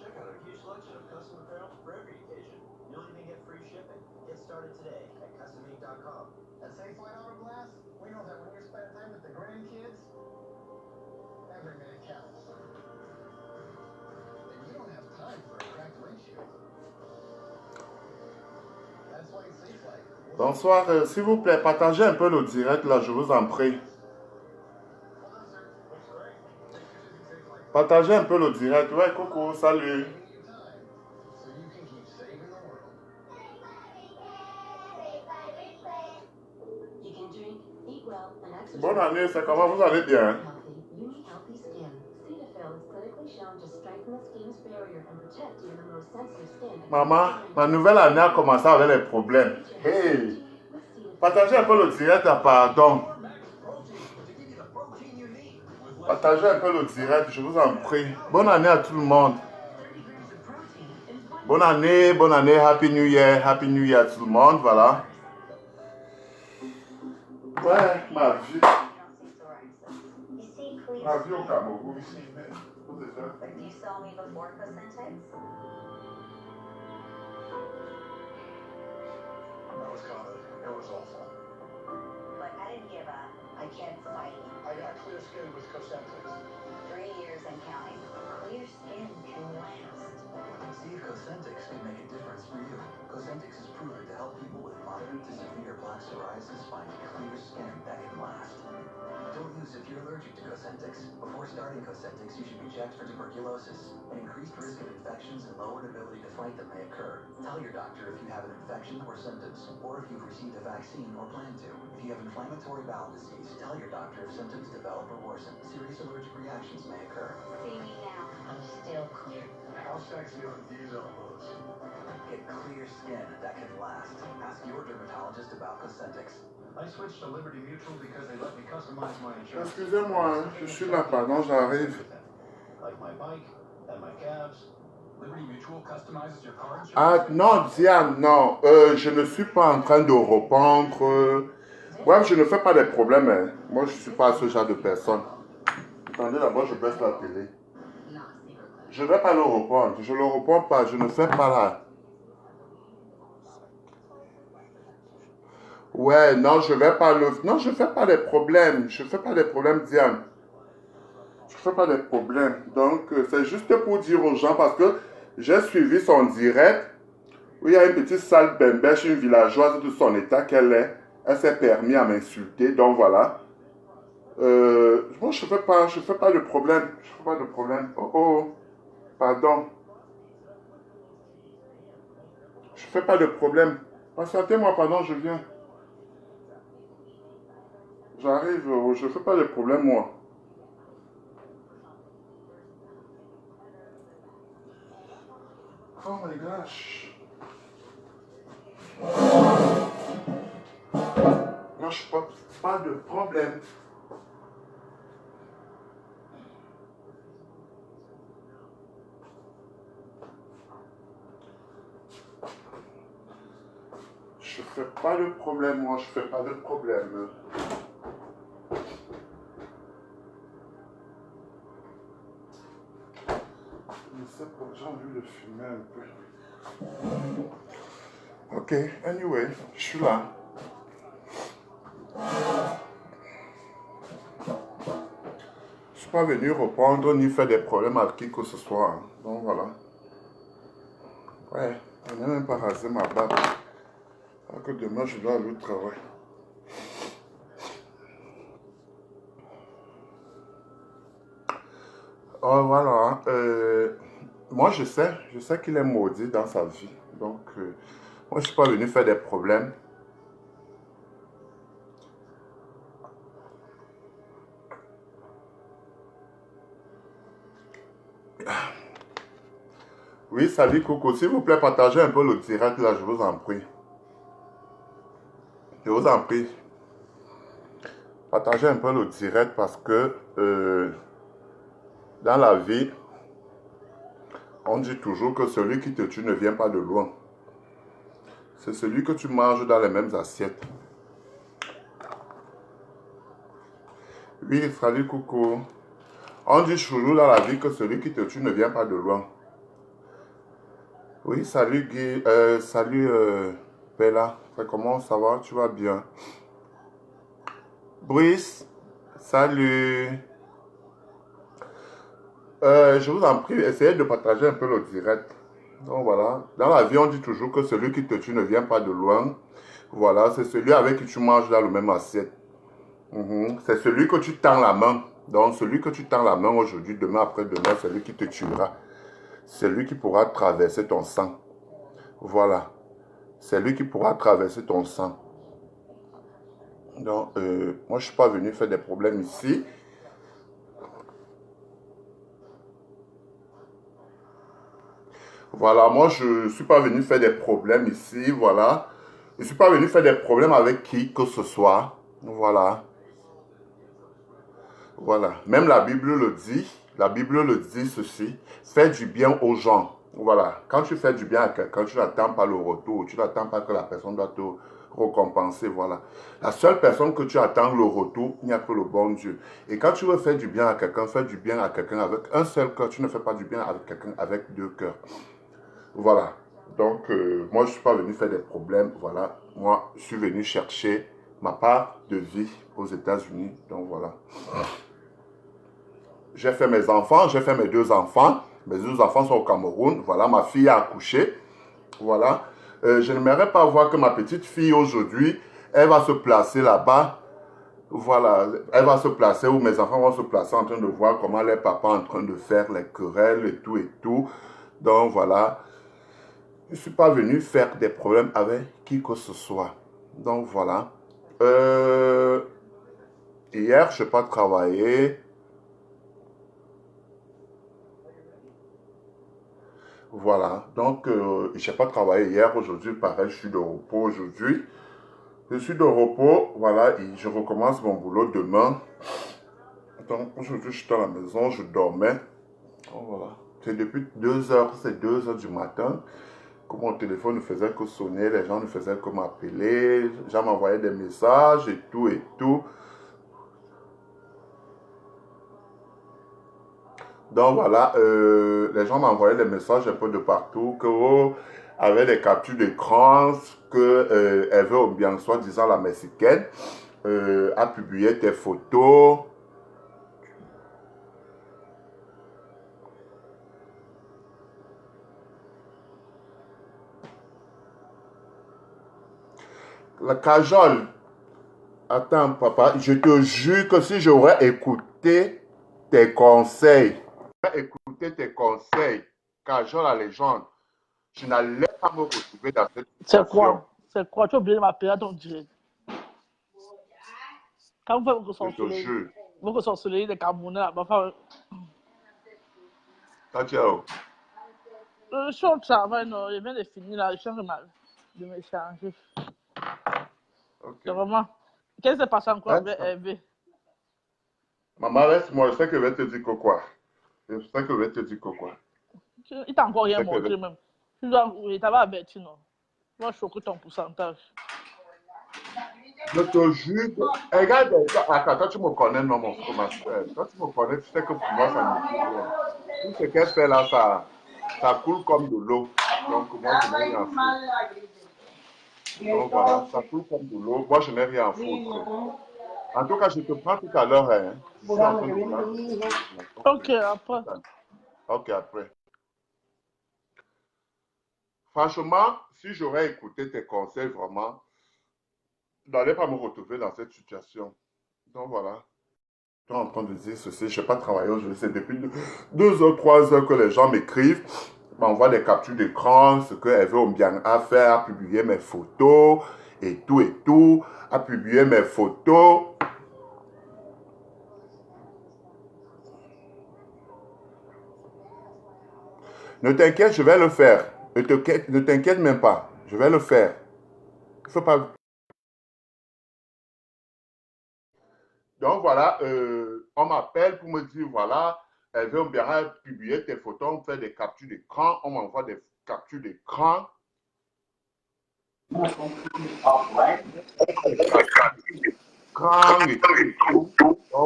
Check out our huge selection of custom apparel for every occasion. You'll even get free shipping. Get started today at CustomMade.com. That safe flight hourglass? We know that when you're spending time with the grandkids, every minute counts. And you don't have time for a cracked windshield. That's why safe flight. Bonsoir, s'il vous plaît, partagez un peu le direct là, je vous en prie. Partagez un peu le direct. Ouais, coucou, salut. Bonne année, c'est comment vous allez bien? Maman, ma nouvelle année a commencé avec les problèmes. Hey! Partagez un peu le direct, pardon. Partagez un peu le direct, je vous en prie. Bonne année à tout le monde. Bonne année, Happy New Year à tout le monde, voilà. Ouais, ma vie. Ma vie au Cameroun ici. You saw me before Cosentix? It was awful. But I didn't give up. I kept fighting. I got clear skin with Cosentix. 3 years and counting. Clear skin can last. See if Cosentix can make a difference for you. Cosentix is proven to help people with moderate to severe plaque psoriasis find clear skin that can last. Don't use if you're allergic to Cosentix. Before starting Cosentix, you should be checked for tuberculosis. An increased risk of infections and lowered ability to fight them may occur. Tell your doctor if you have an infection or symptoms, or if you've received a vaccine or plan to. If you have inflammatory bowel disease, tell your doctor if symptoms develop or worsen. Serious allergic reactions may occur. See me now. I'm still clear. How sexy are these elbows? Get clear skin that can last. Ask your dermatologist about Cosentix. I switched to Liberty Mutual because they let me customize my insurance. Excusez-moi, je suis là, pardon, j'arrive. Like my bike and my calves. Liberty Mutual customizes your car insurance. Ah non, Diane, non, je ne suis pas en train de reprendre. Ouais, je ne fais pas des problèmes. Hein. Moi, je ne suis pas ce genre de personne. Attendez, d'abord, je baisse la télé. Je ne vais pas le reprendre. Je ne le reprends pas. Je ne fais pas là. Ouais, non, je vais pas le... Non, je ne fais pas des problèmes. Je ne fais pas des problèmes, Diane. Je ne fais pas des problèmes. Donc, c'est juste pour dire aux gens, parce que j'ai suivi son direct, où il y a une petite salle bembèche, une villageoise de son état qu'elle est. Elle s'est permis à m'insulter, donc voilà. Moi, je fais pas de problème. Je fais pas de problème. Oh, pardon. Je fais pas de problème. Patientez-moi, pardon, je viens. J'arrive, je fais pas de problème, moi. Oh my gosh. Non, je fais pas de problème. Je fais pas de problème, moi, je fais pas de problème. Je sais pas, j'ai envie de fumer un peu. Ok, anyway, je suis là. Je suis pas venu reprendre ni faire des problèmes à qui que ce soit. Hein. Donc voilà. Ouais, on n'a même pas rasé ma barbe. Alors que demain je dois aller au travail. Oh voilà. Moi je sais qu'il est maudit dans sa vie. Donc moi je suis pas venu faire des problèmes. Oui, salut Coco. S'il vous plaît, partagez un peu le direct là, je vous en prie. Je vous en prie. Partagez un peu le direct parce que dans la vie, on dit toujours que celui qui te tue ne vient pas de loin. C'est celui que tu manges dans les mêmes assiettes. Oui, salut Coco. On dit toujours dans la vie que celui qui te tue ne vient pas de loin. Oui, salut Guy, salut Bella, comment ça va? Tu vas bien? Brice, salut. Je vous en prie, essayez de partager un peu le direct. Donc voilà, dans la vie on dit toujours que celui qui te tue ne vient pas de loin. Voilà, c'est celui avec qui tu manges dans le même assiette. C'est celui que tu tends la main. Donc celui que tu tends la main aujourd'hui, demain, après-demain, c'est lui qui te tuera. C'est lui qui pourra traverser ton sang. Voilà, c'est lui qui pourra traverser ton sang. Donc, moi je ne suis pas venu faire des problèmes ici. Voilà, moi je ne suis pas venu faire des problèmes ici, voilà. Je ne suis pas venu faire des problèmes avec qui que ce soit, voilà. Voilà, même la Bible le dit ceci, fais du bien aux gens, voilà. Quand tu fais du bien à quelqu'un, tu n'attends pas le retour, tu n'attends pas que la personne doit te récompenser, voilà. La seule personne que tu attends le retour, il n'y a que le bon Dieu. Et quand tu veux faire du bien à quelqu'un, fais du bien à quelqu'un avec un seul cœur, tu ne fais pas du bien avec quelqu'un avec deux cœurs. Voilà, donc moi je ne suis pas venu faire des problèmes, voilà, moi je suis venu chercher ma part de vie aux États-Unis, donc voilà. J'ai fait mes enfants, j'ai fait mes deux enfants sont au Cameroun, voilà, ma fille a accouché, voilà. Je n'aimerais pas voir que ma petite fille aujourd'hui, elle va se placer là-bas, voilà, elle va se placer où mes enfants vont se placer en train de voir comment les papas sont en train de faire les querelles et tout, donc voilà. Je ne suis pas venu faire des problèmes avec qui que ce soit. Donc voilà. Hier, je n'ai pas travaillé. Voilà. Donc, je n'ai pas travaillé hier. Aujourd'hui, pareil, je suis de repos aujourd'hui. Je suis de repos. Voilà. Et je recommence mon boulot demain. Donc, aujourd'hui, je suis à la maison. Je dormais. Donc, voilà. C'est depuis 2 heures. C'est 2 heures du matin. Que mon téléphone ne faisait que sonner, les gens ne faisaient que m'appeler, les gens m'envoyaient des messages et tout. Donc voilà, les gens m'envoyaient des messages un peu de partout, que avec des captures d'écran, que Eve Obiang, soi-disant la Mexicaine, a publié tes photos. La Kajol, attends papa, je te jure que si j'aurais écouté tes conseils, Kajol la légende, je n'allais pas me retrouver dans cette situation. C'est quoi? Tu as oublié de m'appeler à ton direct. Quand vous faites vos ressorcelleries des Camerounais là-bas, je suis au travail, non, je viens de finir là, je suis en train de m'échanger. Okay. C'est vraiment. Qu'est-ce qui s'est passé encore avec Hervé? Maman, laisse-moi, je sais que je vais te dire quoi. Il t'a encore rien montré même. Il t'avait averti, non? Tu vas choquer ton pourcentage. Je te jure. Regarde, toi tu me connais, non, mon frère. Toi tu me connais, tu sais que pour moi, ça me dit. Tout ce qu'elle fait là, ça coule comme de l'eau. Donc, moi, je n'ai rien à foutre. Donc, voilà, ça coule comme de l'eau. Moi, je n'ai rien à foutre. En tout cas, je te prends tout à l'heure. Hein. Ok, après. Ok, après. Franchement, si j'aurais écouté tes conseils, vraiment, je n'allais pas me retrouver dans cette situation. Donc voilà. Je suis en train de dire ceci, je n'ai pas travaillé aujourd'hui. C'est depuis 2 heures, 3 heures que les gens m'écrivent, m'envoient des captures d'écran, ce que Eve Obiang a fait, a publié mes photos et tout, a publié mes photos. Ne t'inquiète, je vais le faire. Ne t'inquiète même pas, je vais le faire. Il ne faut pas... Donc voilà, on m'appelle pour me dire, voilà, Eve Obiang a publié tes photos, on fait des captures d'écran, on m'envoie des captures d'écran. Donc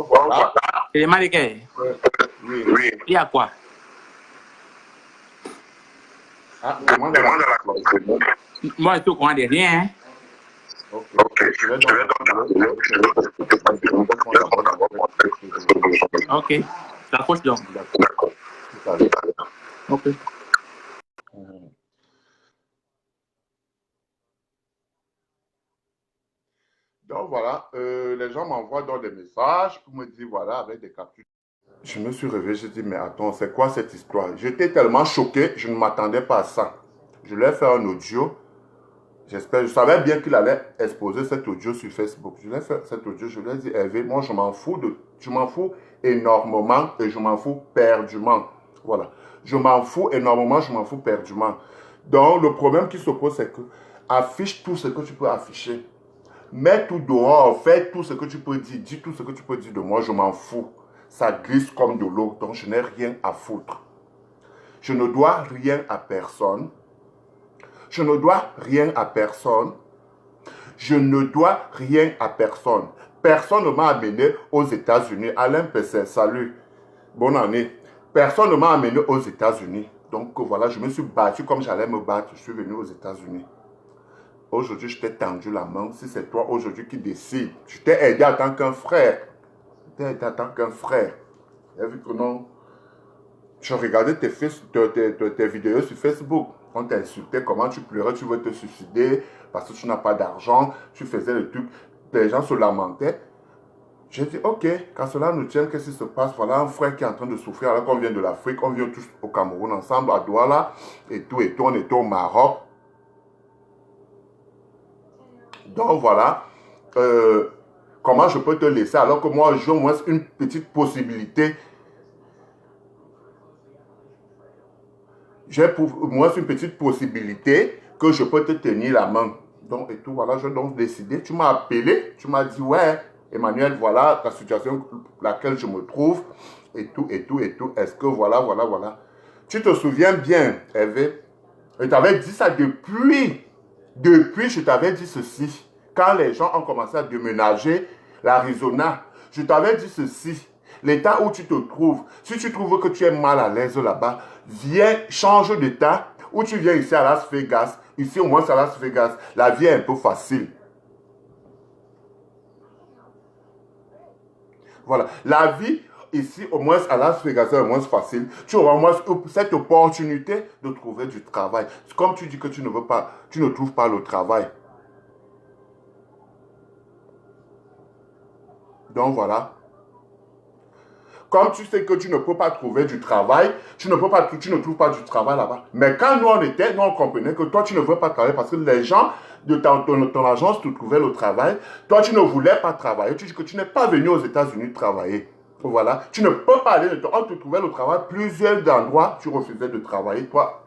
voilà. Oui. Il y a quoi? Ah, demande à la concierge. Moi, je suis au courant de rien. Hein. Ok. Je vais donc. Ok. T'approches donc. D'accord. Tout à l'heure. Ok. Donc voilà, les gens m'envoient dans des messages pour me dire voilà, avec des captures. Je me suis réveillé, j'ai dit mais attends, c'est quoi cette histoire? J'étais tellement choqué, je ne m'attendais pas à ça. Je lui ai fait un audio. Je savais bien qu'il allait exposer cet audio sur Facebook. Je lui ai fait cet audio, je lui ai dit Hervé, moi je m'en fous énormément et je m'en fous perdument. Voilà. Je m'en fous énormément, je m'en fous perdument. Donc le problème qui se pose, c'est que affiche tout ce que tu peux afficher. Mets tout dehors, fais tout ce que tu peux dire, dis tout ce que tu peux dire de moi, je m'en fous. Ça glisse comme de l'eau, donc je n'ai rien à foutre. Je ne dois rien à personne. Je ne dois rien à personne. Je ne dois rien à personne. Personne ne m'a amené aux États-Unis. Alain Pesset, salut. Bonne année. Personne ne m'a amené aux États-Unis. Donc voilà, je me suis battu comme j'allais me battre. Je suis venu aux États-Unis. Aujourd'hui, je t'ai tendu la main. Si c'est toi aujourd'hui qui décide, je t'ai aidé en tant qu'un frère. Je t'ai aidé en tant qu'un frère. Et vu que non, je regardais tes vidéos sur Facebook. On t'insultait, comment tu pleurais, tu veux te suicider parce que tu n'as pas d'argent. Tu faisais le truc. Les gens se lamentaient. J'ai dit, ok, quand cela nous tient, qu'est-ce qui se passe? Voilà un frère qui est en train de souffrir alors qu'on vient de l'Afrique. On vient tous au Cameroun ensemble, à Douala, et tout. On était au Maroc. Donc voilà, comment je peux te laisser alors que moi j'ai au moins une petite possibilité. J'ai au moins une petite possibilité que je peux te tenir la main. Donc et tout, voilà, j'ai donc décidé. Tu m'as appelé, tu m'as dit ouais, Emmanuel, voilà la situation dans laquelle je me trouve. Et tout. Est-ce que voilà. Tu te souviens bien, Hervé, je t'avais dit ça depuis je t'avais dit ceci. Quand les gens ont commencé à déménager l'Arizona, je t'avais dit ceci. L'état où tu te trouves, si tu trouves que tu es mal à l'aise là-bas, viens, change d'état, ou tu viens ici à Las Vegas. Ici, au moins, à Las Vegas, la vie est un peu facile. Voilà. La vie, ici, au moins, à Las Vegas, c'est au moins facile. Tu auras au moins cette opportunité de trouver du travail. Comme tu dis que tu ne trouves pas le travail. Donc voilà. Comme tu sais que tu ne peux pas trouver du travail, tu ne trouves pas du travail là-bas. Mais quand nous on comprenait que toi tu ne veux pas travailler parce que les gens de ton agence te trouvaient le travail. Toi tu ne voulais pas travailler. Tu dis que tu n'es pas venu aux États-Unis travailler. Voilà. Tu ne peux pas aller. On te trouvait le travail. Plusieurs endroits, tu refusais de travailler. Toi,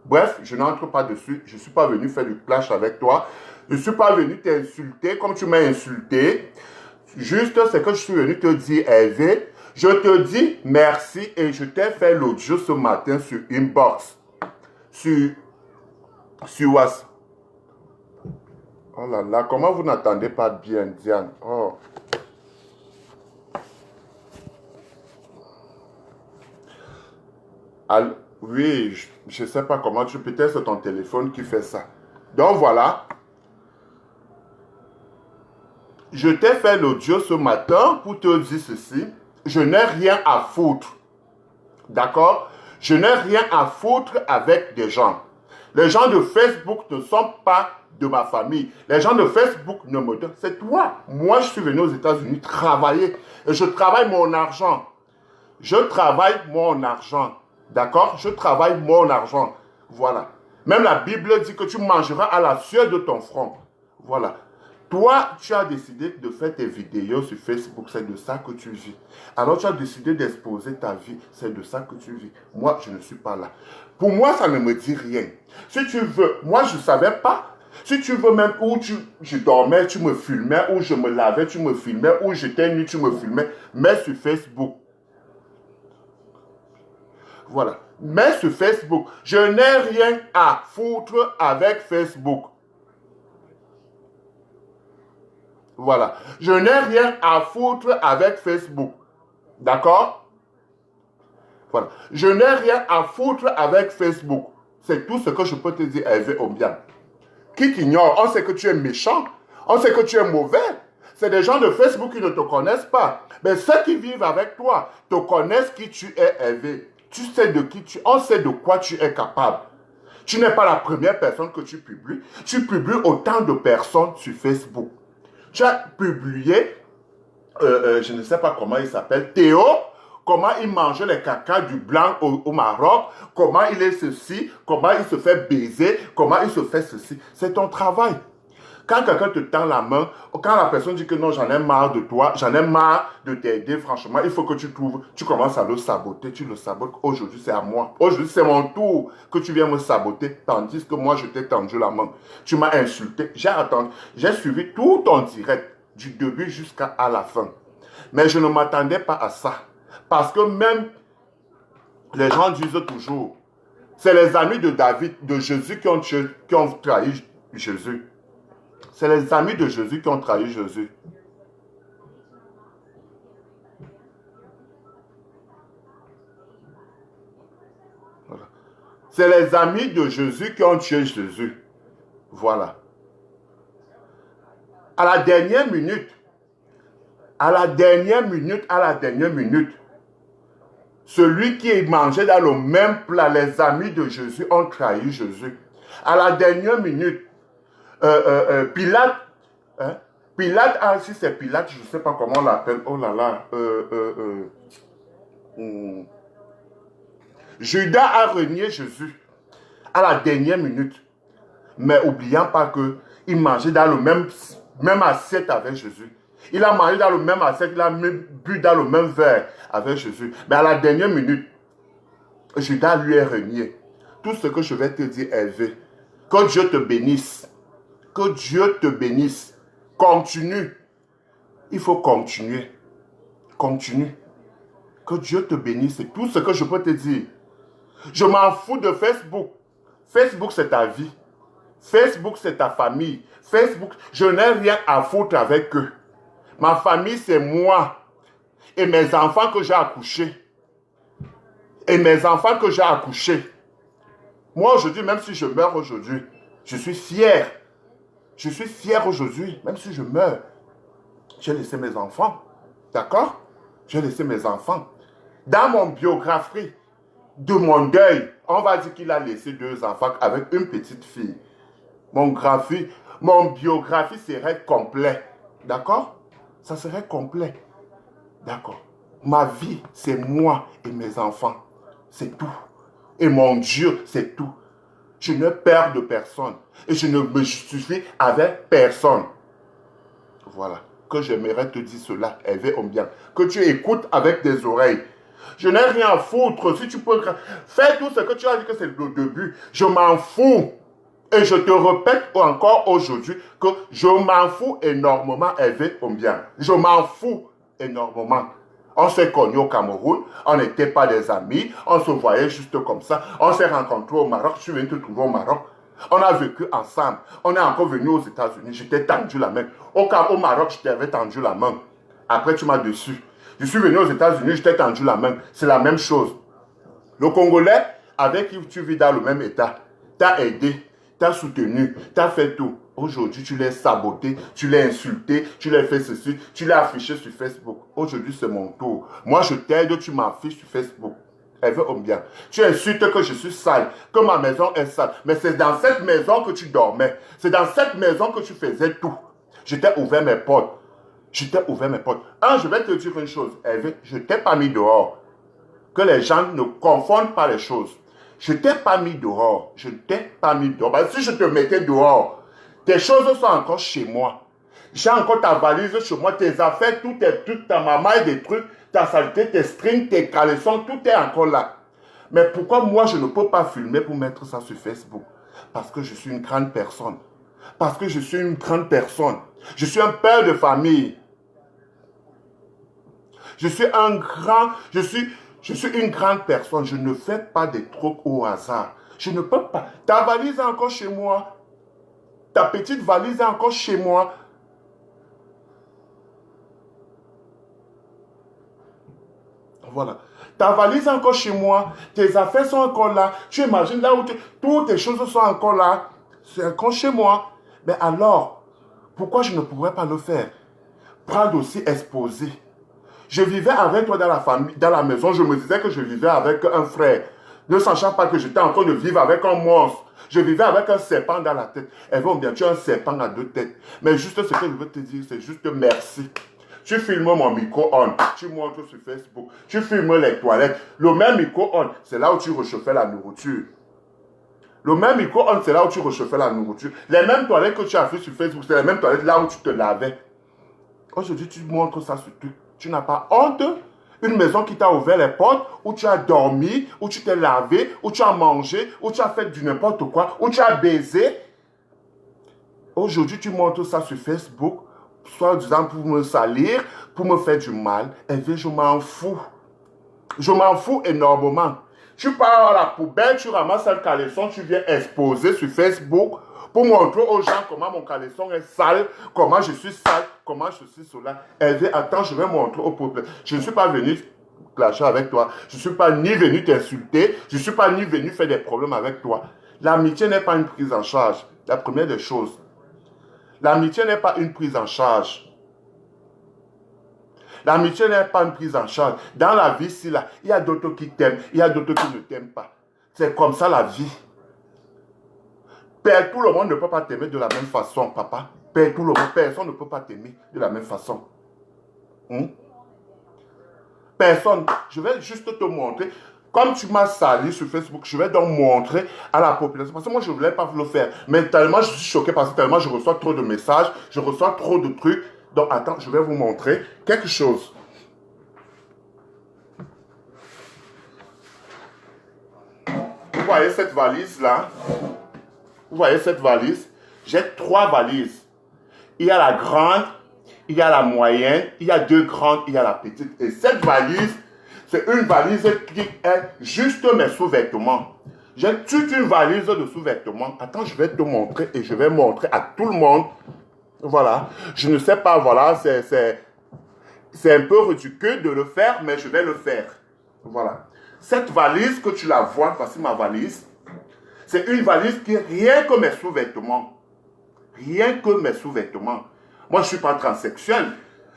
Bref, je n'entre pas dessus. Je ne suis pas venu faire du clash avec toi. Je ne suis pas venu t'insulter comme tu m'as insulté. Juste, c'est que je suis venu te dire, Hervé, je te dis merci et je t'ai fait l'audio ce matin sur Inbox. Sur WhatsApp. Oh là là, comment vous n'entendez pas bien, Diane? Oh. Alors, oui, je ne sais pas comment peut-être c'est ton téléphone qui fait ça. Donc voilà. Je t'ai fait l'audio ce matin pour te dire ceci. Je n'ai rien à foutre. D'accord? Je n'ai rien à foutre avec des gens. Les gens de Facebook ne sont pas de ma famille. Les gens de Facebook ne me donnent. C'est toi. Moi, je suis venu aux États-Unis travailler. Et je travaille mon argent. Je travaille mon argent. D'accord? Je travaille mon argent. Voilà. Même la Bible dit que tu mangeras à la sueur de ton front. Voilà. Toi, tu as décidé de faire tes vidéos sur Facebook, c'est de ça que tu vis. Alors, tu as décidé d'exposer ta vie, c'est de ça que tu vis. Moi, je ne suis pas là. Pour moi, ça ne me dit rien. Si tu veux, moi, je ne savais pas. Si tu veux même où je dormais, tu me filmais, où je me lavais, tu me filmais, où j'étais nu, tu me filmais, mais sur Facebook. Voilà. Mais sur Facebook, je n'ai rien à foutre avec Facebook. Voilà. Je n'ai rien à foutre avec Facebook. D'accord? Voilà. Je n'ai rien à foutre avec Facebook. C'est tout ce que je peux te dire, Hervé Ombiang. Qui t'ignore, on sait que tu es méchant, on sait que tu es mauvais. C'est des gens de Facebook qui ne te connaissent pas. Mais ceux qui vivent avec toi te connaissent qui tu es, Hervé. Tu sais de qui tu es, on sait de quoi tu es capable. Tu n'es pas la première personne que tu publies. Tu publies autant de personnes sur Facebook. Tu as publié, je ne sais pas comment il s'appelle, Théo, comment il mangeait les cacas du blanc au Maroc, comment il est ceci, comment il se fait baiser, comment il se fait ceci. C'est ton travail. Quand quelqu'un te tend la main, quand la personne dit que non, j'en ai marre de toi, j'en ai marre de t'aider, franchement, il faut que tu trouves, tu commences à le saboter, tu le sabotes. Aujourd'hui, c'est à moi. Aujourd'hui, c'est mon tour que tu viens me saboter, tandis que moi, je t'ai tendu la main. Tu m'as insulté. J'ai attendu, j'ai suivi tout ton direct, du début jusqu'à la fin. Mais je ne m'attendais pas à ça. Parce que même les gens disent toujours, c'est les amis de David, de Jésus qui ont trahi Jésus. C'est les amis de Jésus qui ont trahi Jésus. Voilà. C'est les amis de Jésus qui ont tué Jésus. Voilà. À la dernière minute, celui qui mangeait dans le même plat, les amis de Jésus ont trahi Jésus. À la dernière minute, Pilate, hein? Pilate, si c'est Pilate, je ne sais pas comment on l'appelle, oh là là, Judas a renié Jésus à la dernière minute, mais oubliant pas qu'il mangeait dans le même assiette avec Jésus. Il a mangé dans le même assiette, il a bu dans le même verre avec Jésus. Mais à la dernière minute, Judas lui est renié. Tout ce que je vais te dire, Hervé, que Dieu te bénisse. Que Dieu te bénisse. Continue. Il faut continuer. Continue. Que Dieu te bénisse. C'est tout ce que je peux te dire. Je m'en fous de Facebook. Facebook, c'est ta vie. Facebook, c'est ta famille. Facebook, je n'ai rien à foutre avec eux. Ma famille, c'est moi. Et mes enfants que j'ai accouchés. Moi, aujourd'hui, même si je meurs aujourd'hui, je suis fier. Je suis fier aujourd'hui, même si je meurs. J'ai laissé mes enfants. D'accord? J'ai laissé mes enfants. Dans mon biographie de mon deuil, on va dire qu'il a laissé 2 enfants avec une petite fille. Mon biographie serait complet. D'accord? Ça serait complet. D'accord? Ma vie, c'est moi et mes enfants. C'est tout. Et mon Dieu, c'est tout. Je ne perds de personne. Et je ne me justifie avec personne. Voilà. Que j'aimerais te dire cela, Hervé Ombiang. Que tu écoutes avec tes oreilles. Je n'ai rien à foutre. Si tu peux faire tout ce que tu as dit que c'est le début, je m'en fous. Et je te répète encore aujourd'hui que je m'en fous énormément, Hervé Ombiang. Je m'en fous énormément. On s'est connus au Cameroun, on n'était pas des amis, on se voyait juste comme ça. On s'est rencontrés au Maroc, je suis venu te trouver au Maroc. On a vécu ensemble. On est encore venu aux États-Unis, je t'ai tendu la main. Au Maroc, je t'avais tendu la main. Après, tu m'as déçu. Je suis venu aux États-Unis, je t'ai tendu la main. C'est la même chose. Le Congolais, avec qui tu vis dans le même état, t'a aidé, t'a soutenu, t'a fait tout. Aujourd'hui, tu l'as saboté, tu l'as insulté, tu l'as fait ceci, tu l'as affiché sur Facebook. Aujourd'hui, c'est mon tour. Moi, je t'aide, tu m'affiches sur Facebook. Hervé Ombiang, tu insultes que je suis sale, que ma maison est sale. Mais c'est dans cette maison que tu dormais. C'est dans cette maison que tu faisais tout. Je t'ai ouvert mes portes. Je vais te dire une chose, Hervé, je ne t'ai pas mis dehors. Que les gens ne confondent pas les choses. Je ne t'ai pas mis dehors. Parce que si je te mettais dehors, tes choses sont encore chez moi. J'ai encore ta valise chez moi, tes affaires, tous tes trucs, ta maman et des trucs, ta saleté, tes strings, tes caleçons, tout est encore là. Mais pourquoi moi je ne peux pas filmer pour mettre ça sur Facebook? Parce que je suis une grande personne. Je suis un père de famille. Je suis une grande personne. Je ne fais pas des trucs au hasard. Je ne peux pas. Ta valise est encore chez moi. Ta petite valise est encore chez moi. Voilà. Ta valise est encore chez moi. Tes affaires sont encore là. Tu imagines là où toutes tes choses sont encore là. C'est encore chez moi. Mais alors, pourquoi je ne pourrais pas le faire? Prendre aussi exposé. Je vivais avec toi dans la famille, dans la maison. Je me disais que je vivais avec un frère. Ne sachant pas que j'étais en train de vivre avec un monstre. Je vivais avec un serpent dans la tête. Elles vont bien, tu as un serpent à deux têtes. Mais juste ce que je veux te dire, c'est juste merci. Tu filmes mon micro-ondes, tu montres sur Facebook, tu filmes les toilettes. Le même micro-ondes, c'est là où tu réchauffais la nourriture. Le même micro-ondes, c'est là où tu réchauffais la nourriture. Les mêmes toilettes que tu as fait sur Facebook, c'est les mêmes toilettes là où tu te lavais. Aujourd'hui, tu montres ça sur tout. Tu n'as pas honte? Une maison qui t'a ouvert les portes, où tu as dormi, où tu t'es lavé, où tu as mangé, où tu as fait du n'importe quoi, où tu as baisé. Aujourd'hui, tu montres ça sur Facebook, soit disant pour me salir, pour me faire du mal. Et bien, je m'en fous. Je m'en fous énormément. Tu pars à la poubelle, tu ramasses un caleçon, tu viens exposer sur Facebook pour montrer aux gens comment mon caleçon est sale, comment je suis sale, comment je suis cela. Et bien, attends, je vais montrer au peuple. Je ne suis pas venu clasher avec toi. Je ne suis pas ni venu t'insulter. Je ne suis pas ni venu faire des problèmes avec toi. L'amitié n'est pas une prise en charge. La première des choses. L'amitié n'est pas une prise en charge. L'amitié n'est pas une prise en charge. Dans la vie, si là, il y a d'autres qui t'aiment, il y a d'autres qui ne t'aiment pas. C'est comme ça la vie. Père, tout le monde ne peut pas t'aimer de la même façon, papa. Père, tout le monde, personne ne peut pas t'aimer de la même façon. Personne. Je vais juste te montrer. Comme tu m'as sali sur Facebook, je vais donc montrer à la population. Parce que moi, je ne voulais pas le faire. Mais tellement je suis choqué parce que tellement je reçois trop de messages, je reçois trop de trucs. Donc, attends, je vais vous montrer quelque chose. Vous voyez cette valise-là? Vous voyez cette valise? J'ai 3 valises. Il y a la grande, il y a la moyenne, il y a 2 grandes, il y a la petite. Et cette valise, c'est une valise qui est juste mes sous-vêtements. J'ai toute une valise de sous-vêtements. Attends, je vais te montrer et je vais montrer à tout le monde. Voilà. Je ne sais pas, voilà, c'est un peu ridicule de le faire, mais je vais le faire. Voilà. Cette valise que tu la vois, voici ma valise. C'est une valise qui est rien que mes sous-vêtements. Rien que mes sous-vêtements. Moi, je ne suis pas transsexuel.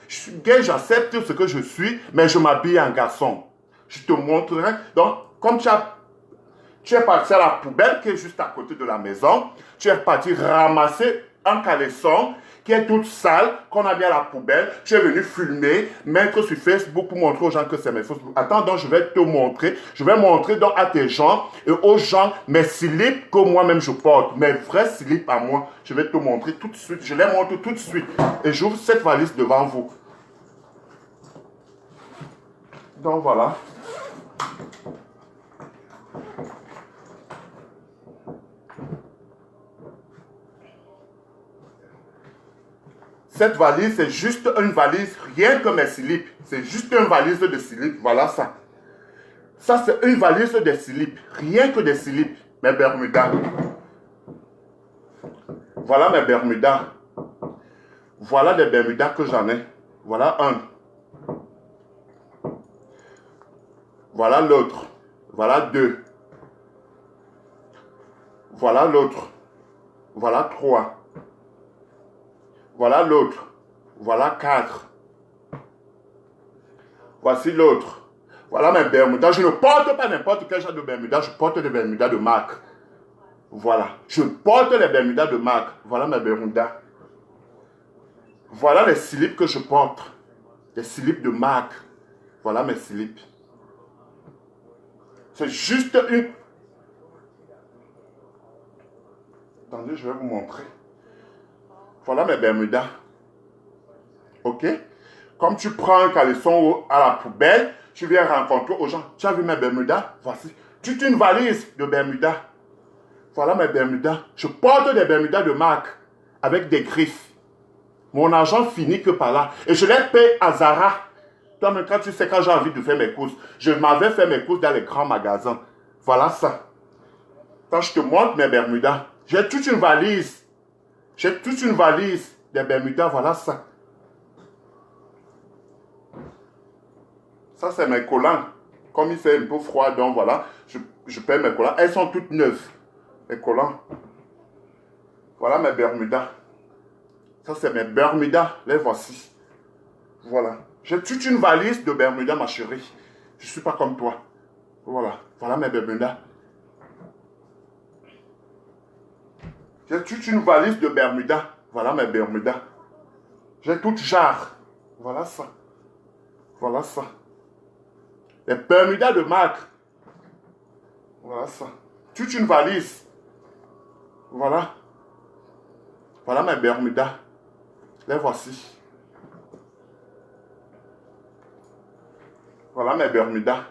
Je suis gay, j'accepte ce que je suis, mais je m'habille en garçon. Je te montrerai. Donc, comme tu es parti à la poubelle qui est juste à côté de la maison, tu es parti ramasser un caleçon qui est toute sale, qu'on a mis à la poubelle. Tu es venu filmer, mettre sur Facebook pour montrer aux gens que c'est mes Facebook. Attends, donc je vais te montrer. Je vais montrer donc à tes gens et aux gens mes slips que moi-même je porte. Mes vrais slips à moi. Je vais te montrer tout de suite. Je les montre tout de suite. Et j'ouvre cette valise devant vous. Donc voilà. Cette valise, c'est juste une valise, rien que mes slips. C'est juste une valise de slips. Voilà ça. Ça, c'est une valise de slips. Rien que des slips. Mes Bermudas. Voilà mes Bermudas. Voilà des Bermudas que j'en ai. Voilà un. Voilà l'autre. Voilà 2. Voilà l'autre. Voilà 3. Voilà l'autre. Voilà 4. Voici l'autre. Voilà mes Bermudas. Je ne porte pas n'importe quel genre de Bermudas. Je porte des Bermudas de marque. Voilà. Je porte les Bermudas de marque. Voilà mes Bermudas. Voilà les slips que je porte. Les slips de marque. Voilà mes slips. C'est juste une... Attendez, je vais vous montrer. Voilà mes Bermudas. Ok? Comme tu prends un caleçon à la poubelle, tu viens rencontrer aux gens. Tu as vu mes Bermudas? Voici. Toute une valise de Bermudas. Voilà mes Bermudas. Je porte des Bermudas de marque avec des griffes. Mon argent finit que par là. Et je les paye à Zara. Toi-même, quand tu sais, quand j'ai envie de faire mes courses, je m'avais fait mes courses dans les grands magasins. Voilà ça. Quand je te montre mes Bermudas, j'ai toute une valise. J'ai toute une valise des Bermudas. Voilà ça. Ça, c'est mes collants. Comme il fait un peu froid, donc voilà, je paie mes collants. Elles sont toutes neuves, mes collants. Voilà mes Bermudas. Ça, c'est mes Bermudas. Les voici. Voilà. J'ai toute une valise de Bermudas, ma chérie. Je ne suis pas comme toi. Voilà. Voilà mes Bermudas. J'ai toute une valise de Bermudas. Voilà mes Bermudas. J'ai toute jarre. Voilà ça. Voilà ça. Les Bermudas de marque. Voilà ça. Toute une valise. Voilà. Voilà mes Bermudas. Les voici. Voilà mes Bermudas.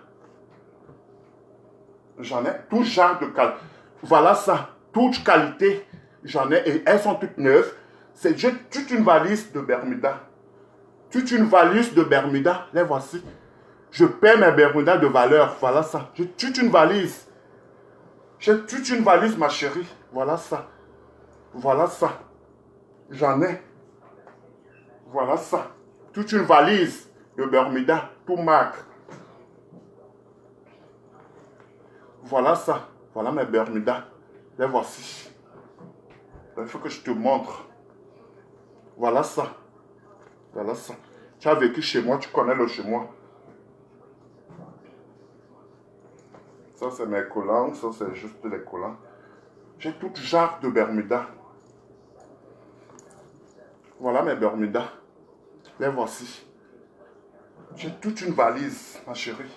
J'en ai tout genre de qualité. Voilà ça. Toute qualité. J'en ai et elles sont toutes neuves. J'ai toute une valise de Bermudas. Toute une valise de Bermudas. Les voici. Je paie mes Bermudas de valeur. Voilà ça. J'ai toute une valise. J'ai toute une valise, ma chérie. Voilà ça. Voilà ça. J'en ai. Voilà ça. Toute une valise de Bermudas. Tout marque. Voilà ça. Voilà mes Bermudas. Les voici. Il faut que je te montre. Voilà ça. Voilà ça. Tu as vécu chez moi, tu connais le chez moi. Ça, c'est mes collants. Ça, c'est juste les collants. J'ai tout genre de Bermudas. Voilà mes Bermudas. Les voici. J'ai toute une valise, ma chérie.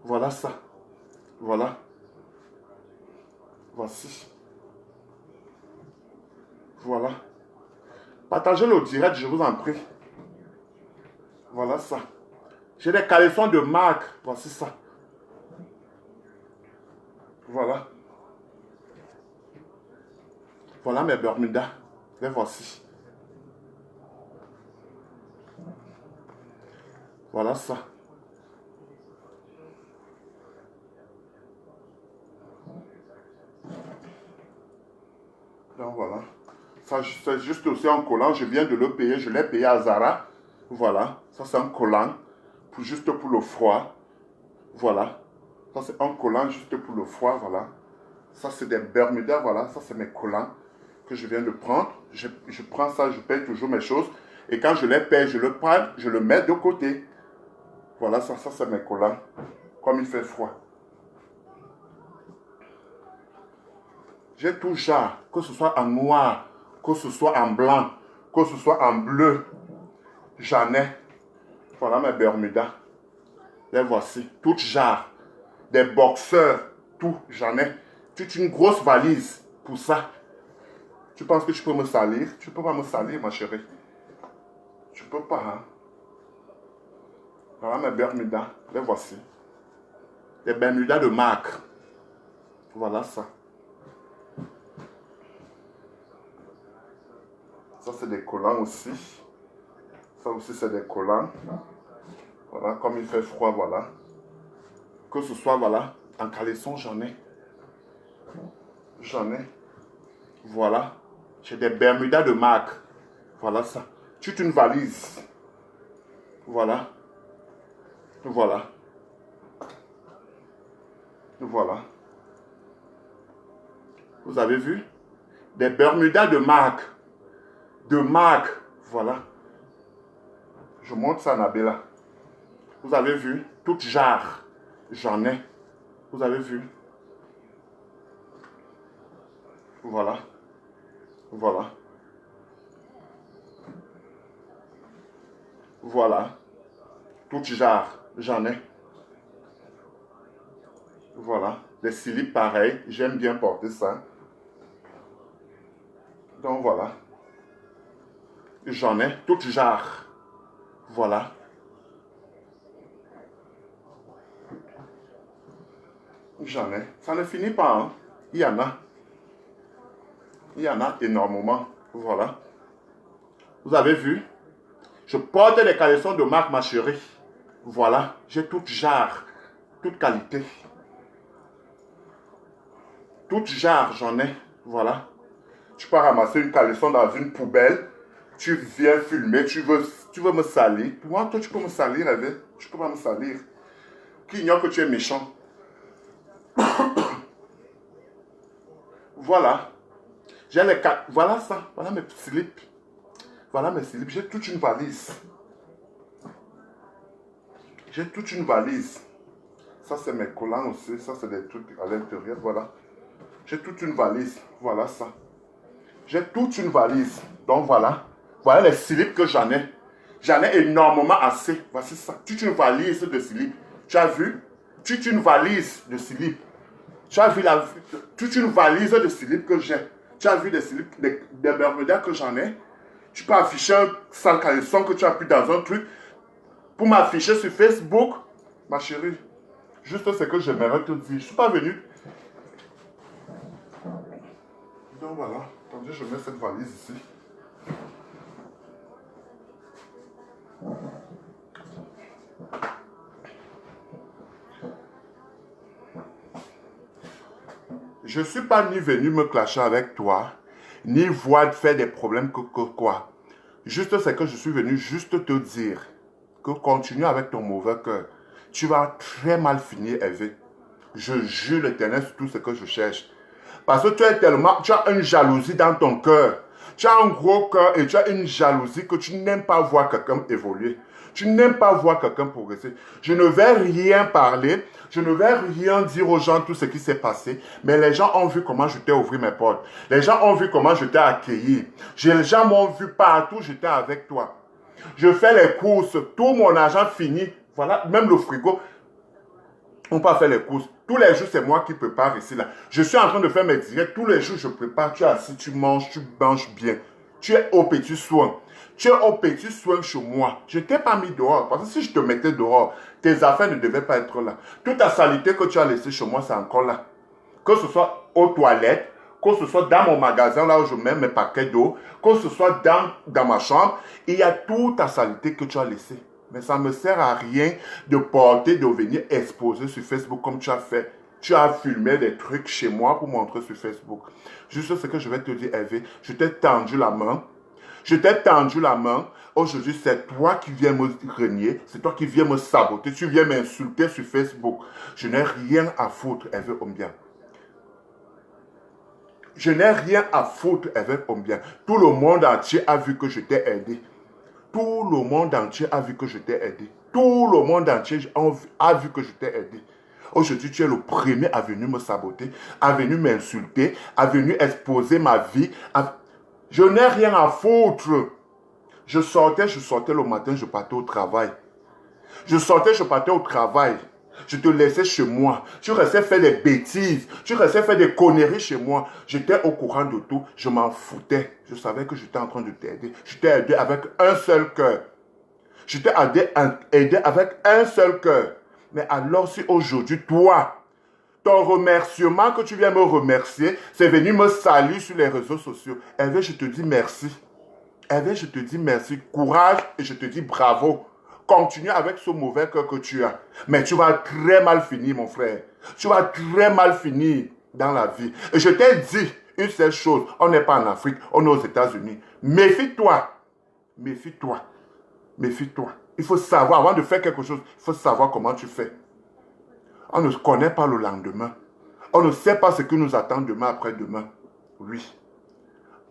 Voilà ça. Voilà. Voici. Voilà. Partagez le direct, je vous en prie. Voilà ça. J'ai des caleçons de marque. Voici ça. Voilà. Voilà mes Bermudas. Les voici. Voilà ça. Donc voilà. Ça, c'est juste aussi un collant. Je viens de le payer. Je l'ai payé à Zara. Voilà. Ça, c'est un collant. Juste pour le froid. Voilà. Ça, c'est un collant juste pour le froid. Voilà. Ça, c'est des Bermudas. Voilà. Ça, c'est mes collants que je viens de prendre. Je prends ça. Je paye toujours mes choses. Et quand je les paye, je le prends. Je le mets de côté. Voilà. Ça c'est mes collants. Comme il fait froid. J'ai tout genre, que ce soit en noir, que ce soit en blanc, que ce soit en bleu. J'en ai. Voilà mes Bermudas. Les voici. Tout genre. Des boxeurs. Tout. J'en ai. Toute une grosse valise pour ça. Tu penses que tu peux me salir? Tu peux pas me salir, ma chérie. Tu peux pas, hein? Voilà mes Bermudas. Les voici. Des Bermudas de marque. Voilà ça. Ça, c'est des collants aussi. Ça aussi, c'est des collants. Voilà, comme il fait froid, voilà. Que ce soit, voilà, en caleçon, j'en ai. J'en ai. Voilà. J'ai des Bermudas de marque. Voilà ça. Toute une valise. Voilà. Voilà. Voilà. Vous avez vu? Des Bermudas de marque. De marque, voilà. Je montre ça à Nabella. Vous avez vu? Toute jarre. J'en ai. Vous avez vu? Voilà. Voilà. Voilà. Toute jarre. J'en ai. Voilà. Les slips pareils. J'aime bien porter ça. Donc voilà. J'en ai toute jarre. Voilà. J'en ai. Ça ne finit pas, hein. Il y en a. Il y en a énormément. Voilà. Vous avez vu? Je porte les caleçons de marque, ma chérie. Voilà. J'ai toute jarre. Toute qualité. Toute jarre, j'en ai. Voilà. Tu peux ramasser une caleçon dans une poubelle. Tu viens filmer, tu veux me salir. Moi, toi, tu peux me salir avec. Tu peux pas me salir. qui ignore que tu es méchant. Voilà. J'ai les quatre. Voilà ça. Voilà mes slips. Voilà mes slips. J'ai toute une valise. J'ai toute une valise. Ça, c'est mes collants aussi. Ça, c'est des trucs à l'intérieur. Voilà. J'ai toute une valise. Voilà ça. J'ai toute une valise. Donc, voilà. Voilà les slips que j'en ai. J'en ai énormément assez. Voici ça. Toute une valise de slips. Tu as vu? Toute une valise de slips. Tu as vu toute une valise de slips que j'ai. Tu as vu des slips, des bermudas que j'en ai. Tu peux afficher un sale caleçon que tu as pris dans un truc pour m'afficher sur Facebook. Ma chérie, juste ce que j'aimerais te dire. Je ne suis pas venu. Donc voilà. Attendez, je mets cette valise ici. Je ne suis pas ni venu me clasher avec toi, ni voir faire des problèmes que quoi. Juste c'est que je suis venu juste te dire que continue avec ton mauvais cœur. Tu vas très mal finir, Hervé. Je jure l'Éternel sur tout ce que je cherche. Parce que tu as une jalousie dans ton cœur. Tu as un gros cœur et tu as une jalousie que tu n'aimes pas voir quelqu'un évoluer. Tu n'aimes pas voir quelqu'un progresser. Je ne vais rien parler. Je ne vais rien dire aux gens tout ce qui s'est passé. Mais les gens ont vu comment je t'ai ouvert mes portes. Les gens ont vu comment je t'ai accueilli. Les gens m'ont vu partout, j'étais avec toi. Je fais les courses. Tout mon argent fini. Voilà, même le frigo. On peut faire les courses. Tous les jours, c'est moi qui prépare ici, là. Je suis en train de faire mes directs. Tous les jours, je prépare. Tu es assis, tu manges bien. Tu es au petit soin. Tu es au petit soin chez moi. Je ne t'ai pas mis dehors. Parce que si je te mettais dehors, tes affaires ne devaient pas être là. Toute ta saleté que tu as laissée chez moi, c'est encore là. Que ce soit aux toilettes, que ce soit dans mon magasin, là où je mets mes paquets d'eau, que ce soit dans ma chambre, il y a toute ta saleté que tu as laissée. Mais ça ne me sert à rien de porter, de venir exposer sur Facebook comme tu as fait. Tu as filmé des trucs chez moi pour montrer sur Facebook. Juste ce que je vais te dire, Hervé, je t'ai tendu la main. Je t'ai tendu la main. Aujourd'hui, c'est toi qui viens me renier. C'est toi qui viens me saboter. Tu viens m'insulter sur Facebook. Je n'ai rien à foutre, Hervé Ombia. Je n'ai rien à foutre, Hervé Ombia. Tout le monde entier a vu que je t'ai aidé. Tout le monde entier a vu que je t'ai aidé. Tout le monde entier a vu que je t'ai aidé. Aujourd'hui, tu es le premier à venir me saboter, à venir m'insulter, à venir exposer ma vie. Je n'ai rien à foutre. Je sortais le matin, je partais au travail. Je partais au travail. Je te laissais chez moi. Tu restais faire des bêtises. Tu restais faire des conneries chez moi. J'étais au courant de tout. Je m'en foutais. Je savais que j'étais en train de t'aider. Je t'ai aidé avec un seul cœur. Je t'ai aidé avec un seul cœur. Mais alors si aujourd'hui, toi, ton remerciement que tu viens me remercier, c'est venir me saluer sur les réseaux sociaux. Hervé, je te dis merci. Hervé, je te dis merci. Courage et je te dis bravo. Continue avec ce mauvais cœur que tu as. Mais tu vas très mal finir, mon frère. Tu vas très mal finir dans la vie. Et je t'ai dit une seule chose. On n'est pas en Afrique, on est aux États-Unis. Méfie-toi. Méfie-toi. Méfie-toi. Il faut savoir, avant de faire quelque chose, il faut savoir comment tu fais. On ne connaît pas le lendemain. On ne sait pas ce qui nous attend demain après-demain. Oui.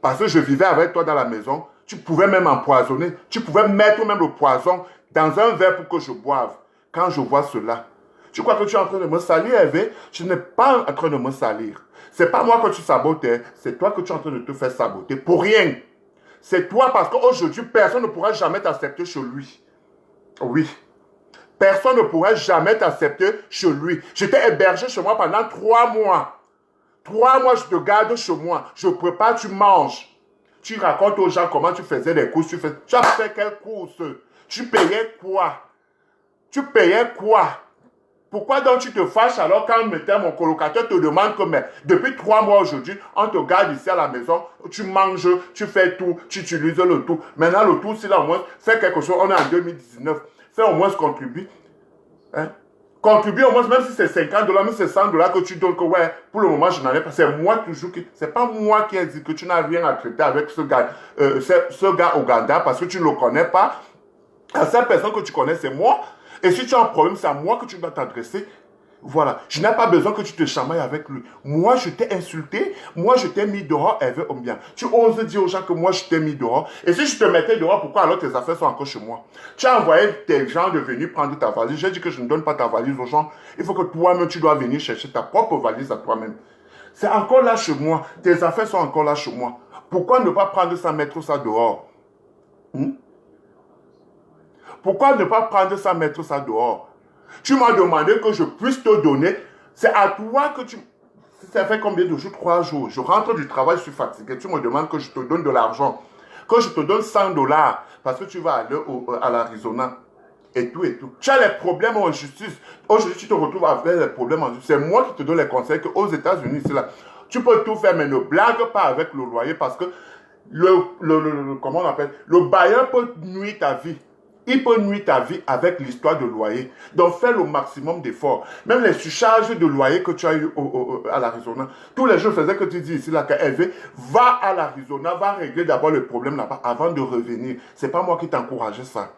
Parce que je vivais avec toi dans la maison. Tu pouvais même empoisonner. Tu pouvais mettre même le poison dans un verre pour que je boive. Quand je vois cela, tu crois que tu es en train de me salir, Hervé? Je n'ai pas en train de me salir. C'est pas moi que tu sabotais. C'est toi que tu es en train de te faire saboter. Pour rien. C'est toi parce qu'aujourd'hui, personne ne pourra jamais t'accepter chez lui. Oui. Personne ne pourrait jamais t'accepter chez lui. J'étais hébergé chez moi pendant 3 mois. 3 mois, je te garde chez moi. Je prépare, tu manges. Tu racontes aux gens comment tu faisais des courses. Tu as fait quelles courses? Tu payais quoi? Tu payais quoi? Pourquoi donc tu te fâches alors quand mon colocateur te demande que mais, depuis 3 mois aujourd'hui, on te garde ici à la maison, tu manges, tu fais tout, tu utilises le tout. Maintenant le tout, c'est là au moins, fais quelque chose, on est en 2019. Fais au moins contribuer. Hein? Contribue au moins, même si c'est $50, même si c'est $100 que tu donnes, que ouais, pour le moment, je n'en ai pas. C'est moi toujours qui. C'est pas moi qui ai dit que tu n'as rien à traiter avec ce gars Ouganda parce que tu ne le connais pas. La seule personne que tu connais, c'est moi. Et si tu as un problème, c'est à moi que tu dois t'adresser. Voilà, je n'ai pas besoin que tu te chamailles avec lui. Moi, je t'ai insulté, moi, je t'ai mis dehors, elle veut bien. Tu oses dire aux gens que moi, je t'ai mis dehors. Et si je te mettais dehors, pourquoi alors tes affaires sont encore chez moi? Tu as envoyé tes gens de venir prendre ta valise. J'ai dit que je ne donne pas ta valise aux gens. Il faut que toi-même, tu dois venir chercher ta propre valise à toi-même. C'est encore là chez moi. Tes affaires sont encore là chez moi. Pourquoi ne pas prendre ça, mettre ça dehors? Pourquoi ne pas prendre ça, mettre ça dehors? Tu m'as demandé que je puisse te donner. C'est à toi que tu... Ça fait combien de jours? 3 jours. Je rentre du travail, je suis fatigué. Tu me demandes que je te donne de l'argent. Que je te donne $100 parce que tu vas aller à l'Arizona. Et tout, et tout. Tu as les problèmes en justice. Aujourd'hui, tu te retrouves avec les problèmes en justice. C'est moi qui te donne les conseils qu'aux États-Unis, c'est là. Tu peux tout faire, mais ne blague pas avec le loyer parce que comment on appelle? Le bailleur peut nuire ta vie. Il peut nuire ta vie avec l'histoire de loyer. Donc, fais le maximum d'efforts. Même les surcharges de loyer que tu as eu à l'Arizona, tous les jours faisaient que tu dis ici, là, qu'Hervé, va à l'Arizona, va régler d'abord le problème là-bas avant de revenir. C'est pas moi qui t'encourageais ça.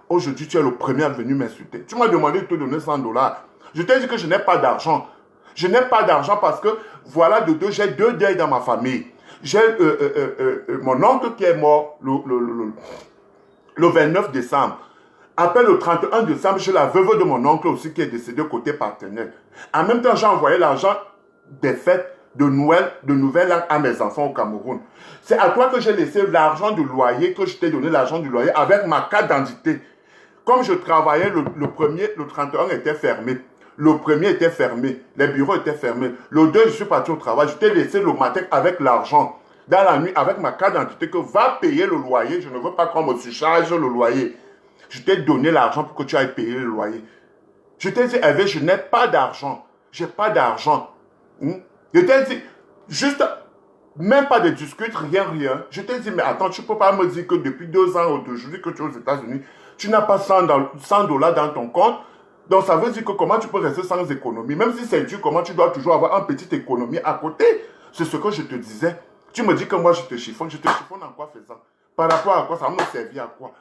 Aujourd'hui, tu es le premier à venir m'insulter. Tu m'as demandé de te donner $100. Je t'ai dit que je n'ai pas d'argent. Je n'ai pas d'argent parce que, voilà, j'ai 2 deuils dans ma famille. J'ai mon oncle qui est mort le 29 décembre. Après le 31 décembre, j'ai la veuve de mon oncle aussi qui est décédée côté partenaire. En même temps, j'ai envoyé l'argent des fêtes de Noël, de Nouvel An à mes enfants au Cameroun. C'est à toi que j'ai laissé l'argent du loyer, que je t'ai donné l'argent du loyer avec ma carte d'identité. Comme je travaillais, le 31 était fermé. Le premier était fermé. Les bureaux étaient fermés. Le 2, je suis parti au travail. Je t'ai laissé le matin avec l'argent. Dans la nuit, avec ma carte d'identité, que va payer le loyer. Je ne veux pas qu'on me surcharge le loyer. Je t'ai donné l'argent pour que tu ailles payer le loyer. Je t'ai dit, Hervé, je n'ai pas d'argent. Je n'ai pas d'argent. Je t'ai dit, juste, même pas de discute, rien. Je t'ai dit, mais attends, tu ne peux pas me dire que depuis 2 ans aujourd'hui que tu es aux États-Unis, tu n'as pas $100 dans ton compte. Donc, ça veut dire que comment tu peux rester sans économie? Même si c'est dur, comment tu dois toujours avoir une petite économie à côté? C'est ce que je te disais. Tu me dis que moi, je te chiffonne. Je te chiffonne en quoi faisant? Par rapport à quoi? Ça va me servir à quoi?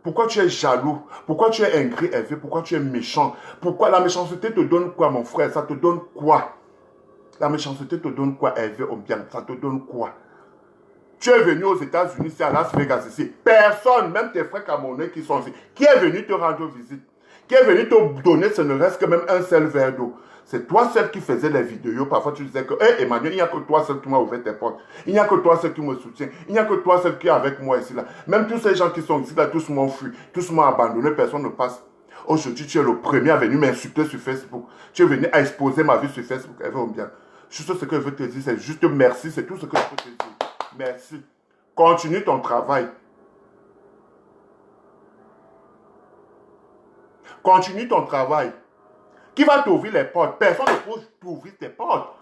Pourquoi tu es jaloux? Pourquoi tu es ingrat, Hervé? Pourquoi tu es méchant? Pourquoi la méchanceté te donne quoi, mon frère? Ça te donne quoi? La méchanceté te donne quoi, Hervé Obiang? Ça te donne quoi? Tu es venu aux États-Unis, c'est à Las Vegas ici. Personne, même tes frères camerounais qui sont ici, qui est venu te rendre visite, qui est venu te donner, ce ne reste que même un seul verre d'eau. C'est toi seul qui faisais les vidéos. Parfois, tu disais que, hé, Emmanuel, il n'y a que toi seul qui m'a ouvert tes portes. Il n'y a que toi seul qui me soutient. Il n'y a que toi seul qui est avec moi ici, là. Même tous ces gens qui sont ici, là, tous m'ont fui. Tous m'ont abandonné. Personne ne passe. Aujourd'hui, tu es le premier à venir m'insulter sur Facebook. Tu es venu à exposer ma vie sur Facebook. Elle va bien. Juste ce que je veux te dire, c'est juste merci. C'est tout ce que je peux te dire. Merci. Continue ton travail. Continue ton travail. Qui va t'ouvrir les portes? Personne ne peut t'ouvrir tes portes.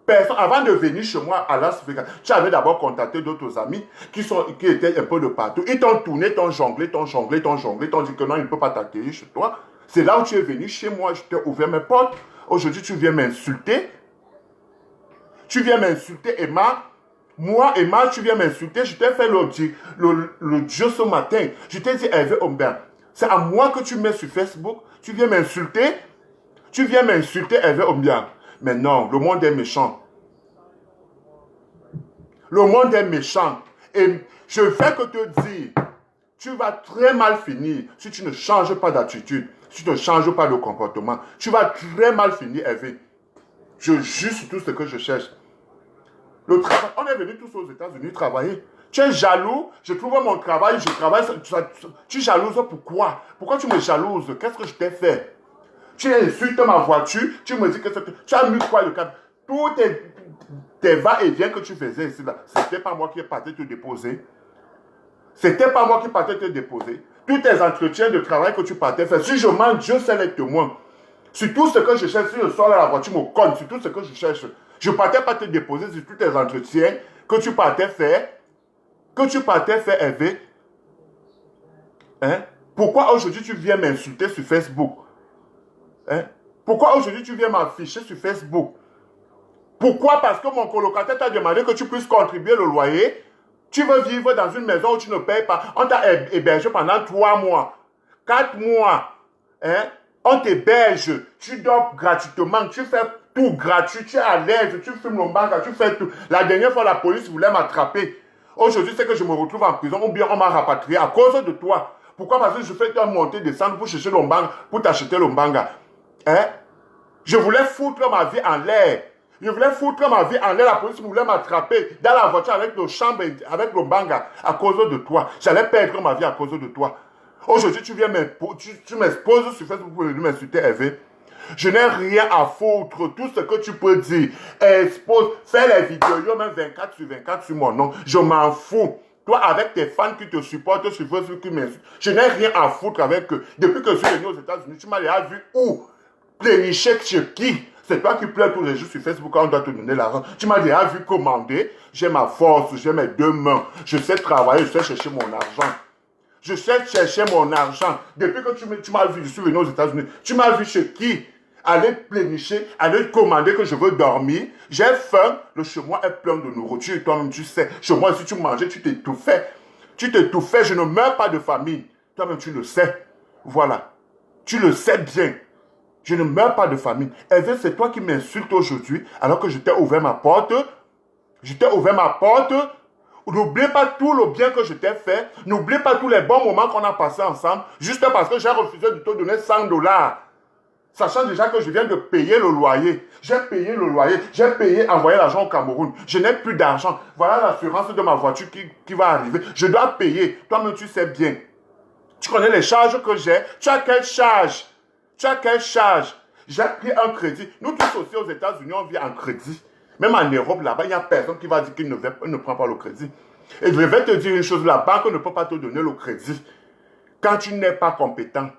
Personne, avant de venir chez moi à Las Vegas, tu avais d'abord contacté d'autres amis qui étaient un peu de partout. Ils t'ont tourné, t'ont jonglé, t'ont dit que non, ils ne peuvent pas t'accueillir chez toi. C'est là où tu es venu chez moi, je t'ai ouvert mes portes. Aujourd'hui, tu viens m'insulter. Tu viens m'insulter, Emma. Moi, Emma, tu viens m'insulter. Je t'ai fait le Dieu ce matin. Je t'ai dit, Hervé Ombert, c'est à moi que tu mets sur Facebook. Tu viens m'insulter. Tu viens m'insulter, Hervé Ombert. Mais non, le monde est méchant. Le monde est méchant. Et je fais que te dire, tu vas très mal finir si tu ne changes pas d'attitude, si tu ne changes pas de comportement. Tu vas très mal finir, Hervé. Je jure sur tout ce que je cherche. Le travail, on est venus tous aux États-Unis travailler. Tu es jaloux, je trouve mon travail, je travaille. Tu jalouses pourquoi? Pourquoi tu me jalouses? Qu'est-ce que je t'ai fait? Tu insultes ma voiture, tu me dis que tu as mis quoi le cadre? Tous tes va-et-vient que tu faisais ici, c'était pas moi qui est parti te déposer. C'était pas moi qui partais te déposer. Tous tes entretiens de travail que tu partais faire. Si je mens, Dieu sait les témoins. Sur tout ce que je cherche, si je sors là, la voiture me cogne, sur tout ce que je cherche. Je ne partais pas te déposer sur tous tes entretiens que tu partais faire. Hervé. Hein? Pourquoi aujourd'hui tu viens m'insulter sur Facebook? Hein? Pourquoi aujourd'hui tu viens m'afficher sur Facebook? Pourquoi? Parce que mon colocataire t'a demandé que tu puisses contribuer le loyer. Tu veux vivre dans une maison où tu ne payes pas. On t'a hébergé pendant 3 mois, 4 mois. Hein? On t'héberge, tu dors gratuitement, tu fais tout gratuit, tu es à l'aise, tu fumes le banque, tu fais tout. La dernière fois, la police voulait m'attraper. Aujourd'hui, c'est que je me retrouve en prison ou bien on m'a rapatrié à cause de toi. Pourquoi? Parce que je fais une montée, descendre pour chercher l'ombanga, pour t'acheter l'ombanga. Hein? Je voulais foutre ma vie en l'air. Je voulais foutre ma vie en l'air. La police voulait m'attraper dans la voiture avec nos chambres, avec l'ombanga à cause de toi. J'allais perdre ma vie à cause de toi. Aujourd'hui, tu m'exposes sur Facebook pour m'insulter, Hervé. Je n'ai rien à foutre. Tout ce que tu peux dire, expose, fais les vidéos, même 24 sur 24 sur mon nom. Je m'en fous. Toi, avec tes fans qui te supportent sur Facebook, qui m'insultent, je n'ai rien à foutre avec eux. Depuis que je suis venu aux États-Unis, tu m'as déjà vu où? Plénicher chez qui? C'est toi qui pleures tous les jours sur Facebook quand on doit te donner l'argent. Tu m'as déjà vu commander. J'ai ma force, j'ai mes deux mains. Je sais travailler, je sais chercher mon argent. Je sais chercher mon argent. Depuis que tu m'as vu, je suis venu aux États-Unis. Tu m'as vu chez qui? Aller plénicher, aller commander que je veux dormir. J'ai faim, le chez moi est plein de nourriture. Toi-même, tu sais. Chez moi, si tu mangeais, tu t'étouffais. Tu t'étouffais, je ne meurs pas de famine. Toi-même, tu le sais. Voilà. Tu le sais bien. Je ne meurs pas de famine. Hervé, c'est toi qui m'insultes aujourd'hui alors que je t'ai ouvert ma porte. Je t'ai ouvert ma porte. N'oublie pas tout le bien que je t'ai fait. N'oublie pas tous les bons moments qu'on a passés ensemble. Juste parce que j'ai refusé de te donner $100. Sachant déjà que je viens de payer le loyer. J'ai payé le loyer. J'ai payé envoyer l'argent au Cameroun. Je n'ai plus d'argent. Voilà l'assurance de ma voiture qui va arriver. Je dois payer. Toi-même, tu sais bien. Tu connais les charges que j'ai. Tu as quelle charge? Tu as quelle charge? J'ai pris un crédit. Nous tous aussi aux États-Unis, on vit en crédit. Même en Europe, là-bas, il n'y a personne qui va dire qu'il ne prend pas le crédit. Et je vais te dire une chose, la banque ne peut pas te donner le crédit quand tu n'es pas compétent.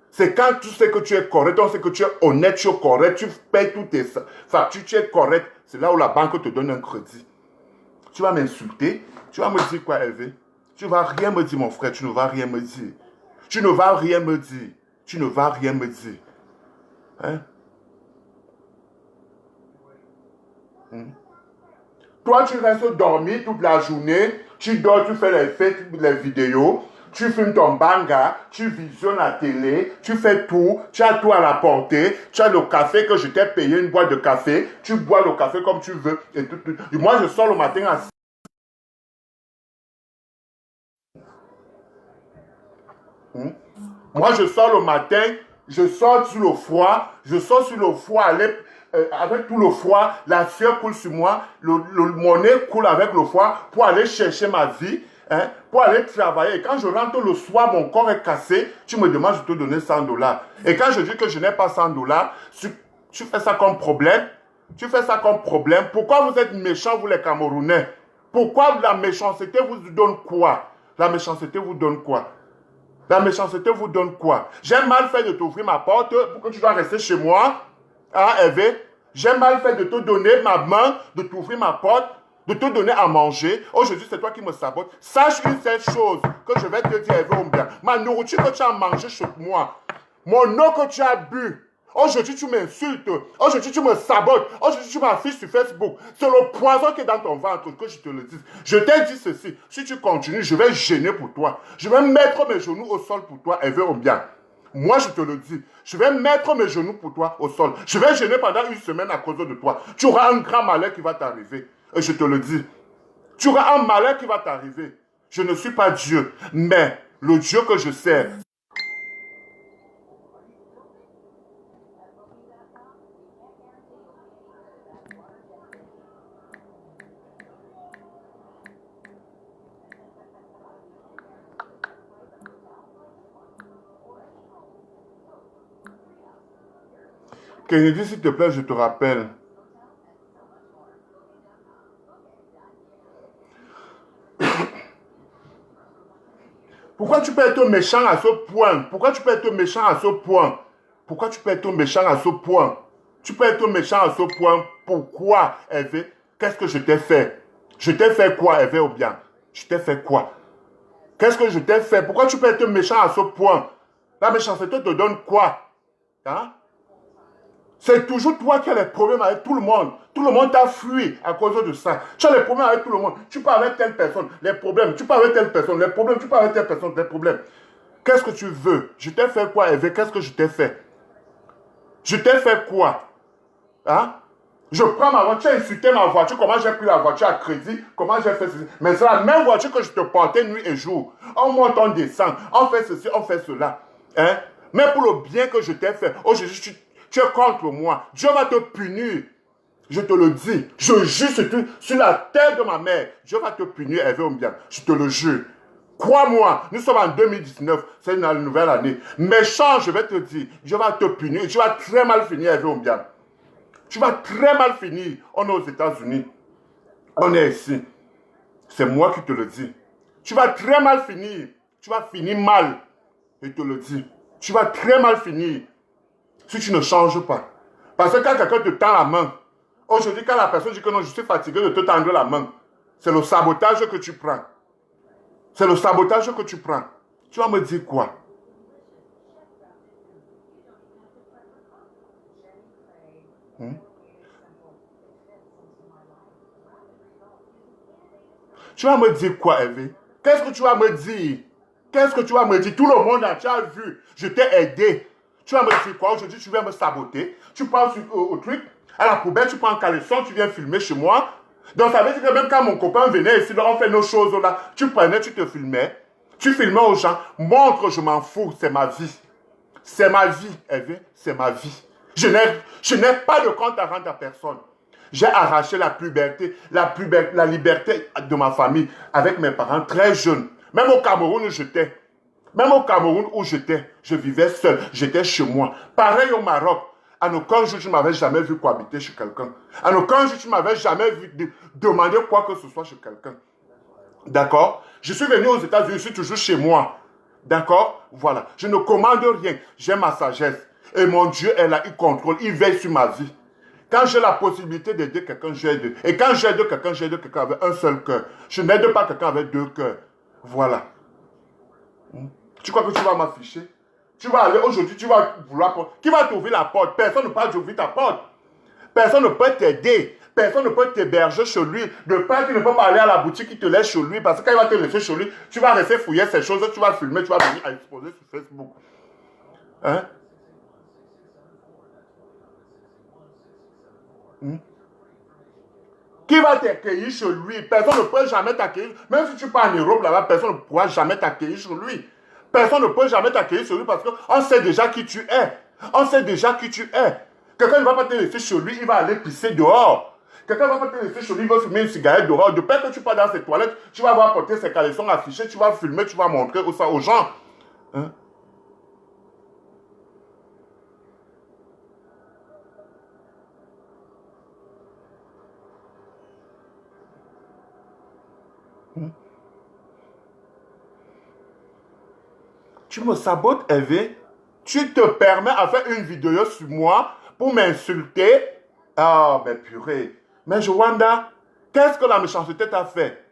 C'est quand tu sais que tu es correct, on sait que tu es honnête, tu es correct, tu payes toutes tes factures, tu es correct. C'est là où la banque te donne un crédit. Tu vas m'insulter, tu vas me dire quoi, Hervé? Tu ne vas rien me dire, mon frère, tu ne vas rien me dire. Tu ne vas rien me dire. Tu ne vas rien me dire. Hein? Toi, tu restes dormir toute la journée. Tu dors, tu fais les fêtes, les vidéos. Tu filmes ton banga. Tu visionnes la télé. Tu fais tout. Tu as tout à la portée. Tu as le café que je t'ai payé, une boîte de café. Tu bois le café comme tu veux. Et tout. Et moi, je sors le matin à... Moi, je sors le matin, je sors sur le froid, avec tout le froid, la sueur coule sur moi, mon nez coule avec le froid pour aller chercher ma vie, hein, pour aller travailler. Et quand je rentre le soir, mon corps est cassé, tu me demandes de te donner $100. Et quand je dis que je n'ai pas $100, tu fais ça comme problème. Tu fais ça comme problème. Pourquoi vous êtes méchants, vous les Camerounais? Pourquoi la méchanceté vous donne quoi? La méchanceté vous donne quoi? La méchanceté vous donne quoi? J'ai mal fait de t'ouvrir ma porte pour que tu dois rester chez moi. Hein, Hervé? J'ai mal fait de te donner ma main, de t'ouvrir ma porte, de te donner à manger. Aujourd'hui, c'est toi qui me sabotes. Sache une seule chose que je vais te dire, Hervé Ombia. Ma nourriture que tu as mangée chez moi, mon eau que tu as bu. Aujourd'hui, tu m'insultes. Aujourd'hui, tu me sabotes. Aujourd'hui, tu m'affiches sur Facebook. C'est le poison qui est dans ton ventre, que je te le dise. Je t'ai dit ceci. Si tu continues, je vais gêner pour toi. Je vais mettre mes genoux au sol pour toi, Hervé Ombia. Moi, je te le dis. Je vais mettre mes genoux pour toi au sol. Je vais gêner pendant une semaine à cause de toi. Tu auras un grand malheur qui va t'arriver. Et je te le dis. Tu auras un malheur qui va t'arriver. Je ne suis pas Dieu. Mais le Dieu que je sers... Kennedy, s'il te plaît, je te rappelle. Pourquoi tu peux être méchant à ce point? Pourquoi tu peux être méchant à ce point? Pourquoi tu peux être méchant à ce point? Tu peux être méchant à ce point. Pourquoi, Hervé? Qu'est-ce que je t'ai fait? Je t'ai fait quoi, Hervé Ombia? Je t'ai fait quoi? Qu'est-ce que je t'ai fait? Pourquoi tu peux être méchant à ce point? La méchanceté te donne quoi? Hein? C'est toujours toi qui as les problèmes avec tout le monde. Tout le monde t'a fui à cause de ça. Tu as les problèmes avec tout le monde. Tu parles avec telle personne, les problèmes. Tu parles avec telle personne, les problèmes. Tu parles avec telle personne, les problèmes. Qu'est-ce que tu veux? Je t'ai fait quoi, Hervé? Qu'est-ce que je t'ai fait? Je t'ai fait quoi? Hein? Je prends ma voiture, tu as insulté ma voiture, comment j'ai pris la voiture à crédit, comment j'ai fait ceci. Mais c'est la même voiture que je te portais nuit et jour. On monte, on descend, on fait ceci, on fait cela. Hein? Mais pour le bien que je t'ai fait, aujourd'hui, tu es contre moi. Dieu va te punir. Je te le dis. Je jure sur la terre de ma mère. Dieu va te punir, Hervé Ombiang. Je te le jure. Crois-moi, nous sommes en 2019, c'est une nouvelle année. Méchant, je vais te dire, Dieu va te punir. Tu vas très mal finir, Hervé Ombiang. Tu vas très mal finir. On est aux États-Unis. On est ici. C'est moi qui te le dis. Tu vas très mal finir. Tu vas finir mal. Je te le dis. Tu vas très mal finir si tu ne changes pas. Parce que quand quelqu'un te tend la main, aujourd'hui, quand la personne dit que non, je suis fatigué de te tendre la main, c'est le sabotage que tu prends. C'est le sabotage que tu prends. Tu vas me dire quoi? Tu vas me dire quoi, Hervé? Qu'est-ce que tu vas me dire? Qu'est-ce que tu vas me dire? Tout le monde tu as vu. Je t'ai aidé. Tu vas me dire quoi? Aujourd'hui, tu viens me saboter. Tu passes au truc, à la poubelle, tu prends un caleçon, tu viens filmer chez moi. Donc, ça veut dire que même quand mon copain venait ici, on fait nos choses là, tu prenais, tu te filmais. Tu filmais aux gens. Montre, je m'en fous, c'est ma vie. C'est ma vie, Hervé, c'est ma vie. Je n'ai pas de compte à rendre à personne. J'ai arraché la liberté de ma famille avec mes parents très jeunes. Même au Cameroun où j'étais. Même au Cameroun où j'étais, je vivais seul. J'étais chez moi. Pareil au Maroc. En aucun jour, tu ne m'avais jamais vu cohabiter chez quelqu'un. En aucun jour, tu ne m'avais jamais vu demander quoi que ce soit chez quelqu'un. D'accord? Je suis venu aux États-Unis, je suis toujours chez moi. D'accord? Voilà. Je ne commande rien. J'ai ma sagesse. Et mon Dieu est là, il contrôle, il veille sur ma vie. Quand j'ai la possibilité d'aider quelqu'un, j'aide. Et quand j'aide quelqu'un avec un seul cœur. Je n'aide pas quelqu'un avec deux cœurs. Voilà. Tu crois que tu vas m'afficher? Tu vas aller aujourd'hui, tu vas vouloir... Qui va t'ouvrir la porte? Personne ne peut t'ouvrir ta porte. Personne ne peut t'aider. Personne ne peut t'héberger chez lui. De peur qu'il ne peut pas aller à la boutique, il te laisse chez lui. Parce que quand il va te laisser chez lui, tu vas rester fouiller ces choses, tu vas filmer, tu vas venir à exposer sur Facebook. Hein? Qui va t'accueillir chez lui? Personne ne peut jamais t'accueillir. Même si tu pars en Europe là-bas, personne ne pourra jamais t'accueillir chez lui. Personne ne peut jamais t'accueillir chez lui parce qu'on sait déjà qui tu es. On sait déjà qui tu es. Quelqu'un ne va pas te laisser chez lui, il va aller pisser dehors. Quelqu'un ne va pas te laisser chez lui, il va fumer une cigarette dehors. De peur que tu pars dans ses toilettes, tu vas avoir porté ses caleçons affichés, tu vas filmer, tu vas montrer ça aux gens. Hein? Tu me sabotes, Hervé. Tu te permets à faire une vidéo sur moi pour m'insulter. Ah, mais purée. Mais Joanda, qu'est-ce que la méchanceté t'a fait?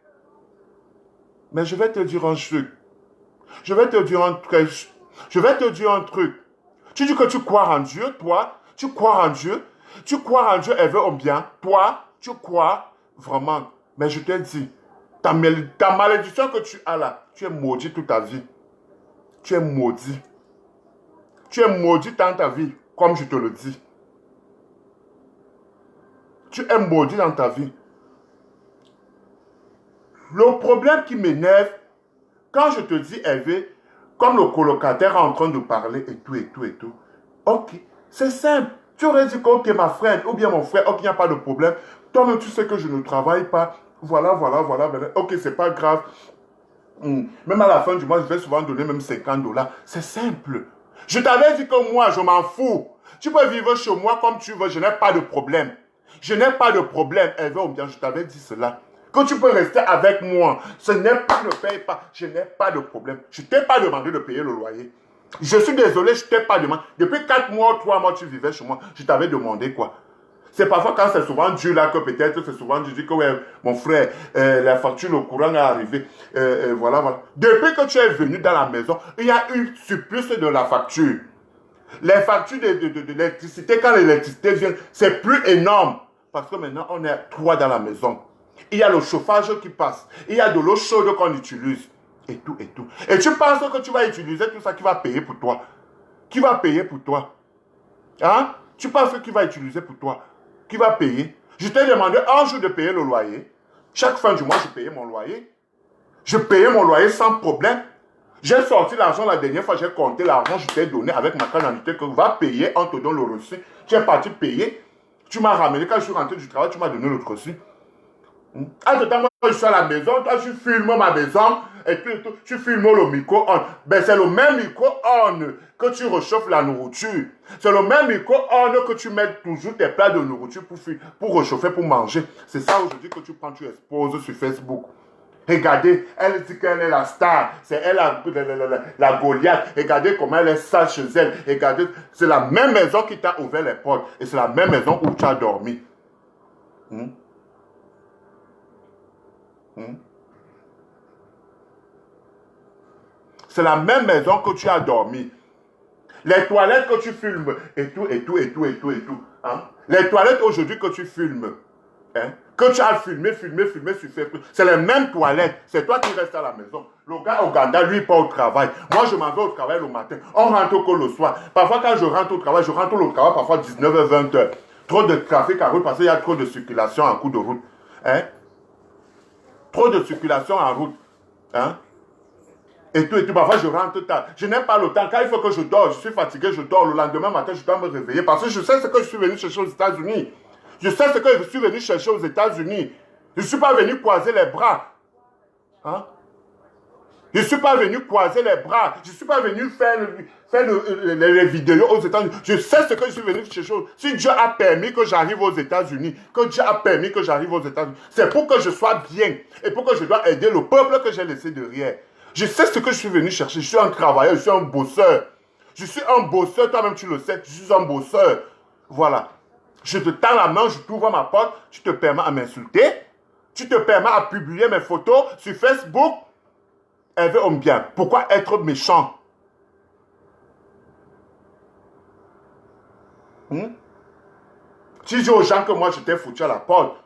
Mais je vais te dire un truc. Je vais te dire un truc. Je vais te dire un truc. Tu dis que tu crois en Dieu, toi. Tu crois en Dieu. Tu crois en Dieu, Hervé Ombiang. Toi, tu crois vraiment. Mais je te dis, ta malédiction que tu as là, tu es maudit toute ta vie. Tu es maudit. Tu es maudit dans ta vie, comme je te le dis. Tu es maudit dans ta vie. Le problème qui m'énerve, quand je te dis, Hervé, comme le colocataire est en train de parler et tout. Ok, c'est simple. Tu aurais dit que, ok, ma frère, ou bien mon frère, ok, il n'y a pas de problème. Toi-même, tu sais que je ne travaille pas. Voilà. Ok, c'est pas grave. Même à la fin du mois, je vais souvent donner même $50. C'est simple. Je t'avais dit que moi, je m'en fous. Tu peux vivre chez moi comme tu veux, je n'ai pas de problème. Je n'ai pas de problème. Hervé Ombiang, je t'avais dit cela. Que tu peux rester avec moi. Ce n'est pas, ne paye pas. Je n'ai pas de problème. Je ne t'ai pas demandé de payer le loyer. Je suis désolé, je ne t'ai pas demandé. Depuis 4 mois, 3 mois, tu vivais chez moi. Je t'avais demandé quoi? C'est parfois quand c'est souvent Dieu là que peut-être c'est souvent Dieu dit que ouais, mon frère, la facture, le courant est arrivé. Voilà. Depuis que tu es venu dans la maison, il y a eu surplus de la facture. Les factures de l'électricité, quand l'électricité vient, c'est plus énorme. Parce que maintenant, on est 3 dans la maison. Il y a le chauffage qui passe. Il y a de l'eau chaude qu'on utilise. Et tout, et tout. Et tu penses que tu vas utiliser tout ça qui va payer pour toi? Qui va payer pour toi? Hein? Tu penses qu'il va utiliser pour toi? Qui va payer? Je t'ai demandé un jour de payer le loyer. Chaque fin du mois, je payais mon loyer. Je payais mon loyer sans problème. J'ai sorti l'argent la dernière fois, j'ai compté l'argent, je t'ai donné avec ma carte d'identité que va payer, on te donne le reçu. Tu es parti payer. Tu m'as ramené. Quand je suis rentré du travail, tu m'as donné le reçu. À ce temps, moi, je suis à la maison, toi, tu filmes ma maison, et tout, tu filmes le micro-ondes. Ben, c'est le même micro-ondes que tu réchauffes la nourriture. C'est le même micro-ondes que tu mets toujours tes plats de nourriture pour réchauffer, pour manger. C'est ça aujourd'hui que tu prends, tu exposes sur Facebook. Regardez, elle dit qu'elle est la star, c'est elle la Goliath. Regardez comment elle est sale chez elle. Regardez, c'est la même maison qui t'a ouvert les portes et c'est la même maison où tu as dormi. C'est la même maison que tu as dormi. Les toilettes que tu filmes, et tout, et tout, et tout, et tout, et tout. Hein? Les toilettes aujourd'hui que tu filmes, hein? Que tu as filmé sur Facebook, c'est les mêmes toilettes. C'est toi qui restes à la maison. Le gars au Ouganda, lui, part au travail. Moi, je m'en vais au travail le matin. On rentre que le soir. Parfois, quand je rentre au travail, parfois 19h, 20h. Trop de trafic en route parce qu'il y a trop de circulation en cours de route. Hein? Trop de circulation en route. Hein? Et tout, parfois je rentre tard. Je n'aime pas le temps. Quand il faut que je dors, je suis fatigué, je dors. Le lendemain matin, je dois me réveiller. Parce que je sais ce que je suis venu chercher aux États-Unis. Je sais ce que je suis venu chercher aux États-Unis. Je ne suis pas venu croiser les bras. Hein? Je ne suis pas venu croiser les bras. Je ne suis pas venu faire les vidéos aux États-Unis. Je sais ce que je suis venu chercher. Si Dieu a permis que j'arrive aux États-Unis, c'est pour que je sois bien et pour que je dois aider le peuple que j'ai laissé derrière. Je sais ce que je suis venu chercher. Je suis un travailleur, je suis un bosseur. Je suis un bosseur, toi-même tu le sais, je suis un bosseur. Voilà. Je te tends la main, je t'ouvre ma porte, tu te permets à m'insulter, tu te permets à publier mes photos sur Facebook. Elle veut homme bien. Pourquoi être méchant? Tu dis aux gens que moi je t'ai foutu à la porte.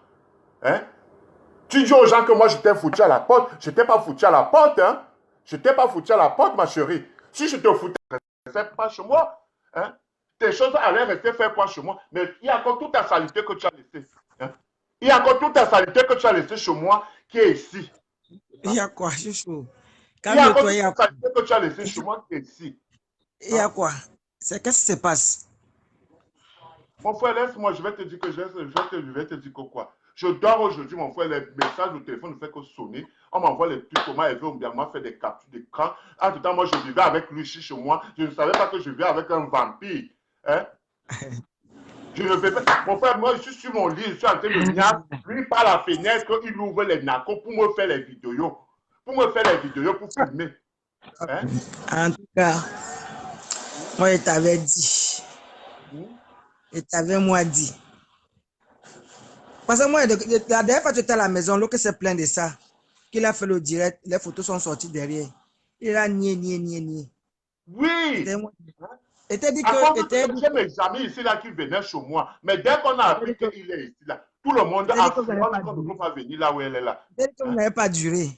Hein? Tu dis aux gens que moi je t'ai foutu à la porte. Je t'ai pas foutu à la porte, hein? Je t'ai pas foutu à la porte, ma chérie. Si je te foutais, fais pas chez moi. Hein? Tes choses allaient rester faire quoi chez moi. Mais il y a encore toute ta saleté que tu as laissée. Hein? Il y a encore toute ta saleté que tu as laissée chez moi qui est ici. Il y a quoi, chouchou? Il y a encore toute ta saleté que tu as laissée chez moi qui est ici. Il y a quoi? Qu'est-ce qui se passe? Mon frère, laisse-moi, je vais te dire que quoi. Je dors aujourd'hui, mon frère, les messages au téléphone ne font que sonner. On m'envoie les trucs, comment elle veut bien moi faire des captures d'écran. En tout temps, moi, je vivais avec lui chez moi. Je ne savais pas que je vivais avec un vampire. Hein? Je ne vais pas. Mon frère, moi, je suis sur mon lit, je suis en train de niaque. Lui, par la fenêtre, il ouvre les nacos pour me faire les vidéos. Pour filmer. Hein? En tout cas, moi, je t'avais dit. Je t'avais moi dit. Parce que moi, la dernière fois que tu étais à la maison, l'autre s'est plaint de ça. Qu'il a fait le direct, les photos sont sorties derrière. Il a nié. Oui! Et t'as dit que j'ai mes amis ici là qui venaient chez moi. Mais dès qu'on a appris qu'il est ici là, tout le monde a fui. On ne peut pas venir là où elle est là. Dès que vous n'avez pas duré.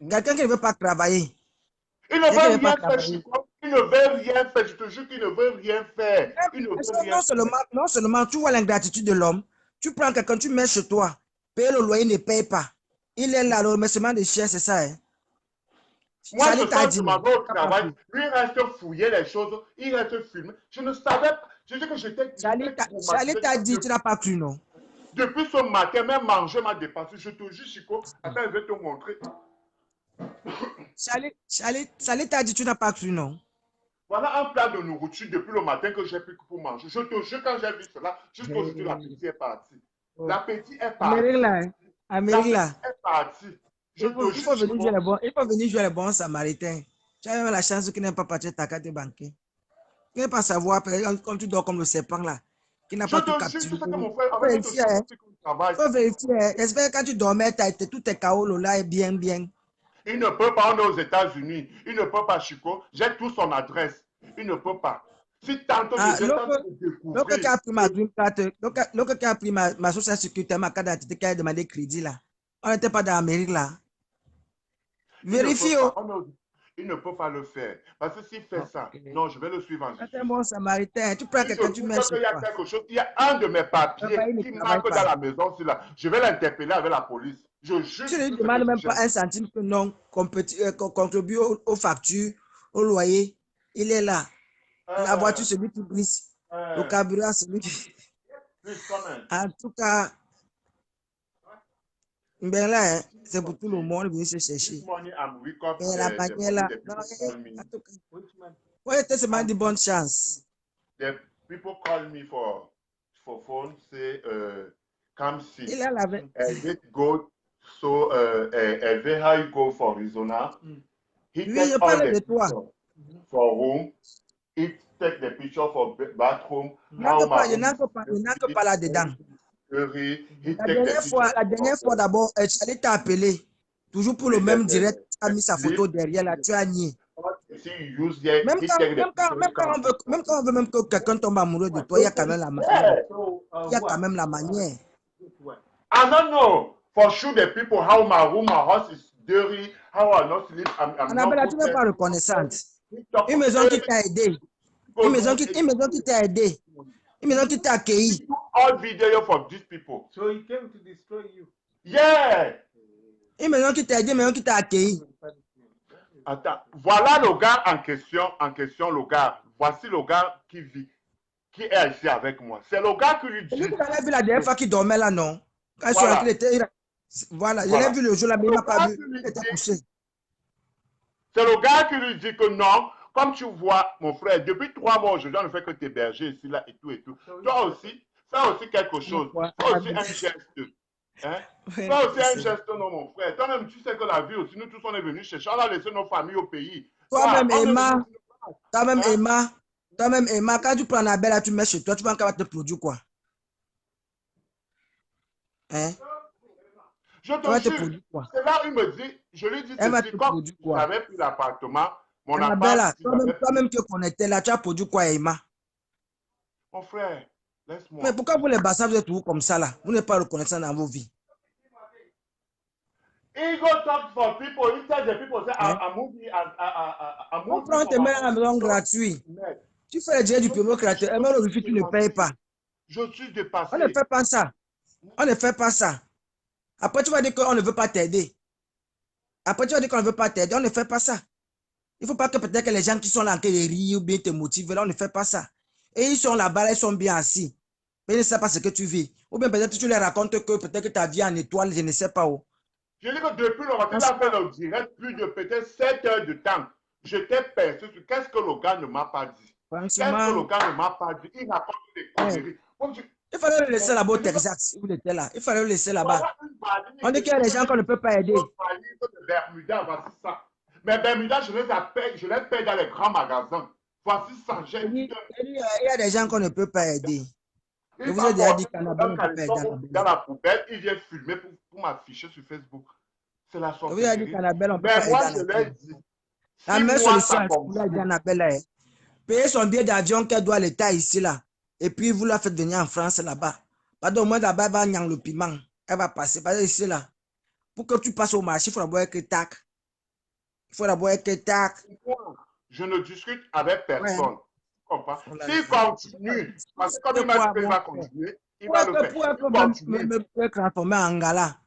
Quelqu'un qui ne veut pas travailler. Il ne veut rien faire, Chico. Il ne veut rien faire. Je te jure qu'il ne veut rien faire. Non seulement tu vois l'ingratitude de l'homme, tu prends quelqu'un, tu mets chez toi, payer le loyer, ne paye pas. Il est là, le remerciement de chien, c'est ça. Hein? Moi, je m'en vais au travail. Lui, il reste fouiller les choses. Il reste filmer. Je ne savais pas. Je dis que j'étais. Charlie t'a dit, tu n'as pas cru, non? Depuis ce matin, même manger m'a dépassé. Je te jure, Chico. Attends, je vais te montrer. Charlie t'a dit, tu n'as pas cru, non? Voilà un plat de nourriture depuis le matin que j'ai pris pour manger. Je te jure, quand j'ai vu cela, juste aujourd'hui, l'appétit est parti. L'appétit est parti. Amérique là. Est parti. Il faut venir jouer les bons samaritains. Tu as eu la chance qu'il n'ait pas parti ta carte bancaire. Tu n'es pas savoir, quand tu dors comme le serpent là, qui n'a pas tout capturé. Il faut vérifier. J'espère que quand tu dormais, tout tes KO là est bien. Il ne peut pas, on est aux États-Unis. Il ne peut pas, Chico. J'ai tout son adresse. Il ne peut pas. Si tantôt l'autre qui a pris ma green card, l'autre qui a pris ma social sécurité, ma carte d'identité, qui a demandé crédit là. On n'était pas dans l'Amérique là. Vérifie. Il ne peut pas le faire. Parce que s'il fait ça, non, je vais le suivre en Quand justice. tu es un bon samaritain, tu prends quelqu'un, tu mets chez Il y a toi. quelque chose, il y a un de mes papiers qui marque dans la maison, je vais l'interpeller avec la police. Je juge. Tu ne lui demandes même pas un centime que non, qu'on contribue aux factures, au loyer. Il est là. La voiture, celui qui glisse. Le carburant, celui qui... En tout cas, ben là, c'est pour tout le monde venir se chercher. Mais la manière là, non, en tout cas, ouais, c'est seulement de bonne chance. The people call me for phone, say, come see. Il a la... Let's go. So, how you go for Arizona? He Oui, take je all parle de the toi. picture for room. He take the picture for bathroom. Il n'a que pas là-dedans. La dernière fois d'abord, Charlie t'a appelé. Toujours pour le même direct, tu as mis sa photo derrière là, tu as nié. Même quand on veut même que quelqu'un tombe amoureux de toi, il y a quand même la manière. Il y a quand même la manière. I don't know. For sure, the people, how my room, my house is dirty, how I not sleep. Annabella, tu n'es pas reconnaissante. Une maison qui t'a aidé. Une maison qui t'a aidé. Une maison qui t'a accueilli. All video for these people. So he came to destroy you. Yeah. Une maison qui t'a aidé, une maison qui t'a accueilli. Attends, voilà le gars en question, le gars. Voici le gars qui vit, qui est ici avec moi. C'est le gars qui lui dit. Tu l'avais vu la dernière fois qu'il dormait là, non? Quand voilà. Voilà, je l'ai vu le jour là, mais il m'a pas vu. Il était couché. C'est le gars qui lui dit que non, comme tu vois, mon frère, depuis 3 mois aujourd'hui, on ne fait que t'héberger ici, là, et tout, et tout. Toi aussi, fais aussi quelque chose. Fais aussi un geste. Hein? Fais aussi un geste, non, mon frère. Toi-même, tu sais que la vie aussi, nous tous, on est venus chercher. On a laissé nos familles au pays. Toi-même, Emma, quand tu prends la belle, tu mets chez toi, tu vas encore te produire quoi? Hein? Je te jure, c'est là où il me dit, je lui dis ceci, comme j'avais pris l'appartement, mon appart... Toi-même qui es connecté là, tu as produit quoi, Emma? Mon frère, laisse-moi. Mais pourquoi vous les bassins, vous êtes toujours comme ça là? Vous n'êtes pas reconnaissant dans vos vies. He go talk for people, he tell the people, say, I'm moving, On prend tes mains à la maison gratuit. Tu fais le direct du premier créateur, et même le refus, tu ne payes pas. Je suis dépassé. On ne fait pas ça. On ne fait pas ça. Après, tu vas dire qu'on ne veut pas t'aider. Après, tu vas dire qu'on ne veut pas t'aider. On ne fait pas ça. Il ne faut pas que peut-être que les gens qui sont là, qui rient ou bien te motivent, là, on ne fait pas ça. Et ils sont là-bas, là, ils sont bien assis. Mais ils ne savent pas ce que tu vis. Ou bien peut-être que tu leur racontes que peut-être que ta vie en étoile, je ne sais pas où. Je dis que depuis le matin, il a fait le direct plus de peut-être 7 heures de temps. J'étais perçu sur qu'est-ce que le gars ne m'a pas dit. Qu'est-ce que le gars ne m'a pas dit. Il raconte des conneries. Il fallait le laisser là-bas au Texas, où il était là. Il fallait le laisser là-bas. On dit qu'il y a des gens qu'on ne peut pas aider. Mais Bermuda, je les paye dans les grands magasins. Voici ça. Il y a des gens qu'on ne peut pas aider. Je vous ai déjà dit qu'Annabelle ne peut pas aider. Dans la poubelle, il vient filmer pour m'afficher sur Facebook. C'est la sortie. Je vous ai dit qu'Annabelle, on ne peut pas aider. Mais moi, je l'ai dit. La même solution, c'est aider Annabelle. Payer son billet d'avion qu'elle doit à l'État ici, là. Et puis, vous la faites venir en France, là-bas. Pardon, moi, là-bas, elle va gagner le piment. Elle va passer. Parce que ici, là, pour que tu passes au marché, il faut d'abord être tac. Il faut d'abord être tac. Je ne discute avec personne. S'il continue, parce que comme il m'a dit qu'il va continuer, il va le faire. Pour transformer en gala.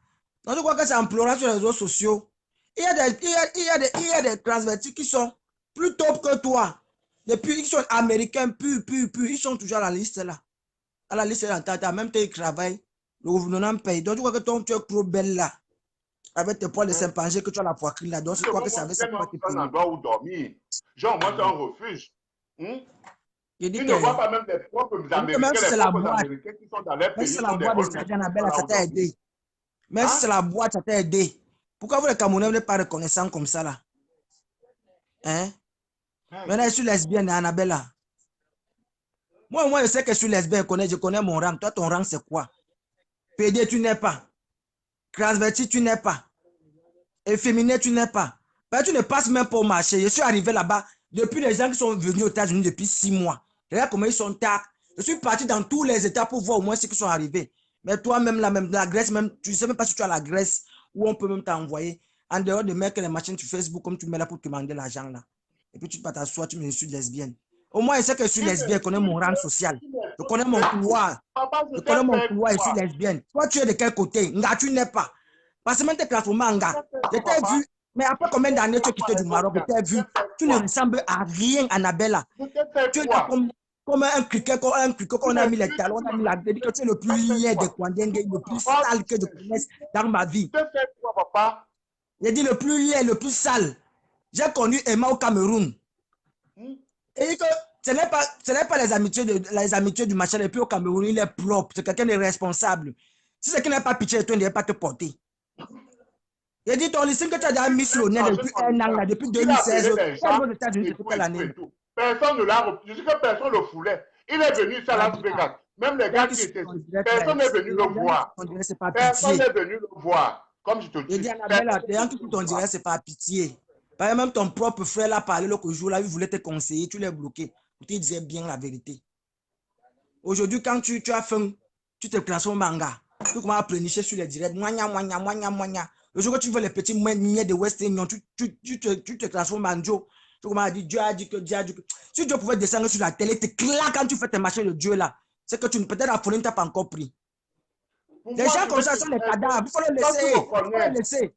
Donc, je crois que c'est en pleurant sur les réseaux sociaux. Il y a des transvertis qui sont plus top que toi. Depuis, ils sont américains, ils sont toujours à la liste là. À la liste là, t'as même tes travail. Le gouvernement paye. Donc, tu crois que tu es trop belle là. Avec tes poils de Saint-Pangé que tu as la poitrine là. Donc, je crois que c'est avec ça que tu peux. Un endroit où dormir. Genre, moi, c'est un refuge. Ils ne voient pas même des propres Américains, qui sont dans les pays. Même si c'est la boîte de Sadia Annabelle, ça t'a aidé. Même si c'est la boîte, ça t'a aidé. Pourquoi vous les Camerounais n'êtes pas reconnaissants comme ça là? Hein? Maintenant, je suis lesbienne, Annabella. Moi, je sais que je suis lesbienne, je connais mon rang. Toi, ton rang, c'est quoi? PD, tu n'es pas. Transverti, tu n'es pas. Efféminé, tu n'es pas. Ben, tu ne passes même pas au marché. Je suis arrivé là-bas depuis les gens qui sont venus aux États-Unis depuis 6 mois. Regarde comment ils sont tard. Je suis parti dans tous les États pour voir au moins ceux qui sont arrivés. Mais toi-même, la Grèce, même, tu ne sais même pas si tu as la Grèce où on peut même t'envoyer. En dehors de mettre les machines sur Facebook, comme tu mets là pour te demander l'argent là. Et puis tu vas t'asseoir, tu me suis lesbienne. Au moins, je sais que je suis lesbienne, je connais mon rang social. Je connais mon couloir. Je connais mon couloir et je suis lesbienne. Toi, tu es de quel côté? Nga, tu n'es pas. Parce que même tu es transformé en gars. Je t'ai vu. Mais après combien d'années tu as quitté du Maroc? Je t'ai vu. Tu ne ressembles à rien, Annabella. Tu es là comme un criquet qu'on a mis les talons, on a mis la tête. Tu es le plus laid des Kwandenge, le plus sale que je connaisse dans ma vie. J'ai dit le plus laid, le plus sale. J'ai connu Emma au Cameroun. Et que ce n'est pas les amitiés du machin. Et puis au Cameroun, il est propre. C'est quelqu'un de responsable. Si c'est qu'il n'a pas pitié de toi, il ne va pas te porter. J'ai dit ton listing que tu as déjà mis sur le nez depuis un an, là, depuis 2016. Personne ne l'a. Je dis que personne ne le foulait. Il est venu ici à Las Vegas. Même les gars qui étaient. Personne n'est venu le voir. Personne n'est venu le voir. Comme je te dis. Je dis à Annabella, les gens qui on dirait c'est pas pitié. Par exemple, même ton propre frère l'a parlé l'autre jour, là, il voulait te conseiller, tu l'as bloqué. Tu disais bien la vérité. Aujourd'hui, quand tu as faim, tu te transformes en manga. Tu commences à plénicher sur les directs. Moigna. Le jour que tu veux les petits moignets de West Indian, tu te transformes en Joe. Tu commences à dire Dieu a dit que. Si Dieu pouvait descendre sur la télé, te claque quand tu fais tes machins de Dieu là. C'est que peut-être la folie ne t'a pas encore pris. Les gens comme ça sont les cadavres. Il faut les laisser.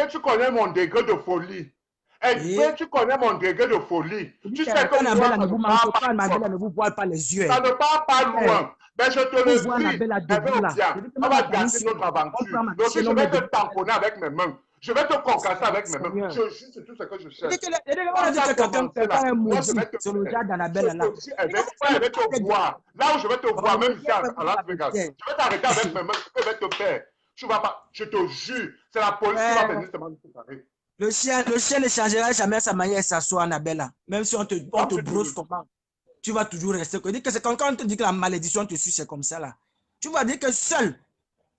Tu connais mon degré de folie. Tu connais mon degré de folie. Tu sais que Annabella ne vous voile pas les yeux. Ça ne part pas loin. Mais je te le dis, on va gâcher notre aventure. Donc je vais te tamponner avec mes mains. Je vais te concasser avec mes mains. Je jure, c'est tout ce que je cherche. Quelqu'un est maudit sur le genre d'Annabella là. Je vais te voir. Là où je vais te voir, même ici à Las Vegas. Je vais t'arrêter avec mes mains. Je vais te faire. Tu vas pas. Je te jure. C'est la police qui va venir seulement te séparer. Le chien ne changera jamais sa manière de s'asseoir, Annabella. Même si on te brosse comment, tu vas toujours rester. C'est quand on te dit que la malédiction te suit, c'est comme ça là. Tu vas dire que seul.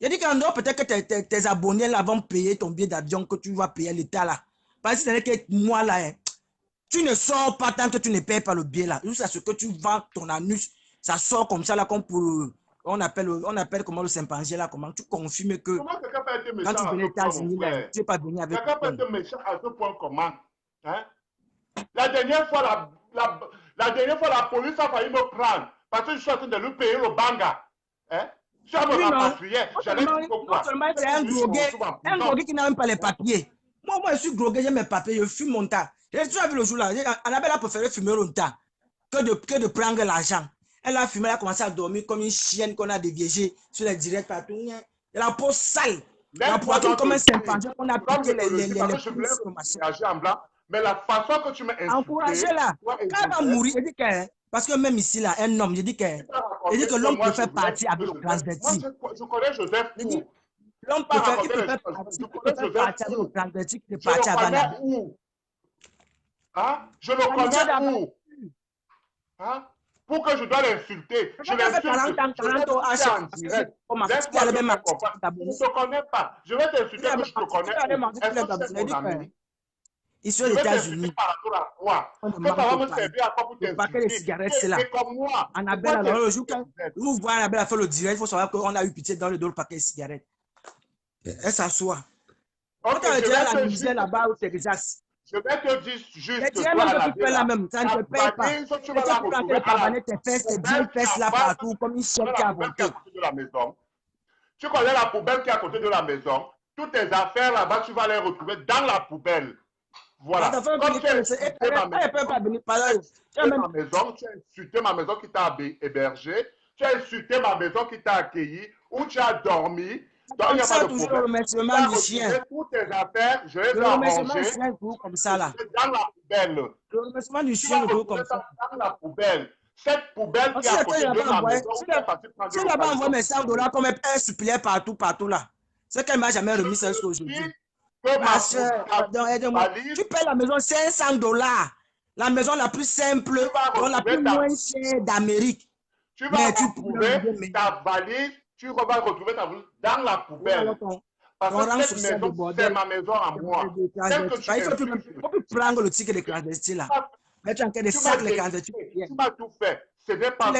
Il dit qu'en dehors, peut-être que tes abonnés là vont payer ton billet d'avion que tu vas payer à l'État là. Parce que c'est que moi là, tu ne sors pas tant que tu ne payes pas le billet là. Juste à ce que tu vends ton anus, ça sort comme ça là, comme pour. On appelle comment le chimpanzé là, comment tu confirmes que comment quelqu'un peut être méchant quand tu viens aux États-Unis, tu n'es pas venu avec. Quelqu'un peut être méchant à ce point comment? Hein? La dernière fois, la police a failli me prendre parce que je suis en train de lui payer le banga. Hein? Tu as me rapatrié. J'allais dire pourquoi. Non seulement c'est un drogué qui n'a même pas les papiers. Moi, je suis drogué, j'ai mes papiers, je fume mon temps. Tu as vu le jour là, Annabella a préféré fumer longtemps que de prendre l'argent. Elle a fumé, elle a commencé à dormir comme une chienne qu'on a déviégée sur les directs partout. Elle a la peau sale. La poitrine comme un chimpanzé qu'on a piqué les en blanc. Mais la façon que tu m'as insulté... Encouragez-la. Quand elle va mourir, je dis que... Parce que même ici, là, un homme, je dis que l'homme peut faire partie avec le transvesti. Je connais Joseph où? L'homme peut faire partie avec le transvesti qui est parti avant la... Je le connais où? Hein? Pour que je dois l'insulter. Je l'insulte. Je ne te connais pas. Je vais t'insulter que je te connais. Est-ce que c'est mon ami? Ils sont aux États-Unis. Que ça va me servir à quoi pour t'insulter? Le paquet de cigarettes, c'est là. C'est comme moi. Annabelle, alors le jour où vous voyez Annabelle faire le direct, il faut savoir qu'on a eu pitié dans le dos le paquet de cigarettes. Elle s'assoit. Quand tu as la misère là-bas au Texas. Je vais te dire juste que toi, la tu la même, ça ne te paye pas. Tu vas retrouver tes fesses, tes 10 fesses là partout, comme une chienne qui a avorté. Tu connais la poubelle qui est à côté de la maison. Toutes tes affaires là-bas, tu vas les retrouver dans la poubelle. Voilà. Comme tu as insulté ma maison, tu as insulté ma maison qui t'a hébergé, tu as insulté ma maison qui t'a accueilli, où tu as dormi. Donc, il n'y a pas de problème. Le remerciement du chien. Toutes tes affaires, je les ai arrangées. Comme ça là. Dans la poubelle. Le remerciement du chien, le comme ça. Dans la poubelle. Cette poubelle qui est à côté de la maison. Si là-bas envoie mes $100 comme un suppléant partout là. C'est qu'elle ne m'a jamais remis ça aujourd'hui. Ma soeur, aide-moi. Tu payes la maison $500. La maison la plus simple, la plus moins chère d'Amérique. Tu vas retrouver ta valise. Tu vas retrouver ta valise dans la poubelle. Parce que cette maison, c'est ma maison à moi. Il faut plus prendre le ticket de clandestin là. Mais tu as encore des sacs de clandestins. Tu m'as tout fait. Ce n'est pas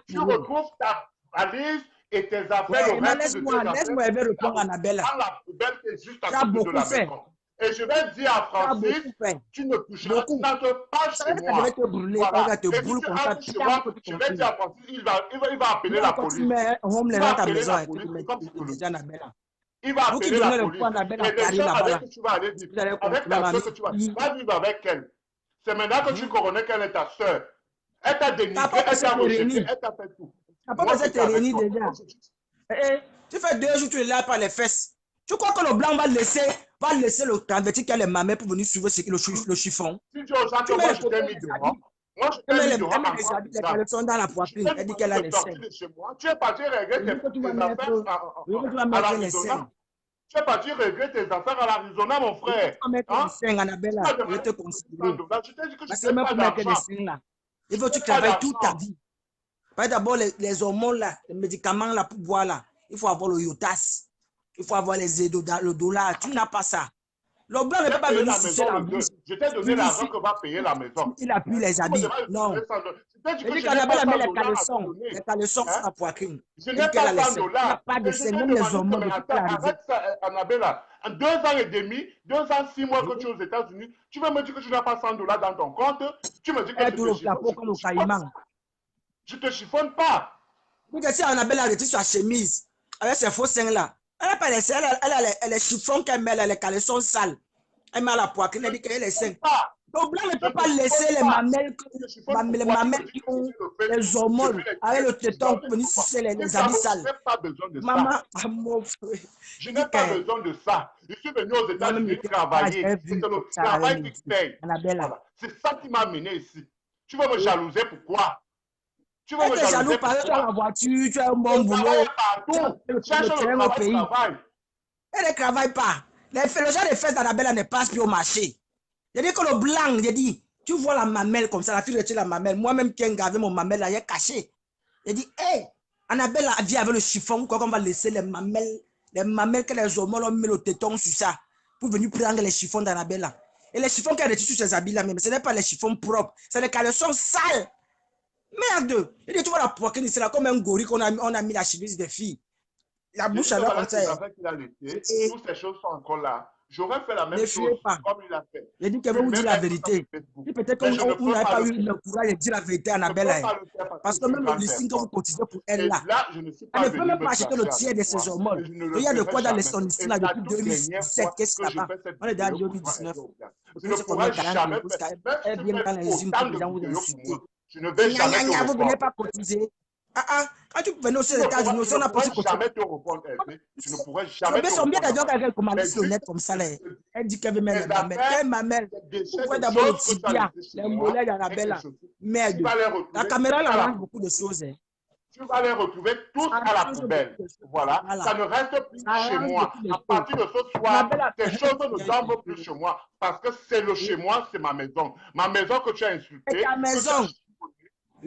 tu retrouves ta valise et tes affaires. Laisse-moi, elle veut répondre à Annabella. Dans la poubelle, c'est juste à côté de la maison. Et je vais dire à Ça a Francis, beaucoup fait. tu ne toucheras, tu Beaucoup. n'entres pas Ça chez veut dire que ça moi. devait te brûler. Voilà. Ça te Et si brûle tu comme ça. entres chez moi, je vais dire à Francis, il va appeler la Quand tu police. mets un homeless Il va dans ta appeler maison, la et que police, tu mets c'est comme des psychologue. gens Annabella. Il va Vous qui appeler la donnez le police. poids Annabella Et à les Paris gens là-bas, avec là. qui tu vas aller vivre, Vous allez avec continuer ta à soeur que tu vas vivre avec elle. C'est maintenant que tu connais qu'elle est ta soeur. Elle t'a T'as dénigré, pas elle besoin t'a de te rejeté, réunir. elle t'a fait tout. T'as pas Moi, besoin de te j'étais avec réunir toi. déjà. Tu fais 2 jours, tu es là par les fesses. Tu crois que le blanc va laisser le converti qui a les mamelles pour venir suivre le chiffon? Tu dis aux gens Tu que mets moi, les je photos, t'ai mis les dehors. habits. Moi, je Elle t'ai met mis dehors les encore. caleçons dans la Je poitrine. t'ai Elle dit qu'elle a demandé les de seins. sortir de chez moi. Tu es parti régler Je veux que tu vas tes mettre, affaires je veux que tu vas à mettre les l'Arizona. seins. Tu es parti régler tes affaires à l'Arizona, mon Je veux que frère. tu vas mettre les seins, Annabella. Tu m'as Je vais demandé te de considérer. $100. Je t'ai dit que Parce je que n'ai même pas pour mettre les d'argent. seins là, il faut que tu Je n'ai pas travailles toute ta d'argent. vie. Pas d'abord les hormones là, les médicaments là pour boire là. Il faut avoir le yotas. Il faut avoir le dollar. Tu n'as pas ça. Le blanc ne peut pas Payé venir la sucer maison la le 2. bouche. Je t'ai donné l'argent que va payer la maison. Il appuie les Tu me habits. demandes de Non. donner $100. Je t'ai dit Il que dit je n'ai qu'Annabella pas met $100 à te donner. les caleçons Hein? sur la poitrine. Je Il n'ai dit qu'elle a pas les $100. seins. Il n'y a pas de Et je seins. t'ai Même les demandé hormones ce depuis matin, qu'elle est arrivée. arrête ça, Annabella. En 2 ans et demi, 2 ans, 6 mois que tu es aux États-Unis, tu vas me dire que tu n'as pas $100 dans ton compte. Tu me dis que Elle je tourne te le chiffonne. capot comme le caïman. Je te chiffonne pas. Il dit que si Annabella a retiré sa chemise avec ses faux seins là, elle n'a pas les seins. Elle a les chiffons qu'elle met là, les caleçons sales. Elle met à la poitrine. Elle dit qu'elle a les seins. Le blanc ne peut pas laisser les mamelles qui ont les hormones avec le téton pour venir sucer les habits sales. Je n'ai pas besoin de Maman, ça. mon frère. Je n'ai pas besoin de ça. Je suis venu aux États-Unis travailler. C'est le travail qui paye. Voilà. C'est ça qui m'a amené ici. Tu veux me jalouser pourquoi? Tu veux me jalouser jaloux pourquoi? parce que tu as la voiture, tu as un bon Je boulot. travaille partout. Cherche le travail. Elle ne travaille pas. Le genre de fesses d'Annabella ne passe plus au marché. Je dis que le blanc, je dis, tu vois la mamelle comme ça, la fille retire la mamelle. Moi-même qui ai gavé mon mamelle là, il est caché. Je dis, hé, Annabella a dit avec le chiffon qu'on va laisser les mamelles que les hormones ont mis le téton sur ça pour venir prendre les chiffons d'Annabella. Et les chiffons qu'elle retire sur ses habits là, même, ce n'est pas les chiffons propres, c'est les caleçons sales. Merde! Je dis, tu vois la poitrine, c'est là comme un gorille qu'on a mis la chemise des filles. La bouche à l'heure comme ça. Toutes ces choses sont encore là. J'aurais fait la même chose comme il a fait. Je dis qu'elle va vous dire la vérité. Et peut-être qu'on n'avait pas eu le courage de dire la vérité à Annabella. Parce que même le listing que vous cotisez pour elle là, elle ne peut même pas acheter le tiers de ses hormones. Il y a de quoi dans son listing là depuis 2017. Qu'est-ce qu'il y a là-bas? On est dans 2019. Je ne pourrais jamais elle vient dans les usines pour les gens vous insulter. Je ne vais jamais te répondre. Vous ne venez pas cotiser. Quand tu venais aux États-Unis, on a posé côté. Jamais te répondre, je ne pourrais jamais te répondre. Bien d'ailleurs qu'elle commande sur le net comme ça. Elle dit qu'elle veut mettre les mamelles. Quelle mamelle? Pourquoi d'abord le tibia, les mollets d'Annabella? Merde. La caméra là arrange beaucoup de choses. Tu vas les retrouver tous à la poubelle. Voilà. Ça ne reste plus chez moi. À partir de ce soir, ces choses ne dorment plus chez moi. Parce que c'est le chez moi, c'est ma maison. Ma maison que tu as insultée. C'est ta maison.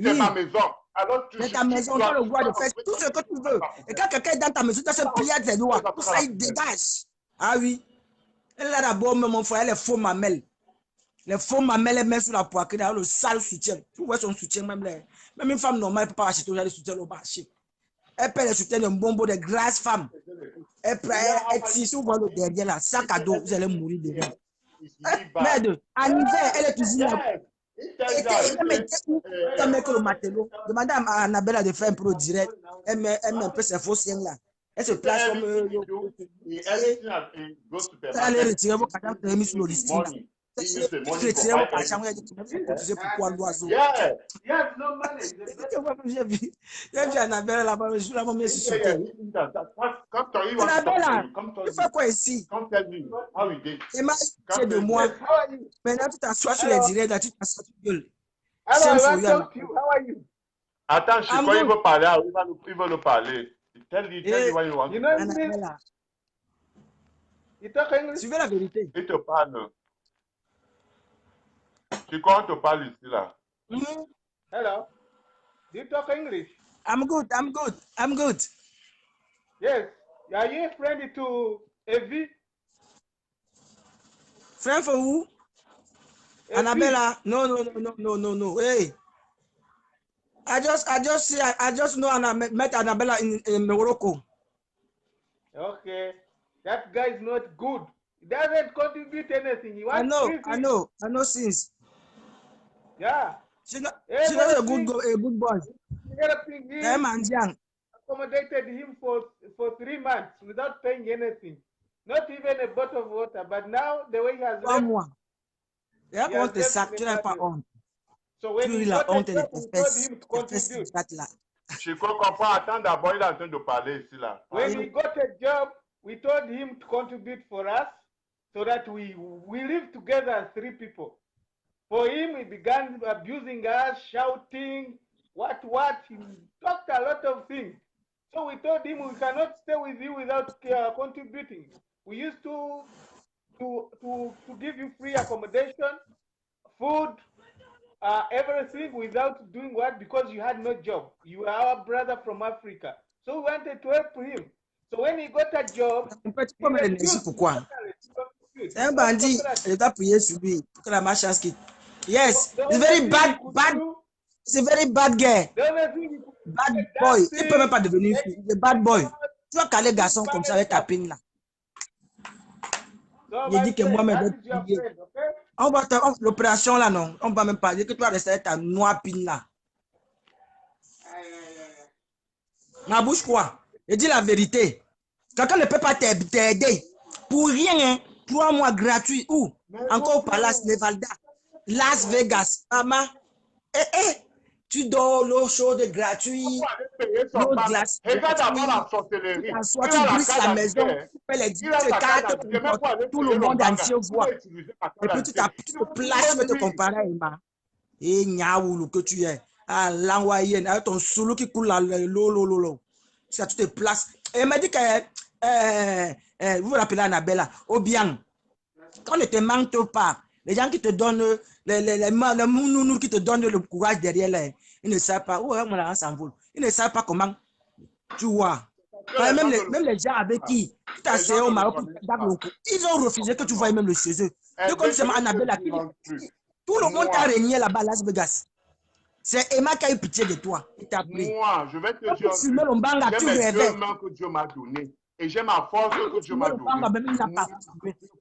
C'est ma maison. Alors, mais ta maison, tu as le droit de faire tout ce que tu veux. Et quand quelqu'un est dans ta maison, tu as se plier tes doigts. Tout ça, il dégage. Ah oui. Elle a d'abord, mon frère, les faux mamelles. Les faux mamelles, elle met sur la poitrine, le sale soutien. Tu vois son soutien, même une femme normale ne peut pas acheter aujourd'hui des soutiens au marché. Elle paie les soutiens d'un bonbon de grasses femmes. Elle tire, si vous voyez le derrière là, sac à dos, vous allez mourir derrière. Merde, en hiver, elle est toujours là. Elle met que le matelot. Demandez à Annabella de faire un peu direct. Elle met un peu ses faux seins là. Elle se place comme. Elle allait retirer vos cartons que vous avez mis sur le listing. Retirer vos cartons, elle dit que vous cotisez pourquoi l'oiseau. J'ai vu Annabella là-bas, je suis là-bas, mais je suis sauté. Annabella, tu fais quoi ici? Et ma c'est de moi. Maintenant, tu t'assois sur les directs, là, tu t'assois, tu gueules. Attends, je crois qu'il veut parler, il veut nous parler. Tell me what you want. Annabella. Suivez la vérité. Il te parle. Tu crois qu'on te parle ici, là? Hello. Do you talk English? I'm good. Yes. Are you a friend to Evie? Friend for who? Evie. Annabella. No. Hey. I just know met Annabella in Morocco. Okay. That guy is not good. He doesn't contribute anything. He I wants know, free I things. know, I know since. Yeah. She's not a Everything, good boy. helping Hey, him, man, young. accommodated him for 3 months without paying anything. Not even a bottle of water. But now, the way he has Pas left, moi. Et he has quand tu left sacs, in tu a n'as bad pas way. honte. So Tu when he ris la got a honte de job, tes we told fesses. him to Tes fesses contribute. datent là. Chico comprend. Attends d'abord, il est en train de parler ici là. When he got a job, we told him to contribute for us so that we live together as 3 people. For him, he began abusing us, shouting, what. He talked a lot of things. So we told him we cannot stay with you without contributing. We used to give you free accommodation, food, everything without doing what? Because you had no job. You are our brother from Africa. So we wanted to help him. So when he got a job, Un petit he peu de l'énergie, refused pourquoi? totally to contribute. C'est un He got bandit. cooperative. Il doit prier sur lui pour que la malchance quitte. Yes, The it's only very thing he bad, could bad. do, C'est very bad guy. the only thing he could do Bad was boy. Il peut même dancing, pas devenir fille. making Il est bad boy. videos, Tu vas caler doing garçon comme ça avec ta stuff. pine là. So Il my dit que friend, moi-même, that je vais is your prier. friend, okay? On va l'opération là, non. On va même pas dire que tu vas rester avec ta noire pine là. Ma bouche quoi? Je dis la vérité. Quelqu'un ne peut pas t'aider. Pour rien, hein. 3 mois gratuits. Où? Encore au Palace Nevada. Las Vegas. Maman. Tu dors l'eau chaude gratuite. L'eau glace. Regarde d'abord la Tu sorcellerie. t'assois, Il tu a la brises carte la maison. d'identité. Tu fais les Il a sa carte cartes, d'identité. Même pour aller tout le payer monde Lombanga, entier il voit. va utiliser sa Et carte puis tu d'identité. te places, tu veux te comparer à Emma. Et Niaoulou que tu es. Ah, l'envoyé, avec ton solo qui coule là, lolo. Ça, tu te places. Et elle m'a dit que, vous vous rappelez Annabella, au bien, quand on ne te manque pas, les gens qui te donnent, les mounous qui te donnent le courage derrière là, ils ne savent pas, où mon argent s'envole. Ils ne savent pas comment, tu vois. Même les gens avec qui tu t'as essayé au Maroc, ils ont refusé que tu voyes même le chez eux. Donc, comme c'est Annabella, tout le monde t'a régné là-bas à Las Vegas. C'est Emma qui a eu pitié de toi. Il t'a pris. Moi, je vais te Quand dire, tu fumais Lombanga, tu j'ai mes rêvais. 2 mains que Dieu m'a données. Et j'ai ma force que Dieu m'a donnée.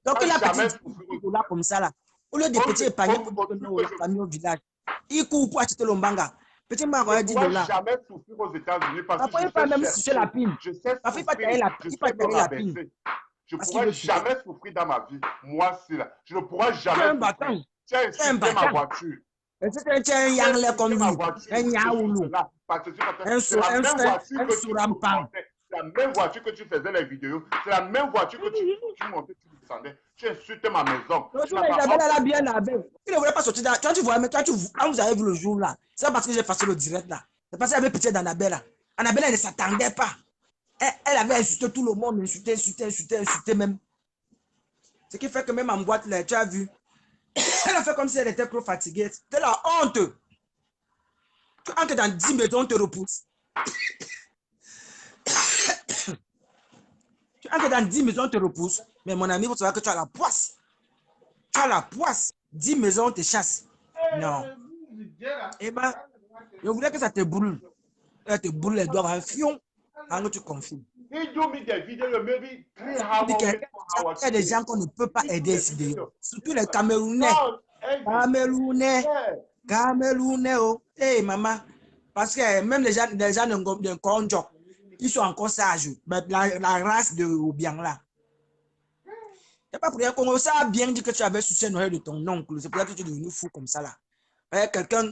Donc, il a jamais petit là comme ça là. Au lieu de petits épargnés pour donner aux familles au village, il court pour acheter Lombanga. Petit marron a 10 $. Je ne dollars. jamais souffrir aux États-Unis parce Après, que il je pas sais même chercher. sucer la pine. Je sais Après, il pas souffrir. tailler la Je pine. sais Il pas me tailler la pine. rabaisser. Je ne Parce pourrai qu'il veut jamais souffrir dans ma vie. Moi, c'est là. Je ne pourrai Tu es un jamais bâton. souffrir. Tu as Tu es un insulté ma bâton. voiture. Et c'est un yang comme lui. Un yaoulou. C'est la même voiture que tu sourampang. montais. C'est la même voiture que tu faisais les vidéos. C'est la même voiture que tu montais, tu descendais. Tu insultais ma maison. Donc, Isabelle, elle a bien lavé. Tu ne voulais pas sortir. Quand tu vois, mais quand vous avez vu le jour là, c'est parce que j'ai passé le direct là. C'est parce qu'elle avait pitié d'Annabelle. Annabelle, elle ne s'attendait pas. Elle avait insulté tout le monde, insulté même. Ce qui fait que même en boîte, là, tu as vu, elle a fait comme si elle était trop fatiguée. C'est la honte. Tu entres dans 10 maisons, on te repousse. Tu entres dans 10 maisons, on te repousse. Mais mon ami, vous savez que tu as la poisse. Tu as la poisse. 10 maisons, on te chasse. Non. Eh ben, je voulais que ça te brûle. Elle te brûle les doigts en fion. Alors tu confies. Il y a des gens qu'on ne peut pas aider ici. Surtout les Camerounais. Camerounais, oh. Hey, maman. Parce que même les gens de Konjo, ils sont encore sages. Mais la race de Obiang là. C'est pas pour rien qu'on ça a bien dit que tu avais sucé Noël de ton oncle. C'est pour ça que tu es devenu fou comme ça là. Quelqu'un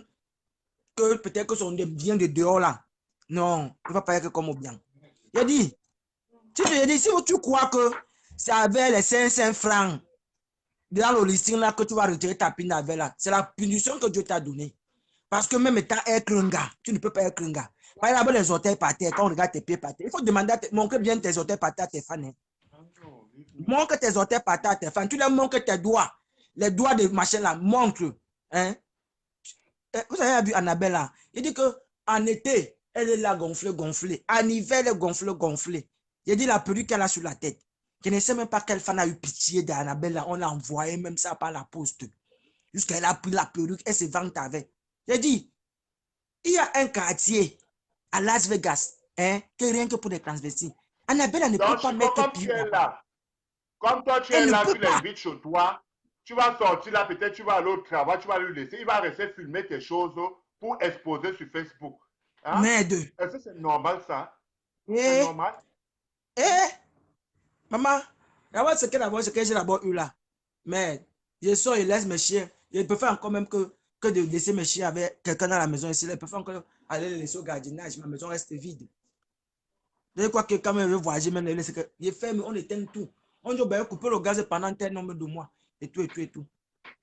que peut-être que son vient de dehors là. Non, il ne va pas être comme Obiang. Il a dit, si tu crois que c'est avec les 500 francs dans le listing là que tu vas retirer ta pine avec là, c'est la punition que Dieu t'a donnée. Parce que même étant un krunga, tu ne peux pas être krunga. Par exemple, les orteils par terre, quand on regarde tes pieds par terre, il faut demander, montrer bien tes orteils par terre à tes fans. Hein. Montre tes orteils par terre à tes fans. Tu leur montres tes doigts, les doigts de machin là, montre. Hein. Vous avez vu Annabelle là, il dit qu'en été, elle est là gonflée. En hiver, elle est gonflée. Il dit la perruque qu'elle a sur la tête. Je ne sais même pas quelle fan a eu pitié d'Annabelle là. On l'a envoyé même ça par la poste. Jusqu'à elle a pris la perruque, elle se vante avec. J'ai dit, il y a un quartier à Las Vegas, hein, qui est rien que pour des transvestis. Annabelle ne peut pas mettre pied là. Comme toi, tu es là, tu l'invites chez toi, tu vas sortir là, peut-être tu vas aller au travail, tu vas lui laisser, il va rester filmer tes choses pour exposer sur Facebook. Hein? Merde. Est-ce que c'est normal ça? Eh, C'est normal? maman, regarde ce que j'ai d'abord eu là. Mais je sors, je laisse mes chiens. Je peux faire encore même que de laisser mes chiens avec quelqu'un dans la maison ici. Je peux faire encore aller les laisser au gardiennage. Ma maison reste vide. Je crois que quand même je veux voyager, même les laisser que je ferme, on éteint tout. On dit couper le gaz pendant tel nombre de mois. Et tout, et tout, et tout.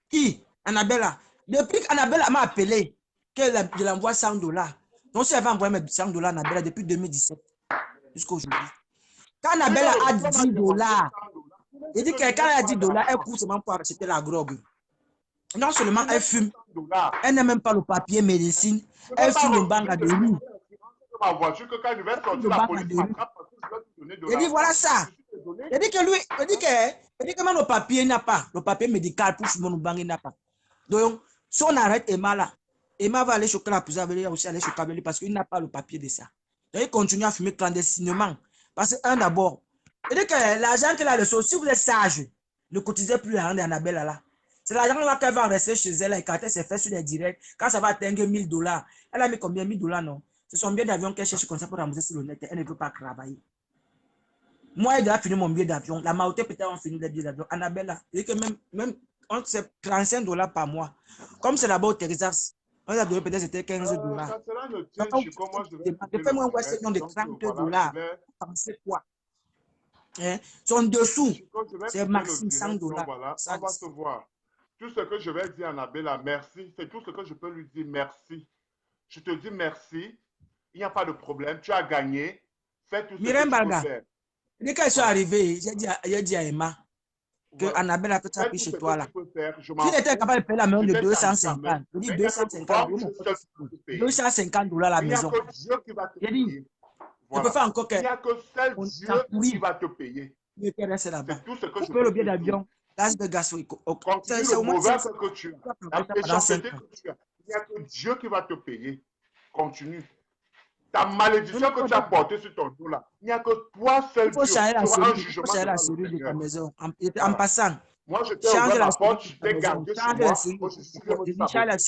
Qui? Annabella. Depuis qu'Annabella m'a appelé, que je l'envoie $100. Donc si elle va envoyer mes $100 à Annabella depuis 2017 jusqu'à aujourd'hui. Quand Annabella a $10, il dit que quand elle a $10, elle coûte seulement pour acheter la drogue. Non seulement elle fume, elle n'a même pas le papier médecine, elle fume le banga de rue. Ma voiture que quand je vais sortir, la police m'attrape parce que je vais te donner de l'argent. Il dit voilà ça. Il dit que lui, il dit que même le papier n'a pas, le papier médical pour fumer le banga il n'a pas. Donc, si on arrête Emma là, Emma va aller choquer la poussière, elle va aussi aller choquer avec lui parce qu'il n'a pas le papier de ça. Donc, il continue à fumer clandestinement. Parce que, un d'abord, il dit que l'argent qu'elle a reçu, si vous êtes sage, ne cotisez plus l'argent d'Annabelle là. C'est l'argent qu'elle va rester chez elle et quand elle s'est fait sur les directs, quand ça va atteindre $1000. Elle a mis combien? $1000 non? C'est son billet d'avion qu'elle cherche comme ça pour rembourser sur le net. Elle ne veut pas travailler. Moi, elle a fini mon billet d'avion. La Maoté peut-être a fini le billet d'avion. Annabelle là, il dit que même c'est $35 par mois. Comme c'est là-bas au Texas, on a donné peut-être c'était $15. Fais-moi un question de $30. Pensez quoi? Hein? Son dessous, c'est maximum $100. Voilà, on va se voir. Tout ce que je vais dire à Annabella, merci. C'est tout ce que je peux lui dire, merci. Je te dis merci. Il n'y a pas de problème. Tu as gagné. Fais tout ce que tu peux faire. Dès qu'elles sont arrivées, j'ai dit à Emma que Annabella peut t'appuyer chez toi là. Si elle était capable de payer la maison de 250, je dis 250 $250 la maison. J'ai dit, je peux faire encore que. Il n'y a que seul Dieu qui va te payer. C'est tout ce que je peux le billet d'avion. Las Vegas, c'est au mauvais que tu as. La méchanceté que tu as. Il n'y a que Dieu qui va te payer. Continue. Ta malédiction que tu as portée sur ton dos là, il n'y a que toi seul Dieu. Il faut changer la serrure de ta maison. En passant. Moi, je t'ai ouvert la porte, je t'ai gardé sur moi. Tu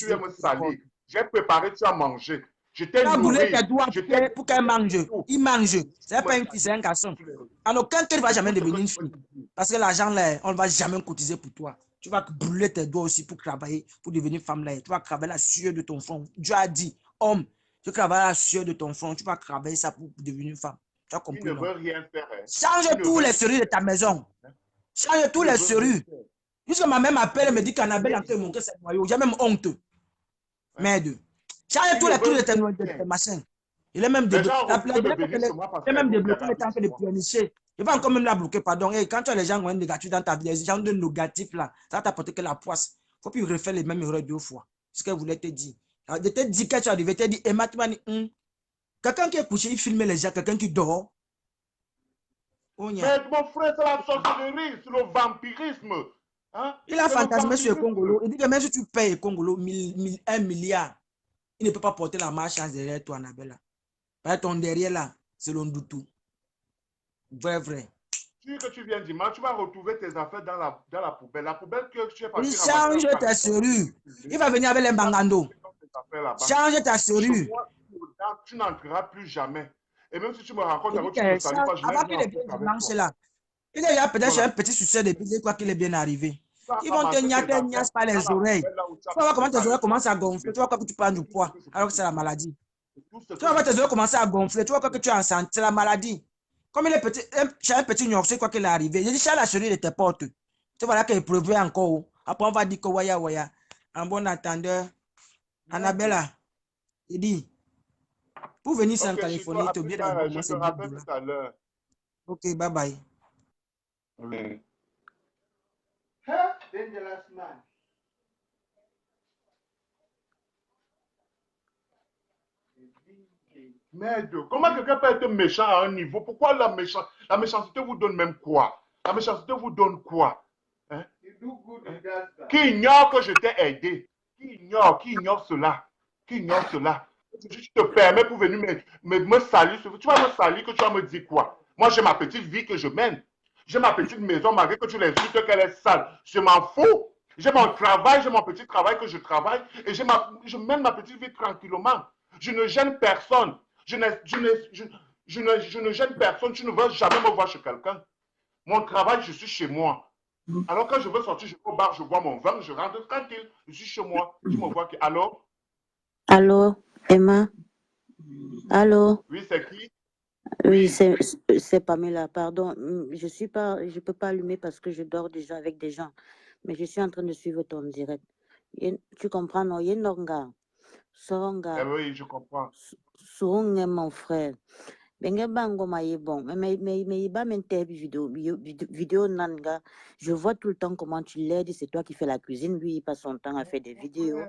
veux me salir. J'ai préparé, tu as mangé. Je t'ai nourri. Pour qu'elle mange. Il mange. C'est pas une fille, c'est un garçon. En aucun cas, il ne va jamais devenir une fille. Parce que l'argent là, on ne va jamais cotiser pour toi. Tu vas brûler tes doigts aussi pour travailler, pour devenir femme là. Tu vas travailler la sueur de ton front. Dieu a dit, homme, tu travailles la sueur de ton front. Tu vas travailler ça pour devenir une femme. Tu as compris? Tu ne veux rien faire. Change tous les serrures de ta maison. Change tous les serrures. Jusque ma mère m'appelle et me dit qu'Annabelle a fait mon ses noyaux. J'ai même honte. Merde. Change tous les trucs de tes machins. Il est même débloqué le temps de pleurnicher. Il va encore même la bloquer, pardon. Et quand tu as les gens négatifs dans ta vie, les gens de négatifs là, ça va t'apporter que la poisse. Il ne faut plus refaire les mêmes erreurs 2 fois. C'est ce qu'elle voulait te dire. Alors, de te dire que tu arrives, tu te dit, Emma, tu m'as dit, quelqu'un qui est couché, il filme les gens, quelqu'un qui dort. Oh, mais mon frère, c'est la sorcellerie, c'est le vampirisme. Hein? Il a fantasmé sur le Congolo. Il dit que même si tu payes le Congolo 1 milliard, il ne peut pas porter la marche derrière toi, Annabella. Par ton derrière là, c'est l'ondoutou. Vrai. Que tu viens dimanche, tu vas retrouver tes affaires dans la poubelle. La poubelle que tu es parti. Il change ta serrure. Il va venir avec les bangando. Change ta serrure. Tu n'entreras plus jamais. Et même si tu me rencontres avec tu ne salis pas, je avant qu'il est bien dimanche là, il y a peut-être un petit succès depuis quoi qu'il est bien arrivé. Ils vont te niasse par les oreilles. Tu vas voir comment tes oreilles commencent à gonfler. Tu vois que tu prends du poids alors que c'est la maladie. Tu vas voir tes oreilles commencer à gonfler. Tu vois que tu es en santé, c'est la maladie. Comme il est petit, un petit c'est quoi qu'il est arrivé. J'ai dit, chat la serrure de tes portes. Tu vois là qu'il prévoit encore. Après, on va dire que waya. En bon attendeur, Annabella, il dit, pour venir en Californie, tu es obligé d'aller commencer à l'heure. Ok, bye bye. Oui. Dangerous man. Merde, comment quelqu'un peut être méchant à un niveau? Pourquoi la méchanceté vous donne même quoi? La méchanceté vous donne quoi? Hein? Qui ignore que je t'ai aidé? Qui ignore cela? Qui ignore cela? Je te permets pour venir me salir. Tu vas me salir que tu vas me dire quoi? Moi, j'ai ma petite vie que je mène. J'ai ma petite maison, malgré que tu l'insultes qu'elle est sale. Je m'en fous. J'ai mon travail, j'ai mon petit travail que je travaille et je mène ma petite vie tranquillement. Je ne gêne personne. Je ne gêne personne. Tu ne veux jamais me voir chez quelqu'un. Mon travail, je suis chez moi. Alors quand je veux sortir, je vais au bar, je bois mon vin, je rentre tranquille. Je suis chez moi. Tu me vois que... Allô? Allô, Emma? Allô? Oui, c'est qui? Oui, c'est Pamela, pardon. Je peux pas allumer parce que je dors déjà avec des gens. Mais je suis en train de suivre ton direct. Tu comprends, non? Yenonga. Soronga. Eh oui, je comprends. Soronga, mon frère. Benga bango maye bon. Mais ba mente vidéo nanga. Je vois tout le temps comment tu l'aides. C'est toi qui fais la cuisine. Lui, il passe son temps à faire des vidéos.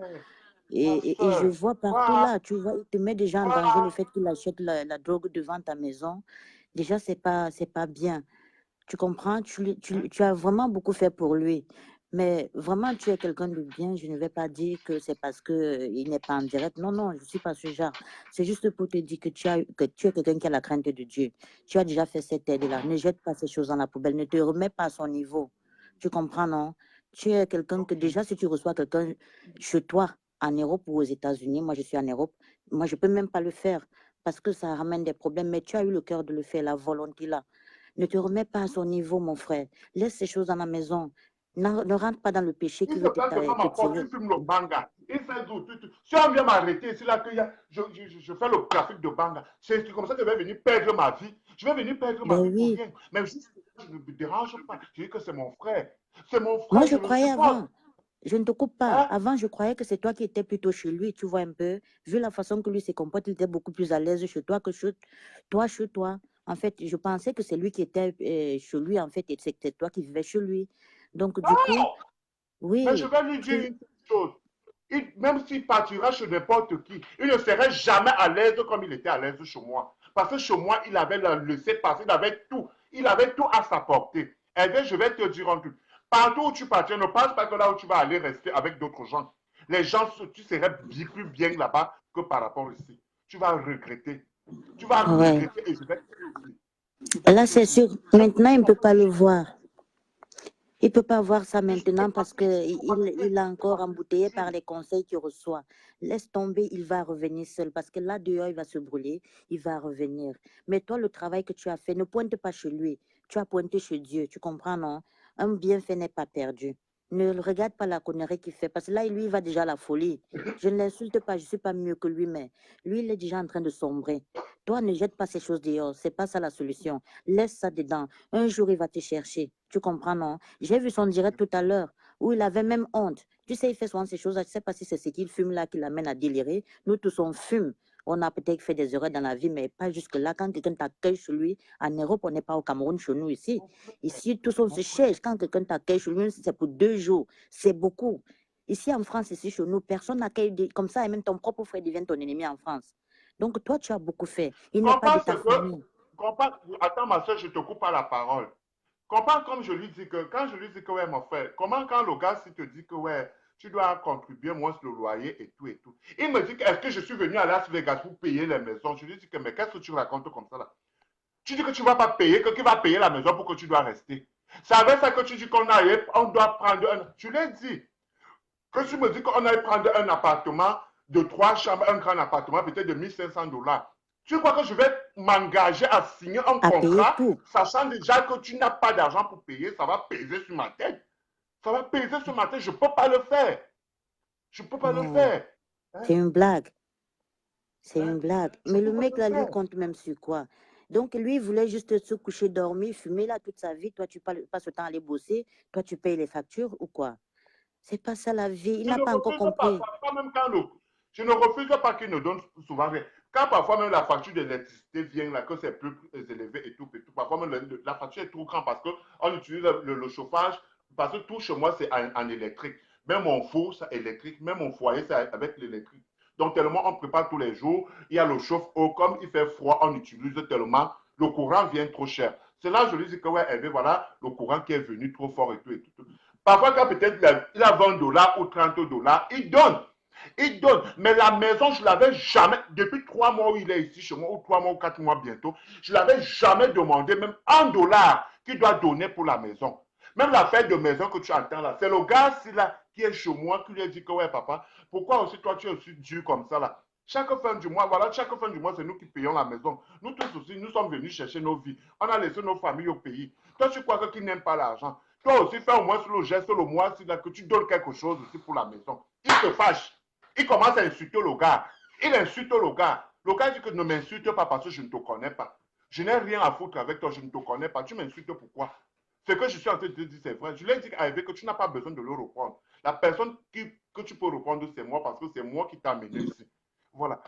Et je vois partout là, tu vois, il te met déjà en danger le fait qu'il achète la drogue devant ta maison. Déjà, c'est pas bien. Tu comprends? Tu as vraiment beaucoup fait pour lui. Mais vraiment, tu es quelqu'un de bien. Je ne vais pas dire que c'est parce qu'il n'est pas en direct. Non, non, je ne suis pas ce genre. C'est juste pour te dire que tu es quelqu'un qui a la crainte de Dieu. Tu as déjà fait cette aide-là. Ne jette pas ces choses dans la poubelle. Ne te remets pas à son niveau. Tu comprends, non? Tu es quelqu'un que déjà, si tu reçois quelqu'un chez toi, en Europe ou aux États-Unis, moi je suis en Europe, moi je ne peux même pas le faire parce que ça ramène des problèmes. Mais tu as eu le cœur de le faire, la volonté là. Ne te remets pas à son niveau, mon frère. Laisse ces choses dans la maison. Ne rentre pas dans le péché qui veut te tirer. Il fume le banga. Il fait tout. Si on vient m'arrêter, c'est là que je fais le trafic de banga. C'est comme ça que je vais venir perdre ma vie. Je vais venir perdre ma vie pour rien. Mais juste, je ne me dérange pas. Je dis que c'est mon frère. C'est mon frère. Moi, je croyais avant. Je ne te coupe pas. Avant, je croyais que c'est toi qui étais plutôt chez lui, tu vois un peu. Vu la façon que lui se comporte, il était beaucoup plus à l'aise chez toi que chez toi. En fait, je pensais que c'est lui qui était chez lui, en fait, et c'était toi qui vivais chez lui. Donc, du coup, oui. Mais je vais lui dire une chose. Même s'il partira chez n'importe qui, il ne serait jamais à l'aise comme il était à l'aise chez moi. Parce que chez moi, il avait laissé passer, il avait tout. Il avait tout à sa portée. Eh bien, je vais te dire un truc. Partout où tu partiras, ne pense pas que là où tu vas aller rester avec d'autres gens. Les gens, tu serais plus bien là-bas que par rapport ici. Tu vas regretter. Tu vas regretter et je vais te dire. Là, c'est sûr. Maintenant, il ne peut pas le voir. Il ne peut pas voir ça maintenant parce qu'il est encore embouteillé par les conseils qu'il reçoit. Laisse tomber, il va revenir seul parce que là, dehors, il va se brûler, il va revenir. Mais toi, le travail que tu as fait, ne pointe pas chez lui. Tu as pointé chez Dieu, tu comprends, non? Un bienfait n'est pas perdu. Ne regarde pas la connerie qu'il fait parce que là, lui, il va déjà à la folie. Je ne l'insulte pas, je ne suis pas mieux que lui, mais lui, il est déjà en train de sombrer. Toi, ne jette pas ces choses dehors. Ce n'est pas ça la solution. Laisse ça dedans. Un jour, il va te chercher. Tu comprends, non? J'ai vu son direct tout à l'heure où il avait même honte. Tu sais, il fait souvent ces choses. Je ne sais pas si c'est ce qu'il fume là qui l'amène à délirer. Nous tous, on fume. On a peut-être fait des erreurs dans la vie, mais pas jusque-là. Quand quelqu'un t'accueille chez lui, en Europe, on n'est pas au Cameroun, chez nous ici. Ici, tous on se cherche. Quand quelqu'un t'accueille chez lui, c'est pour 2 jours. C'est beaucoup. Ici, en France, ici, chez nous, personne n'accueille comme ça. Et même ton propre frère devient ton ennemi en France. Donc, toi, tu as beaucoup fait. Il n'est pas de ta famille. Attends, ma soeur, je te coupe pas la parole. Comprends comme je lui dis que, quand je lui dis que, ouais, mon frère, comment quand le gars, s'il te dit que, ouais, tu dois contribuer moins le loyer et tout et tout. Il me dit, est-ce que je suis venu à Las Vegas pour payer les maisons? Je lui dis que, mais qu'est-ce que tu racontes comme ça là? Tu dis que tu ne vas pas payer, que qui va payer la maison pour que tu dois rester. C'est avec ça que tu dis qu'on doit prendre un... Je l'ai dit. Que tu me dis qu'on allait prendre un appartement de 3 chambres, un grand appartement, peut-être de $1 500. Tu crois que je vais m'engager à signer un contrat, sachant déjà que tu n'as pas d'argent pour payer, ça va peser sur ma tête. Ça va peser sur ma tête, je ne peux pas le faire. Je ne peux pas le faire. Hein? C'est une blague. C'est une blague. Mais le mec là, lui, compte même sur quoi? Donc, lui, il voulait juste se coucher, dormir, fumer là toute sa vie. Toi, tu passes le temps à aller bosser. Toi, tu payes les factures ou quoi? C'est pas ça la vie. Il n'a pas encore compris. Je ne refuse pas qu'il ne donne souvent rien. Quand parfois même la facture d'électricité vient là, que c'est plus élevé et tout, parfois même la facture est trop grande parce qu'on utilise le chauffage, parce que tout chez moi c'est en électrique. Même mon four c'est électrique, même mon foyer c'est avec l'électrique. Donc tellement on prépare tous les jours, il y a le chauffe-eau, comme il fait froid, on utilise tellement, le courant vient trop cher. C'est là je lui dis que ouais, voilà, le courant qui est venu trop fort et tout et tout. Parfois quand peut-être il a $20 ou $30, il donne. Il donne, mais la maison, je ne l'avais jamais, depuis 3 mois où il est ici chez moi, ou 3 mois ou 4 mois bientôt, je ne l'avais jamais demandé, même $1. qui doit donner pour la maison. Même l'affaire de maison que tu entends là, c'est le gars là, qui est chez moi qui lui a dit que ouais papa, pourquoi aussi toi tu es aussi dur comme ça là? Chaque fin du mois, voilà, chaque fin du mois, c'est nous qui payons la maison. Nous tous aussi, nous sommes venus chercher nos vies. On a laissé nos familles au pays. Toi, tu crois que qui n'aime pas l'argent? Toi aussi, fais au moins sur le geste, le mois, c'est là que tu donnes quelque chose aussi pour la maison. Il se fâche. Il commence à insulter le gars. Il insulte le gars. Le gars dit que ne m'insulte pas parce que je ne te connais pas. Je n'ai rien à foutre avec toi, je ne te connais pas. Tu m'insultes pourquoi? Ce que je suis en train de te dire, c'est vrai. Je lui ai dit à Hervé que tu n'as pas besoin de le reprendre. La personne que tu peux reprendre, c'est moi parce que c'est moi qui t'ai amené ici. Voilà.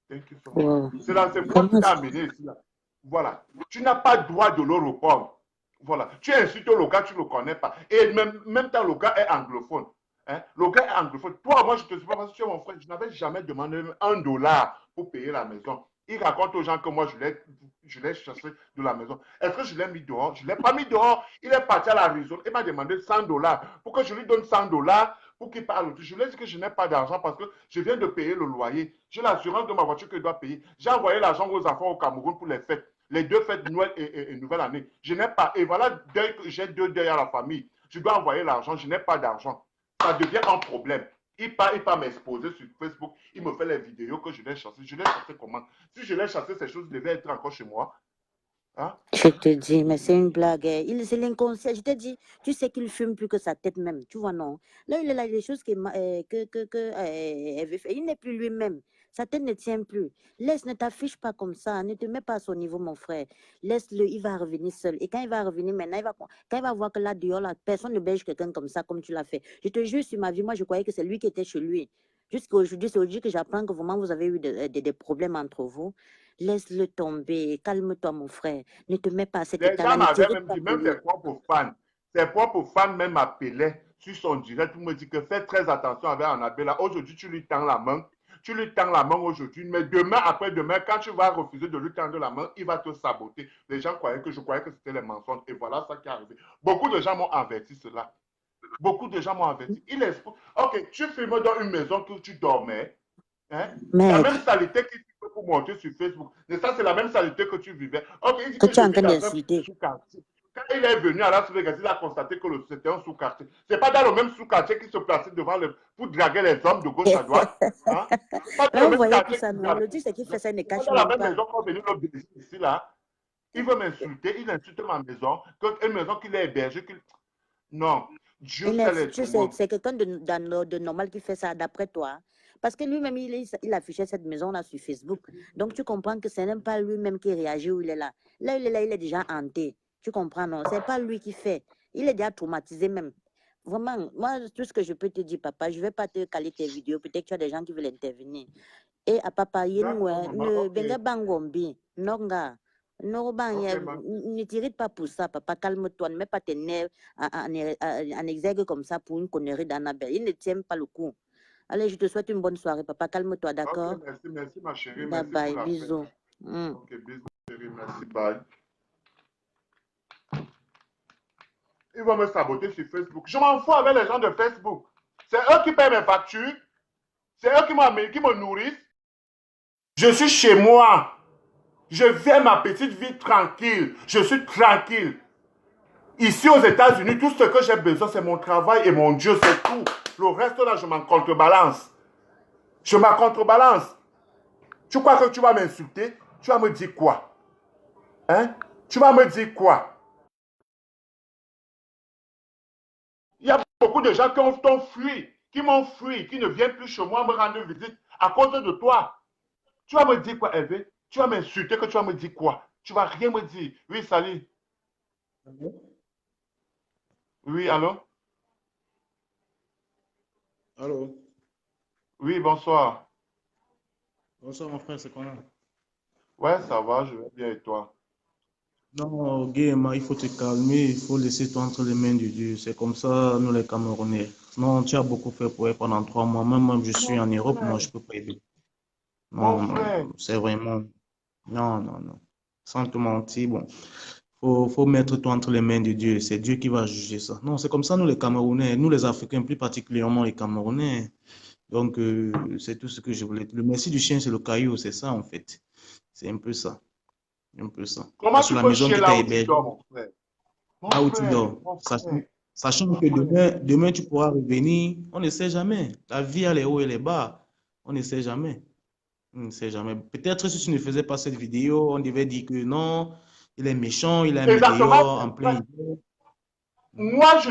Thank you so much. Wow. C'est moi qui t'ai amené ici. Là. Voilà. Tu n'as pas le droit de le reprendre. Voilà. Tu insultes le gars, tu ne le connais pas. Et même temps, le gars est anglophone. Hein? Le gars est anglophone. Toi, moi, je te suis pas parce que tu es mon frère. Je n'avais jamais demandé $1 pour payer la maison. Il raconte aux gens que moi, je l'ai chassé de la maison. Est-ce que je l'ai mis dehors? Je ne l'ai pas mis dehors. Il est parti à la raison. Il m'a demandé $100 pour que je lui donne $100 pour qu'il parle. Je lui ai dit que je n'ai pas d'argent parce que je viens de payer le loyer. J'ai l'assurance de ma voiture que je dois payer. J'ai envoyé l'argent aux enfants au Cameroun pour les fêtes. Les 2 fêtes de Noël et Nouvelle Année. Je n'ai pas. Et voilà, j'ai 2 deuils à la famille. Je dois envoyer l'argent. Je n'ai pas d'argent. Ça devient un problème. Il part m'exposer sur Facebook. Il me fait les vidéos que je l'ai chassé. Je l'ai chassé comment? Si je l'ai chassé, ces choses devaient être encore chez moi. Hein? Je te dis, mais c'est une blague. C'est l'inconscient. Je te dis, tu sais qu'il fume plus que sa tête même. Tu vois, non? Là, il a des choses elle veut faire. Il n'est plus lui-même. Sa tête ne tient plus. Laisse, ne t'affiche pas comme ça. Ne te mets pas à son niveau, mon frère. Laisse-le, il va revenir seul. Et quand il va revenir maintenant, quand il va voir que là, dehors, là, personne ne belge quelqu'un comme ça, comme tu l'as fait. Je te jure sur ma vie, moi, je croyais que c'est lui qui était chez lui. Jusqu'à aujourd'hui, c'est aujourd'hui que j'apprends que vraiment, vous avez eu des problèmes entre vous. Laisse-le tomber. Calme-toi, mon frère. Ne te mets pas à cet état-là. Les gens m'avaient même dit, même ses propres fans même m'appelaient sur son direct pour me dire que fais très attention avec Annabella. Aujourd'hui, tu lui tends la main. Tu lui tends la main aujourd'hui, mais demain, après-demain, quand tu vas refuser de lui tendre la main, il va te saboter. Les gens je croyais que c'était les mensonges. Et voilà ça qui est arrivé. Beaucoup de gens m'ont averti cela. Beaucoup de gens m'ont averti. Ok, tu filmes dans une maison que tu dormais. Hein? La même saleté qu'il fait pour monter sur Facebook. Et ça, c'est la même saleté que tu vivais. Ok, il dit que tu es en train dans d'insulter. un sous-quartier. Quand il est venu à Las Vegas, il a constaté que c'était un sous-quartier. Ce n'est pas dans le même sous-quartier qu'il se plaçait devant pour draguer les hommes de gauche à droite. Hein? Pas dans le même quartier. Le truc, c'est qu'il fait ça, il ne cache pas. Dans la même pas. maison qu'on est venu le baiser ici, là. Il veut m'insulter, il insulte ma maison, une maison qu'il a hébergée. Non. Dieu c'est quelqu'un de normal qui fait ça, d'après toi. Parce que lui-même, il affichait cette maison-là sur Facebook. Donc, tu comprends que ce n'est même pas lui-même qui réagit où il est là. Là, il est déjà hanté. Tu comprends, non? Ce n'est pas lui qui fait. Il est déjà traumatisé même. Vraiment, moi, tout ce que je peux te dire, papa, je ne vais pas te caler tes vidéos. Peut-être que tu as des gens qui veulent intervenir. Et à papa, il y a ne t'irrite pas pour ça, papa. Calme-toi. Ne mets pas tes nerfs en exergue comme ça pour une connerie d'Annabelle. Il ne tient pas le coup. Allez, je te souhaite une bonne soirée, papa. Calme-toi, d'accord? Okay, merci, ma chérie. Bye merci bye, bisous. Ok, bisous, chérie. Merci, bye. Ils vont me saboter sur Facebook. Je m'en fous avec les gens de Facebook. C'est eux qui payent mes factures. C'est eux qui me nourrissent. Je suis chez moi. Je vis ma petite vie tranquille. Je suis tranquille. Ici aux États-Unis, tout ce que j'ai besoin, c'est mon travail et mon Dieu, c'est tout. Le reste, là, je m'en contrebalance. Je m'en contrebalance. Tu crois que tu vas m'insulter? Tu vas me dire quoi? Hein? Tu vas me dire quoi? Il y a beaucoup de gens qui t'ont fui, qui m'ont fui, qui ne viennent plus chez moi me rendre visite à cause de toi. Tu vas me dire quoi, Hervé? Tu vas m'insulter, que tu vas me dire quoi? Tu vas rien me dire. Oui, salut. Oui, allô? Allô? Oui, bonsoir. Bonsoir, mon frère, c'est comment? Ouais, ça va, je vais bien et toi? Non, Guéma, il faut te calmer, il faut laisser toi entre les mains de Dieu. C'est comme ça, nous les Camerounais. Non, tu as beaucoup fait pour elle pendant 3 mois. Même je suis en Europe, moi, je ne peux pas aider. Non, c'est vraiment... Non. Sans te mentir, bon. Faut mettre toi entre les mains de Dieu. C'est Dieu qui va juger ça. Non, c'est comme ça, nous les Camerounais, nous les Africains, plus particulièrement les Camerounais. Donc, c'est tout ce que je voulais dire. Le merci du chien, c'est le caillou, c'est ça, en fait. C'est un peu ça. Un peu ça. Comment tu peux chier là où tu dors, mon frère? Là où tu dors. Sachant que demain, tu pourras revenir. On ne sait jamais. La vie a les hauts et les bas. On ne sait jamais. On ne sait jamais. Peut-être si tu ne faisais pas cette vidéo, on devait dire que non, il est méchant, il a un dehors en plein hiver. Moi,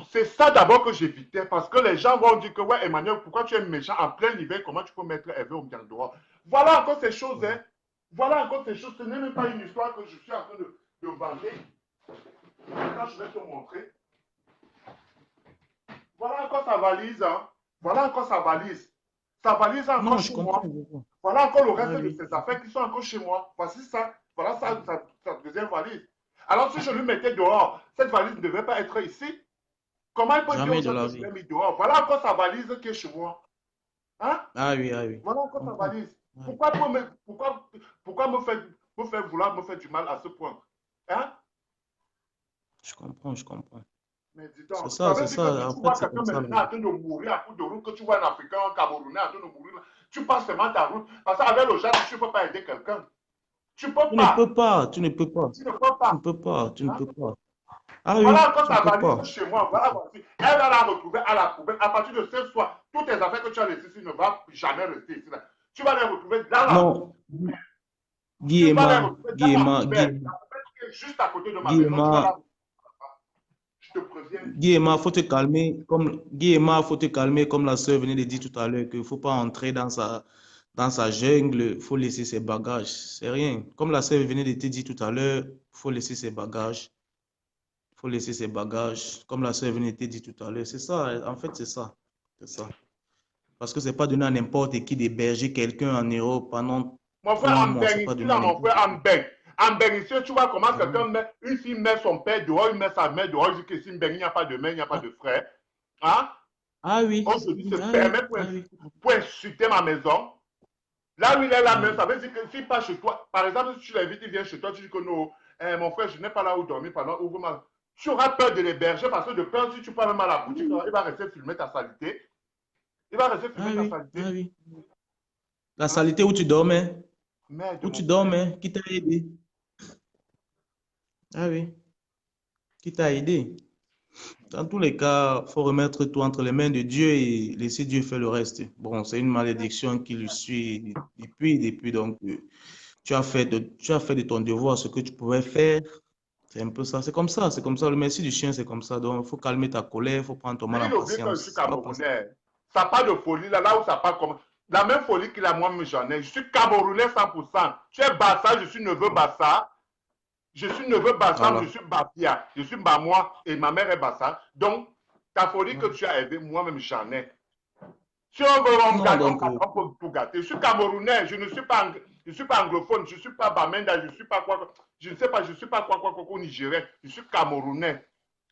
c'est ça d'abord que j'évitais parce que les gens vont dire que ouais, Emmanuel, pourquoi tu es méchant en plein hiver? Comment tu peux mettre Hervé au bien dehors? Voilà encore ces choses, hein. Voilà encore ces choses. Ce n'est même pas une histoire que je suis en train de vanter. Quand je vais te montrer. Voilà encore sa valise, hein. Voilà encore sa valise. Sa valise est encore chez moi. Voilà encore le reste de ses affaires qui sont encore chez moi. Voici ça. Voilà sa deuxième valise. Alors si je lui mettais dehors, cette valise ne devait pas être ici. Comment il peut dire que je l'ai mis dehors? Voilà encore sa valise qui est chez moi. Hein? Ah oui, ah oui. Voilà encore sa valise. Pourquoi me faire vouloir me faire du mal à ce point? Hein? Je comprends, je comprends. Mais dis donc, c'est ça, c'est ça. En fait, c'est comme ça. En train de mourir à coup de route, que tu vois un Africain, un Camerounais en train de mourir, tu passes seulement ta route. Parce qu'avec le genre, tu ne peux pas aider quelqu'un. Tu ne peux pas. Tu ne peux pas, tu ne peux pas. Tu ne peux pas. Tu ne peux pas, tu ne peux pas. Ah oui, voilà encore tu ta ne peux valise pas. chez moi. Voilà, voici. Elle va la retrouver à la poubelle. À partir de ce soir, toutes tes affaires que tu as laissées ici ne vont jamais rester ici. Là. Tu vas les retrouver dans la Non. poubelle. Guillemard, juste à côté de ma maison. Guillemard, faut te calmer. Guillemard, faut te calmer, comme la sœur venait de dire tout à l'heure, qu'il ne faut pas entrer dans sa jungle, il faut laisser ses bagages. C'est rien. Comme la sœur venait de te dire tout à l'heure, il faut laisser ses bagages. Il faut laisser ses bagages. Comme la sœur venait de te dire tout à l'heure. C'est ça, en fait, c'est ça. C'est ça. Parce que ce n'est pas donné à n'importe qui d'héberger quelqu'un en Europe pendant. Mon frère Ambeng, ici, là, mon frère Ambeng. Ambeng, ici, tu vois comment quelqu'un met, une fille met son père dehors, il met sa mère dehors, il dit que si Mbeng, il n'y a pas de mère, il n'y a pas de frère. Hein? Ah oui. Aujourd'hui, se permet pour insulter ma maison. Là où il est là même, ça veut dire que s'il passe chez toi, par exemple, si tu l'invites, il vient chez toi, tu dis que non, mon frère, je n'ai pas là où dormir pendant ouvre ma. Tu auras peur de l'héberger parce que de peur, si tu parles même à la boutique, il va rester filmer ta saleté. Il va rester filmer ta saleté. Ah oui. La saleté où tu dormais? Où tu dormais? Qui t'a aidé? Ah oui. Qui t'a aidé? Dans tous les cas, il faut remettre tout entre les mains de Dieu et laisser Dieu faire le reste. Bon, c'est une malédiction qui lui suit depuis. Donc, tu as fait de ton devoir ce que tu pouvais faire. C'est un peu ça. C'est comme ça. C'est comme ça. Le merci du chien, c'est comme ça. Donc, il faut calmer ta colère. Il faut prendre ton mal en patience. Je suis Camerounais. Ça part de folie là où ça part comme. La même folie qu'il a, moi, j'en ai. Je suis Camerounais 100%. Tu es Bassa, je suis neveu Bassa. Je suis neveu Bassa, voilà. Je suis Bapia. Je suis Bamois et ma mère est Bassa. Donc, ta folie que tu as aidé, moi-même, j'en ai. Si on veut, on peut tout gâter. Je suis Camerounais, je ne suis pas, anglophone, je ne suis pas Bamenda, je ne suis pas quoi. Je ne sais pas, je ne suis pas quoi au Nigérien. Je suis Camerounais.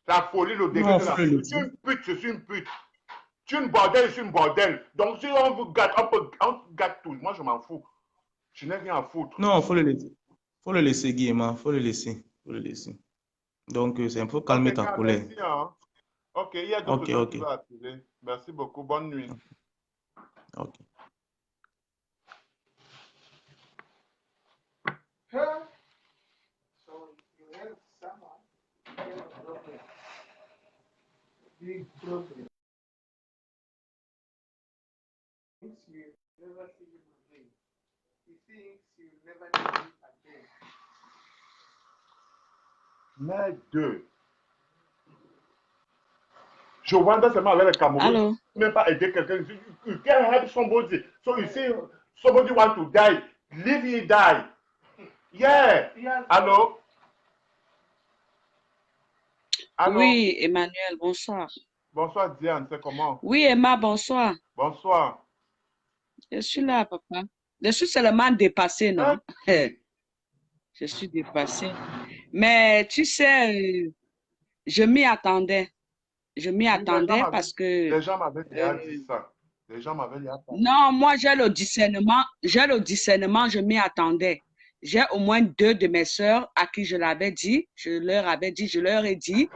La folie, le degré de la folie. Je suis une pute, je suis une pute. Tu es une bordel, je suis une bordel. Donc, si on vous gâte, on gâte tout. Moi, je m'en fous. Je n'ai rien à foutre. Non, il faut le laisser. Faut le laisser, Guillemard. Faut le laisser. Donc, c'est un peu calmer ta colère. Merci, hein. Ok, il y a d'autres choses qui vont attirer. Merci beaucoup. Bonne nuit. Ok. Big problem. You never see him again. He thinks you never see him again. Mais deux. Je wonder seulement avec le Cameroun. Tu ne peux pas aider quelqu'un. You can't help somebody. So you see, somebody want to die. Leave him die. Yeah. Allô? Allô? Oui, Emmanuel, bonsoir. Bonsoir, Diane, c'est comment? Oui, Emma, bonsoir. Bonsoir. Je suis là, papa. Je suis seulement dépassée, non? Je suis dépassée. Mais tu sais, je m'y attendais. Je m'y attendais parce que... Les gens m'avaient déjà dit ça. Les gens m'avaient déjà dit. Non, moi, j'ai le discernement. Je m'y attendais. J'ai au moins 2 de mes sœurs à qui je l'avais dit. Je leur ai dit,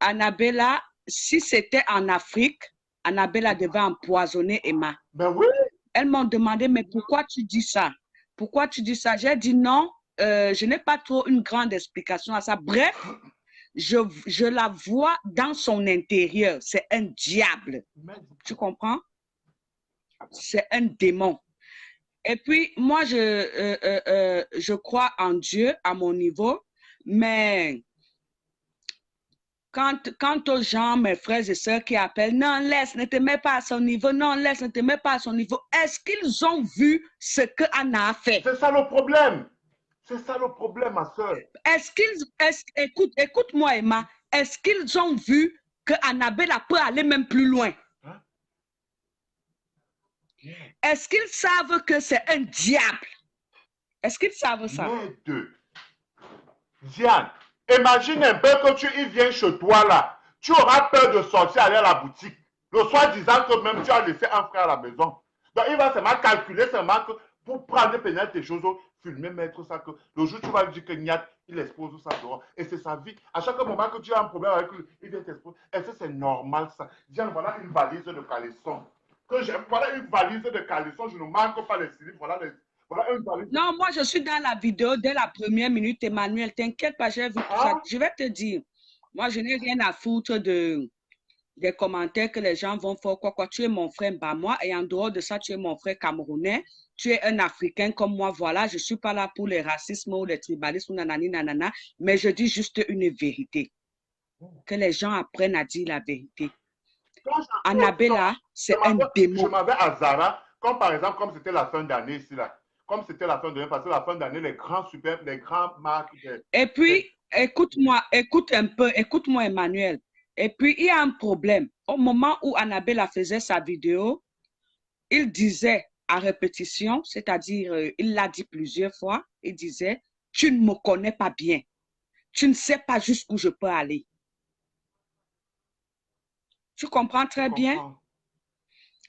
Annabella, si c'était en Afrique, Annabella devait empoisonner Emma. Ben oui. Elles m'ont demandé, mais pourquoi tu dis ça? Pourquoi tu dis ça? J'ai dit non, je n'ai pas trop une grande explication à ça. Bref, je la vois dans son intérieur. C'est un diable. Tu comprends? C'est un démon. Et puis, moi, je crois en Dieu à mon niveau, mais quant aux gens, mes frères et sœurs qui appellent, non, laisse, ne te mets pas à son niveau, non, laisse, ne te mets pas à son niveau, est-ce qu'ils ont vu ce que Anna a fait? C'est ça le problème. C'est ça le problème, ma soeur. Écoute-moi, Emma, est-ce qu'ils ont vu que Annabella peut aller même plus loin? Hein? Est-ce qu'ils savent que c'est un diable? Est-ce qu'ils savent ça? Les deux. Diane, imagine un peu que tu y viens chez toi là. Tu auras peur de sortir, aller à la boutique. Le soir disant que même tu as laissé un frère à la maison. Donc il va seulement calculer seulement que pour prendre peut-être tes choses, filmer, mettre ça. Que le jour où tu vas lui dire que Niat, il expose ça dehors. Et c'est sa vie. À chaque moment que tu as un problème avec lui, il vient t'exposer. Est-ce que c'est normal ça? Diane, voilà une valise de caleçon. Voilà une valise de caleçon. Je ne manque pas les slip. Voilà une valise. Non, moi je suis dans la vidéo dès la première minute, Emmanuel. T'inquiète pas, j'ai vu tout ça. Je vais te dire. Moi, je n'ai rien à foutre des commentaires que les gens vont faire. Quoi, tu es mon frère Bamois et en dehors de ça, tu es mon frère camerounais. Tu es un Africain comme moi, voilà. Je ne suis pas là pour les racismes ou les tribalismes ou nanani nanana, mais je dis juste une vérité. Que les gens apprennent à dire la vérité. Annabella, c'est un démon. Je m'avais à Zara, comme par exemple, comme c'était la fin d'année ici, là. Comme c'était la fin d'année, parce que la fin d'année, les grands marques. Et puis, écoute-moi un peu, écoute-moi Emmanuel. Et puis, il y a un problème. Au moment où Annabella faisait sa vidéo, il disait à répétition, c'est-à-dire, il l'a dit plusieurs fois, il disait, tu ne me connais pas bien. Tu ne sais pas jusqu'où je peux aller. Tu comprends très bien?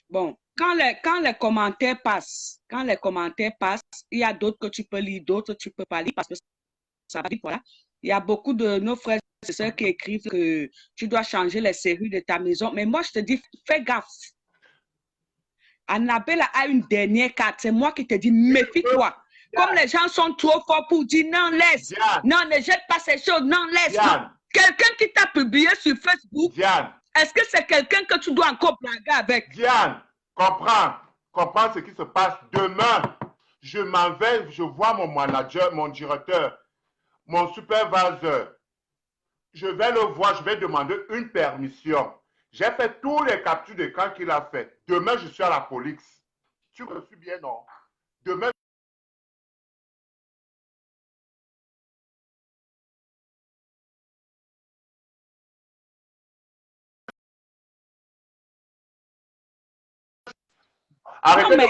Bon, quand les commentaires passent, il y a d'autres que tu peux lire, d'autres tu ne peux pas lire parce que ça va dire, voilà. Il y a beaucoup de nos frères et sœurs qui écrivent que tu dois changer les serrures de ta maison. Mais moi, je te dis, fais gaffe. Annabella a une dernière carte. C'est moi qui te dis, méfie-toi. Comme les gens sont trop forts pour dire non, laisse. Diane. Non, ne jette pas ces choses. Non, laisse. Quelqu'un qui t'a publié sur Facebook, est-ce que c'est quelqu'un que tu dois encore blaguer avec? Diane, comprends ce qui se passe demain. Je m'en vais, je vois mon manager, mon directeur, mon superviseur. Je vais le voir, je vais demander une permission. J'ai fait tous les captures d'écran qu'il a fait. Demain, je suis à la police. Tu me suis bien, non? Demain, non, mais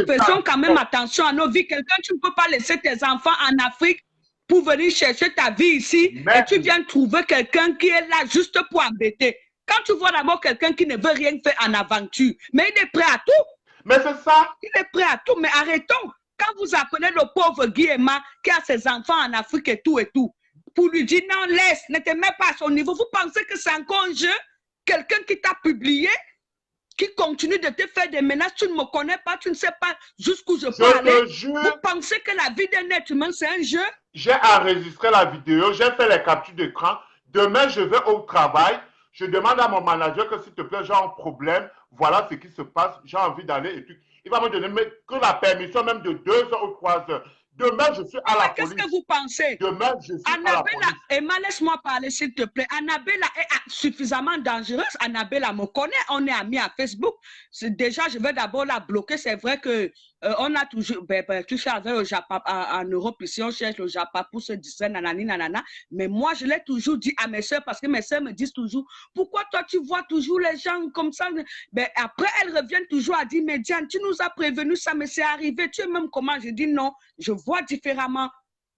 faisons quand même attention à nos vies. Quelqu'un, tu ne peux pas laisser tes enfants en Afrique pour venir chercher ta vie ici et tu viens trouver quelqu'un qui est là juste pour embêter. Quand tu vois d'abord quelqu'un qui ne veut rien faire en aventure, mais il est prêt à tout. Mais c'est ça. Il est prêt à tout, mais arrêtons. Quand vous appelez le pauvre Guillemard qui a ses enfants en Afrique et tout, pour lui dire non, laisse, ne te mets pas à son niveau, vous pensez que c'est encore un jeu? Quelqu'un qui t'a publié, qui continue de te faire des menaces, tu ne me connais pas, tu ne sais pas jusqu'où je peux aller. Vous pensez que la vie d'un être humain, c'est un jeu? J'ai enregistré la vidéo, j'ai fait les captures d'écran. Demain, je vais au travail. Je demande à mon manager que s'il te plaît, j'ai un problème. Voilà ce qui se passe. J'ai envie d'aller et puis il va me donner que la permission même de 2 heures ou 3 heures. Demain, je suis à la police. Qu'est-ce que vous pensez? Demain, je suis à la police. Emma, laisse-moi parler, s'il te plaît. Annabella est suffisamment dangereuse. Annabella me connaît. On est amis à Facebook. Déjà, je vais d'abord la bloquer. C'est vrai que on a toujours... tu sais, avec le Japon, en Europe, ici, on cherche le Japon pour se dire nanani, nanana. Mais moi, je l'ai toujours dit à mes soeurs parce que mes soeurs me disent toujours, pourquoi toi, tu vois toujours les gens comme ça? Ben, après, elles reviennent toujours à dire, mais Diane, tu nous as prévenu, ça me s'est arrivé. Tu es même comment? Je dis non. Je vois différemment.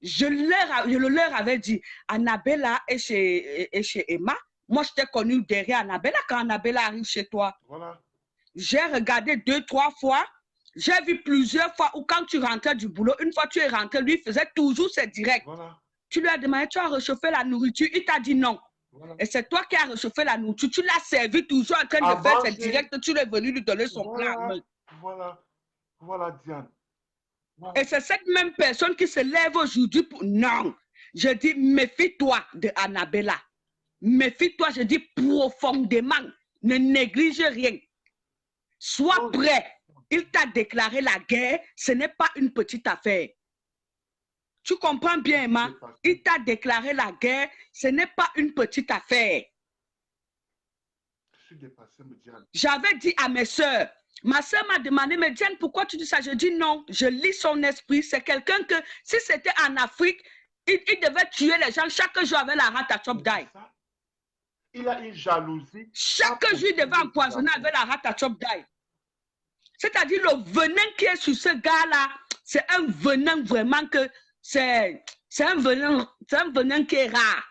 Je leur avais dit, Annabella est chez Emma. Moi, je t'ai connu derrière Annabella quand Annabella arrive chez toi. Voilà. J'ai regardé 2, 3 fois. J'ai vu plusieurs fois où quand tu rentrais du boulot, une fois tu es rentré, lui faisait toujours ses directs. Voilà. Tu lui as demandé, tu as réchauffé la nourriture. Il t'a dit non. Voilà. Et c'est toi qui as réchauffé la nourriture. Tu l'as servi toujours en train de faire ses directs. Tu es venu lui donner son plat. Voilà, Diane. Et c'est cette même personne qui se lève aujourd'hui pour... Non, je dis, méfie-toi de Annabella. Méfie-toi, je dis profondément. Ne néglige rien. Sois prêt. Il t'a déclaré la guerre. Ce n'est pas une petite affaire. Tu comprends bien, Emma? Il t'a déclaré la guerre. Ce n'est pas une petite affaire. J'avais dit à mes soeurs, ma soeur m'a demandé, mais Diane, pourquoi tu dis ça? Je dis non, je lis son esprit. C'est quelqu'un que, si c'était en Afrique, il devait tuer les gens chaque jour avec la rate à Chop Die. Il a une jalousie. Chaque jour, il devait empoisonner avec la rate à Chop Die. C'est-à-dire le venin qui est sur ce gars-là, c'est un venin vraiment que, c'est un venin qui est rare.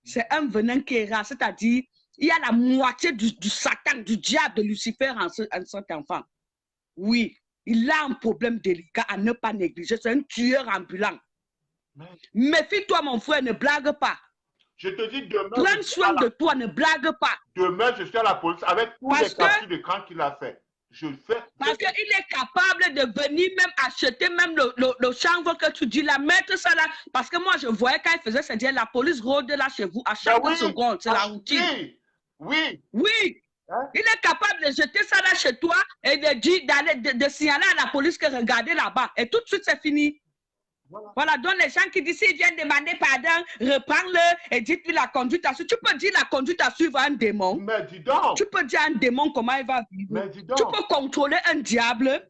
C'est un venin qui est rare, c'est-à-dire, il y a la moitié du Satan, du diable, de Lucifer en cet enfant. Oui, il a un problème délicat à ne pas négliger. C'est un tueur ambulant. Méfie-toi, mon frère, ne blague pas. Je te dis demain. Prends soin de toi, ne blague pas. Demain, je suis à la police avec tous les captures d'écran qu'il a fait. Parce qu'il est capable de venir même acheter même le chanvre que tu dis là, mettre ça là. Parce que moi, je voyais quand il faisait, c'est-à-dire la police rôde là chez vous à chaque seconde. C'est la routine. Oui. Hein? Il est capable de jeter ça là chez toi et de dire, de signaler à la police que regardez là-bas. Et tout de suite, c'est fini. Voilà, donc les gens qui disent, s'ils viennent demander pardon, reprends-le et dites-lui la conduite à suivre. Tu peux dire la conduite à suivre à un démon. Mais dis donc. Tu peux dire à un démon comment il va vivre. Mais dis donc. Tu peux contrôler un diable.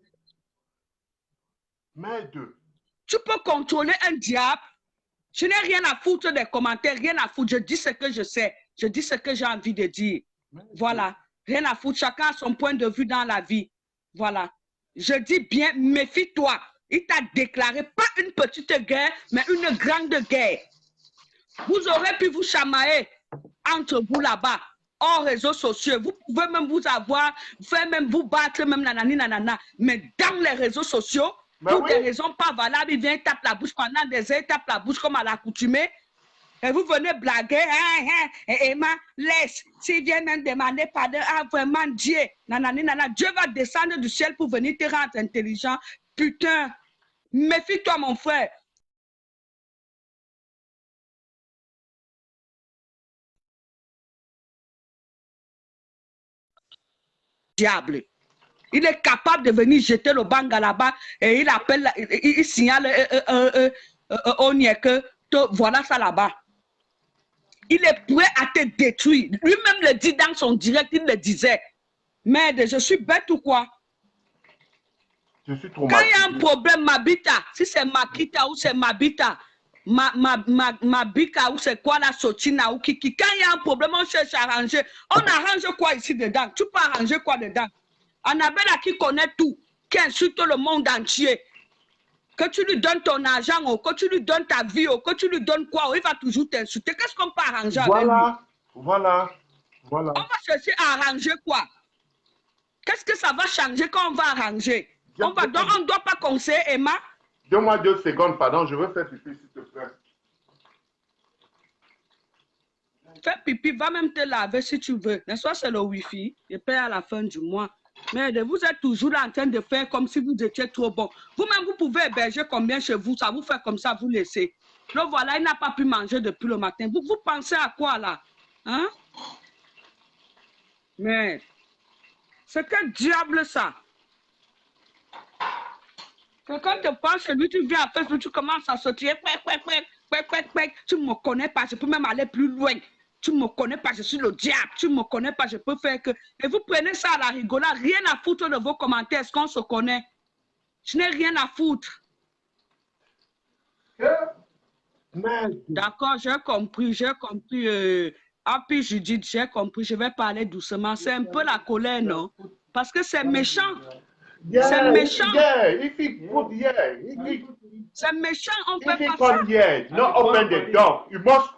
Mais tu peux contrôler un diable. Je n'ai rien à foutre des commentaires, rien à foutre. Je dis ce que je sais. Je dis ce que j'ai envie de dire. Voilà. Rien à foutre. Chacun a son point de vue dans la vie. Voilà. Je dis bien, méfie-toi. Il t'a déclaré pas une petite guerre, mais une grande guerre. Vous aurez pu vous chamailler entre vous là-bas, hors réseaux sociaux. Vous pouvez même vous avoir, faire même vous battre, même nanani nanana. Mais dans les réseaux sociaux, pour des raisons pas valables, il vient taper la bouche pendant des heures, il tape la bouche comme à l'accoutumée. Et vous venez blaguer, et Emma, laisse. S'il vient même demander pardon, vraiment Dieu, nanani nanana, Dieu va descendre du ciel pour venir te rendre intelligent. Putain, méfie-toi, mon frère. Diable. Il est capable de venir jeter le banga là-bas et il appelle, il signale on y est que voilà ça là-bas. Il est prêt à te détruire. Lui-même le dit dans son direct, il le disait. Merde, je suis bête ou quoi? Je suis quand il y a un problème, Mabita, si c'est Makita ou c'est Mabita, Mabika ou c'est quoi la Sotina ou Kiki, quand il y a un problème, on cherche à arranger. On arrange quoi ici dedans? Tu peux arranger quoi dedans? Annabella qui connaît tout, qui insulte le monde entier, que tu lui donnes ton argent, ou que tu lui donnes ta vie, ou que tu lui donnes quoi, il va toujours t'insulter. Qu'est-ce qu'on peut arranger avec lui? Voilà. On va chercher à arranger quoi? Qu'est-ce que ça va changer quand on va arranger? On ne doit pas conseiller Emma. Donne-moi 2 secondes, pardon, je veux faire pipi, s'il te plaît. Fais pipi, va même te laver si tu veux. N'est-ce pas, c'est le Wi-Fi. Je paye à la fin du mois. Mais vous êtes toujours là en train de faire comme si vous étiez trop bon. Vous-même, vous pouvez héberger combien chez vous? Ça vous fait comme ça, vous laissez. Donc voilà, il n'a pas pu manger depuis le matin. Vous pensez à quoi là? Hein? Mais c'est quel diable ça? Quand tu parles chez lui, tu viens à Facebook, tu commences à sortir. Tu ne me connais pas, je peux même aller plus loin. Tu ne me connais pas, je suis le diable. Tu ne me connais pas, je peux faire que... Et vous prenez ça à la rigolade, rien à foutre de vos commentaires. Est-ce qu'on se connaît? Je n'ai rien à foutre. D'accord, j'ai compris. Ah, puis Judith, j'ai compris, je vais parler doucement. C'est un peu la colère, non? Parce que c'est méchant. C'est méchant. C'est méchant, on ne fait pas ça. No, open the door. You must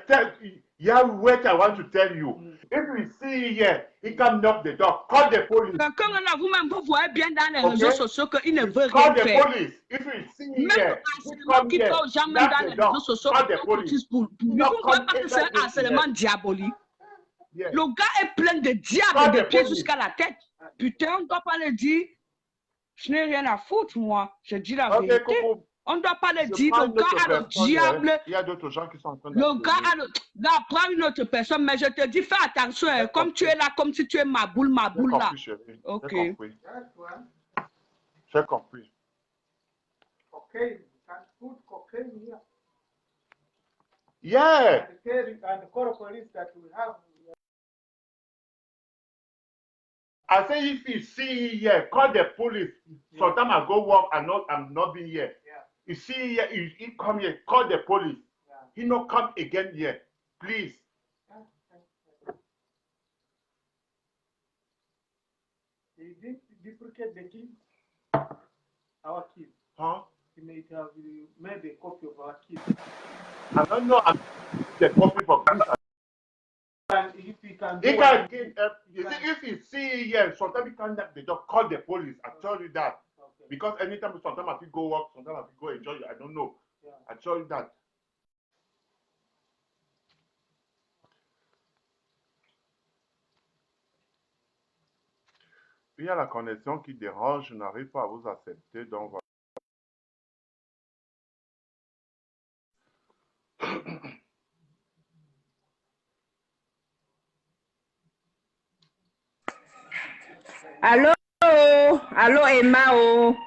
tell. You have what I want to tell you. If you see here, he can knock the door. Call the police. Quand là, vous-même, vous voyez bien dans les réseaux sociaux qu'il ne veut Call rien the faire. police. If you see Même here, le harcèlement qui fait aux gens, même dans les réseaux sociaux, vous ne voyez pas que c'est un harcèlement diabolique. Le gars est plein de diables des pieds jusqu'à la tête. Putain, on ne doit pas le dire. Je n'ai rien à foutre, moi. Je dis la vérité. On ne doit pas le Je dire. prends Le une gars autre a le personne, hein. diable. Il y a d'autres gens qui sont en train Le gars d'appeler. a le... Non, prends une autre personne, mais je te dis, fais attention. J'ai Comme tu compris. es là, comme si tu es ma J'ai boule là. compris, chérie. Ok. J'ai compris. J'ai compris. Cocaine, and put cocaine here. Yeah. And call police that we have. I say if you see here, call the police. Sometimes I go work and I'm not being here. Yeah. You see here, he come here, call the police. Yeah. He not come again here. Please. He did duplicate the kids. Our kids. Huh? He may have made a copy of our kids. I don't know. I'm the copy for police. And if he can do He what can give. You see, if you see here, sometimes you can't. They just call the police. I tell you that. Okay. Because anytime, sometimes I feel go work, sometimes I feel go enjoy. I don't know. Yeah. I tell you that. Il y a la connexion qui dérange. Je n'arrive pas à vous accepter. Donc voilà. Allô, allô Emma, oh.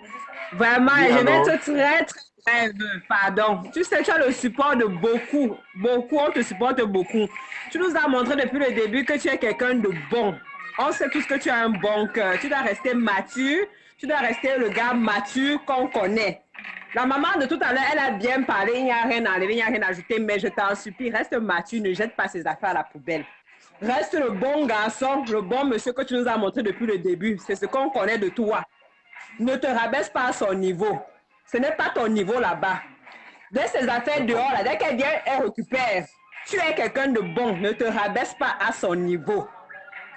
Vraiment, Oui, je vais allô? être très brève, pardon. Tu sais, tu as le support de beaucoup, on te supporte beaucoup. Tu nous as montré depuis le début que tu es quelqu'un de bon. On sait tous que tu as un bon cœur. Tu dois rester mature, tu dois rester le gars mature qu'on connaît. La maman de tout à l'heure, elle a bien parlé, il n'y a rien à enlever, il n'y a rien à ajouter, mais je t'en supplie, reste mature, ne jette pas ses affaires à la poubelle. Reste le bon garçon, le bon monsieur que tu nous as montré depuis le début. C'est ce qu'on connaît de toi. Ne te rabaisse pas à son niveau. Ce n'est pas ton niveau là-bas. Dès ses affaires dehors, là, dès qu'elle vient, elle récupère. Tu es quelqu'un de bon. Ne te rabaisse pas à son niveau.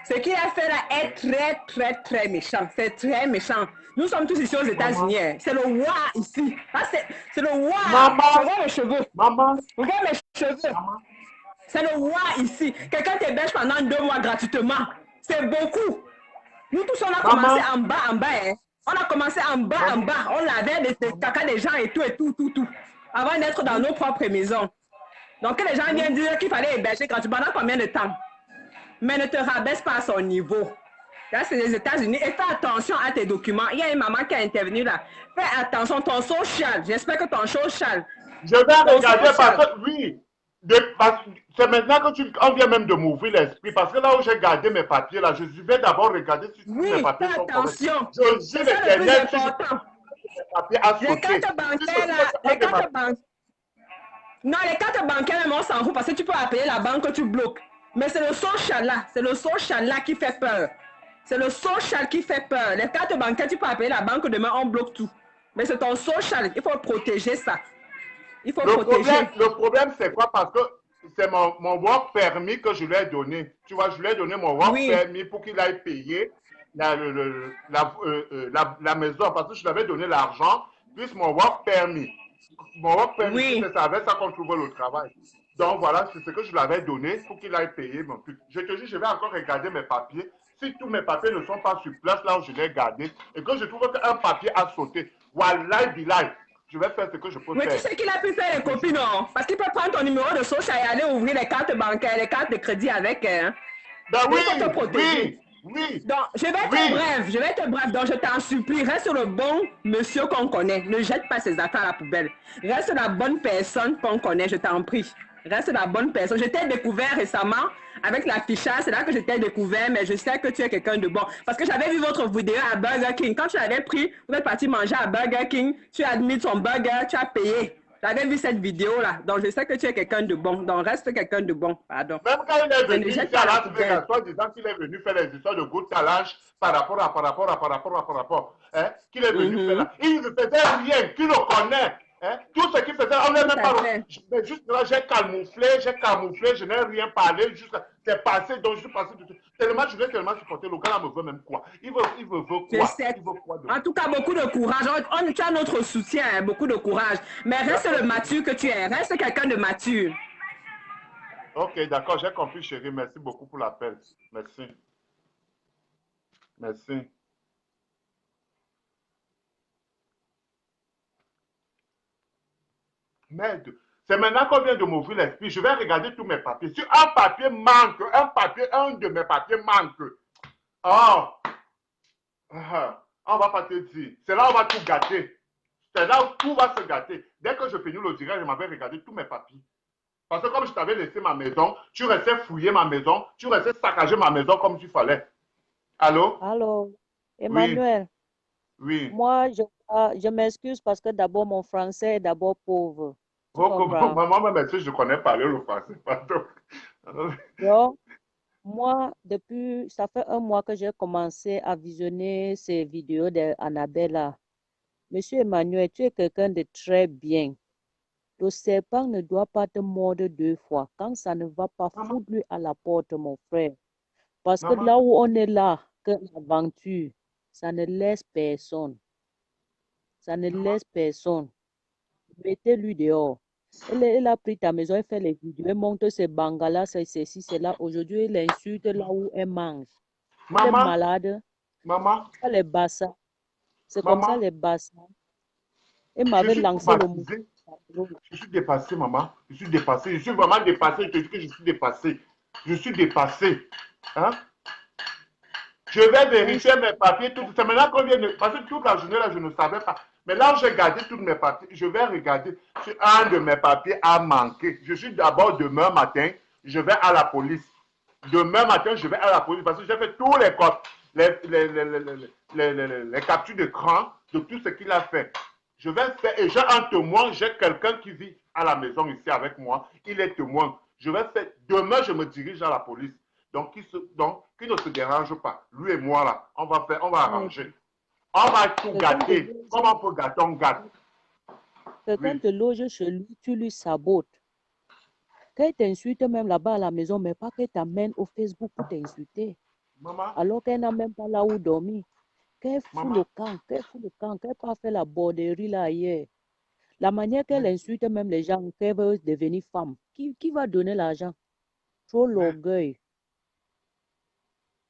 Ce qu'il a fait là est très, très, très méchant. C'est très méchant. Nous sommes tous ici aux États-Unis. C'est le roi ici. Ah, c'est le roi. Maman. Regarde mes cheveux. Maman. Regarde mes cheveux. Maman. C'est le roi ici. Quelqu'un t'héberge pendant 2 mois gratuitement. C'est beaucoup. Nous tous, on a commencé en bas, hein. On a commencé en bas, On lavait des caca des gens et tout. Avant d'être dans nos propres maisons. Donc, que les gens viennent dire qu'il fallait héberger gratuitement pendant combien de temps? Mais ne te rabaisse pas à son niveau. Là, c'est les États-Unis. Et fais attention à tes documents. Il y a une maman qui a intervenu là. Fais attention, ton social. J'espère que ton social. Je vais regarder parce que, oui. C'est maintenant que on vient même de m'ouvrir l'esprit. Parce que là où j'ai gardé mes papiers, là, je vais d'abord regarder si mes papiers sont corrects. Je dis l'éternel, si mes papiers à sauter. Les cartes bancaires, là, les cartes bancaires. Non, les cartes bancaires, on s'en fout parce que tu peux appeler la banque que tu bloques. Mais c'est le social là qui fait peur. C'est le social qui fait peur. Les cartes bancaires, tu peux appeler la banque demain, on bloque tout. Mais c'est ton social, il faut protéger ça. Il faut protéger. Le problème, c'est quoi? Parce que c'est mon work permis que je lui ai donné. Tu vois, je lui ai donné mon work permis pour qu'il aille payer la maison. Parce que je lui avais donné l'argent, plus mon work permis. Mon work permis, c'est avec ça qu'on trouvait le travail. Donc voilà, c'est ce que je lui avais donné pour qu'il aille payer mon truc. Je te dis, je vais encore regarder mes papiers. Si tous mes papiers ne sont pas sur place, là où je l'ai gardé, et que je trouve qu'un papier a sauté, wallahi billahi, je vais faire ce que je peux faire. Mais tu sais qu'il a pu faire les copies, non? Parce qu'il peut prendre ton numéro de social et aller ouvrir les cartes bancaires, les cartes de crédit avec. Hein? Ben oui, il faut te protéger. Oui. Donc, je vais être bref. Donc, je t'en supplie, reste le bon monsieur qu'on connaît. Ne jette pas ses affaires à la poubelle. Reste la bonne personne qu'on connaît, je t'en prie. Reste la bonne personne. Je t'ai découvert récemment avec l'affichage, c'est là que je t'ai découvert, mais je sais que tu es quelqu'un de bon. Parce que j'avais vu votre vidéo à Burger King. Quand tu l'avais pris, vous êtes parti manger à Burger King, tu as admis ton burger, tu as payé. J'avais vu cette vidéo-là. Donc, je sais que tu es quelqu'un de bon. Donc, reste quelqu'un de bon. Pardon. Même quand il est venu ici à Las Vegas, toi disant qu'il est venu faire les histoires de Good Challenge par rapport, hein, qu'il est venu faire là. Il ne faisait rien, tu le connais. Hein? Tout ce qu'il faisait, on n'est même pas. Mais juste là, j'ai camouflé, je n'ai rien parlé, c'est passé, donc je suis passé. Tellement, je vais tellement supporter, le gars là me veut même quoi? Il veut quoi? Il veut quoi en tout cas, beaucoup de courage. Tu as notre soutien, hein, beaucoup de courage. Mais reste le mature que tu es, reste quelqu'un de mature. Ok, d'accord, j'ai compris, chérie. Merci beaucoup pour l'appel. Merci. Merci. Merde. C'est maintenant qu'on vient de m'ouvrir l'esprit. Je vais regarder tous mes papiers. Si un papier manque, un de mes papiers manque. Oh, on va pas te dire. C'est là où on va tout gâter. C'est là où tout va se gâter. Dès que je finis le direct, je m'avais regardé tous mes papiers. Parce que comme je t'avais laissé ma maison, tu restais fouiller ma maison, tu restais saccager ma maison comme tu fallait. Allô? Allô, Oui, Emmanuel, oui. moi, je m'excuse parce que d'abord, mon français est d'abord pauvre. Tu Oh, comprends? maman, même si je connais parler le français, pardon. Donc, moi, ça fait un mois que j'ai commencé à visionner ces vidéos d'Annabella. Monsieur Emmanuel, tu es quelqu'un de très bien. Le serpent ne doit pas te mordre 2 fois. Quand ça ne va pas, Maman, fous-lui à la porte, mon frère. Parce que maman, là où on est là, que l'aventure, ça ne laisse personne. Ça ne laisse personne. Mettez-lui dehors. Elle a pris ta maison, elle fait les vidéos, elle monte ses bangalas, c'est ceci, c'est là. Aujourd'hui, elle insulte là où elle mange. Elle est maman, malade. maman, Elle est bassa. C'est comme ça maman, les bassa. Elle je m'avait suis lancé le mot. traumatisé. Je suis dépassé, maman. Je suis dépassé. Je suis vraiment dépassé. Je te dis que je suis dépassé. Je suis dépassé. Hein? Je vais vérifier mes papiers. C'est maintenant qu'on vient de... Parce que toute la journée, là, je ne savais pas. Mais là où j'ai gardé tous mes papiers, je vais regarder si un de mes papiers a manqué. Je suis d'abord demain matin, je vais à la police. Demain matin, je vais à la police parce que j'ai fait tous les codes, les captures d'écran de tout ce qu'il a fait. Je vais faire, et j'ai un témoin, j'ai quelqu'un qui vit à la maison ici avec moi. Il est témoin. Je vais faire, demain, je me dirige à la police. Donc, qui ne se dérange pas. Lui et moi, là, on va arranger. On va tout gâter. Comment on peut gâter, on gâte. Quelqu'un Oui. te loge chez lui, tu lui sabotes. Qu'elle t'insulte même là-bas à la maison, mais pas qu'elle t'amène au Facebook pour t'insulter. Maman, Alors qu'elle n'a même pas là où dormir. Qu'elle fout maman, le camp, qu'elle pas fait la borderie là ailleurs. La manière qu'elle insulte même les gens, qu'elle veut devenir femme. Qui va donner l'argent? Trop l'orgueil.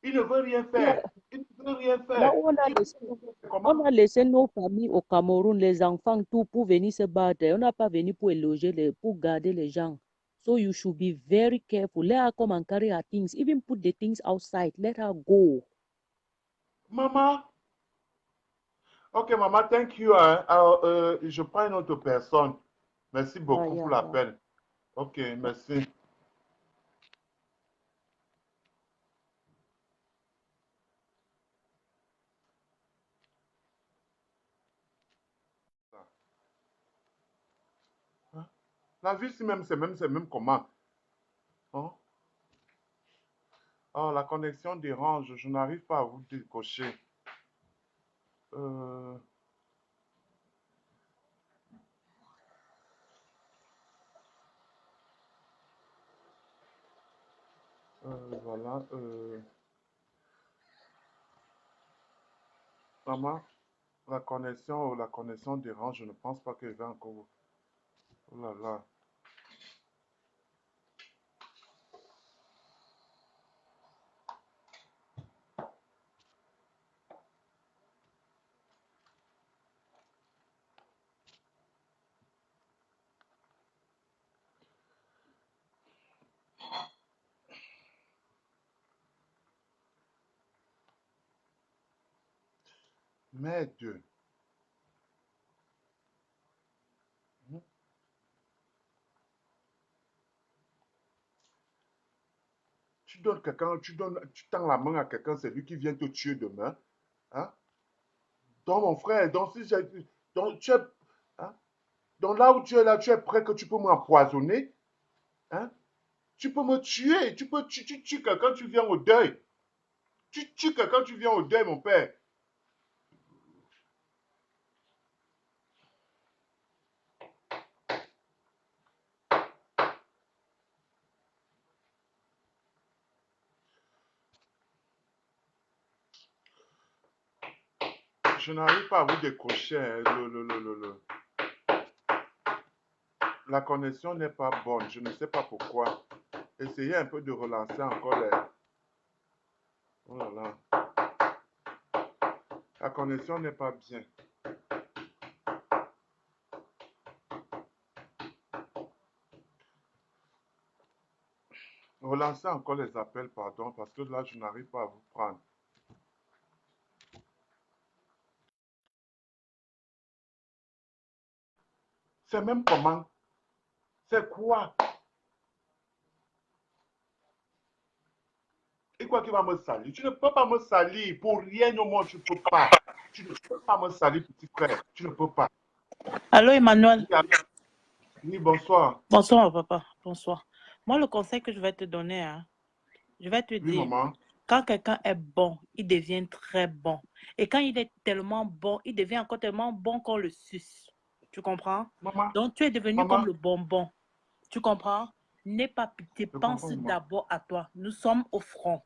il ne veut rien faire. Il ne veut rien Là faire. où Comment? on a laissé nos familles au Cameroun, les enfants, tout pour venir se battre. On n'a pas venu pour loger, pour garder les gens. So you should be very careful. Let her come and carry her things. Even put the things outside. Let her go. Maman. Ok, maman, thank you. Hein. Alors, je prends une autre personne. Merci beaucoup pour l'appel. Ok, merci. Hein? La vie, c'est même comment? Hein? Oh, la connexion dérange. Je n'arrive pas à vous décocher. Voilà. Maman, la connexion dérange. Je ne pense pas qu'elle va encore. Oh là là. Merde. Tu tends la main à quelqu'un, c'est lui qui vient te tuer demain. Hein? Donc, mon frère, donc, si donc, hein? Donc là où tu es là, tu es prêt que tu peux m'empoisonner. Hein? Tu peux me tuer. Tu tues quelqu'un, tu viens au deuil. Tu tues quelqu'un, tu viens au deuil, mon père. Je n'arrive pas à vous décrocher. Hein. La connexion n'est pas bonne. Je ne sais pas pourquoi. Essayez un peu de relancer encore les... Oh là là. La connexion n'est pas bien. Relancez encore les appels, pardon, parce que là, je n'arrive pas à vous prendre. C'est même comment? C'est quoi? Et quoi qui va me salir? Tu ne peux pas me salir. Pour rien au monde, tu ne peux pas. Tu ne peux pas me salir, petit frère. Tu ne peux pas. Allô, Emmanuel. Oui, bonsoir. Bonsoir, papa. Bonsoir. Moi, le conseil que je vais te donner, hein, je vais te Oui, dire, maman. quand quelqu'un est bon, il devient très bon. Et quand il est tellement bon, il devient encore tellement bon qu'on le suce. Tu comprends? Maman. Donc, tu es devenu Maman. comme le bonbon. Tu comprends? N'aie pas pitié. Je Pense comprends, maman. d'abord à toi. Nous sommes au front.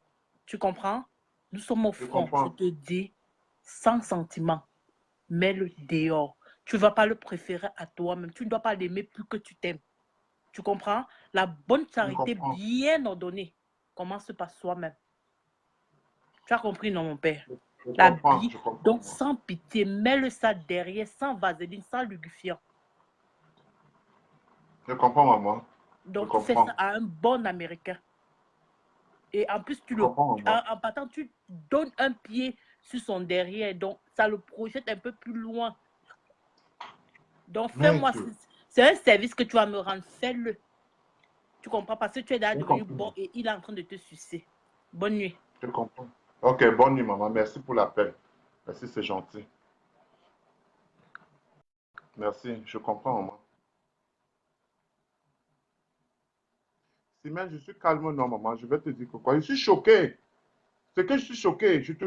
Tu comprends? Nous sommes au Je front. comprends. Je te dis, sans sentiment, mets-le dehors. Tu ne vas pas le préférer à toi-même. Tu ne dois pas l'aimer plus que tu t'aimes. Tu comprends? La bonne Je charité comprends. bien ordonnée commence par soi-même. Tu as compris, non, mon père? Je La comprends, vie, je comprends. donc sans pitié, mets-le ça derrière, sans vaseline, sans lubrifiant. Je comprends, maman. Donc Je tu fais comprends. ça à un bon Américain. Et en plus, Je comprends, maman. en partant, tu donnes un pied sur son derrière, donc ça le projette un peu plus loin. Donc fais-moi, c'est un service que tu vas me rendre, fais-le. Tu comprends? Parce que tu es déjà devenu bon et il est en train de te sucer. Bonne nuit. Je comprends. Ok, bonne nuit, maman. Merci pour l'appel. Merci, c'est gentil. Merci, je comprends, maman. Simène, je suis calme, non, maman. Je vais te dire quoi. Je suis choqué. C'est que je suis choqué. Je te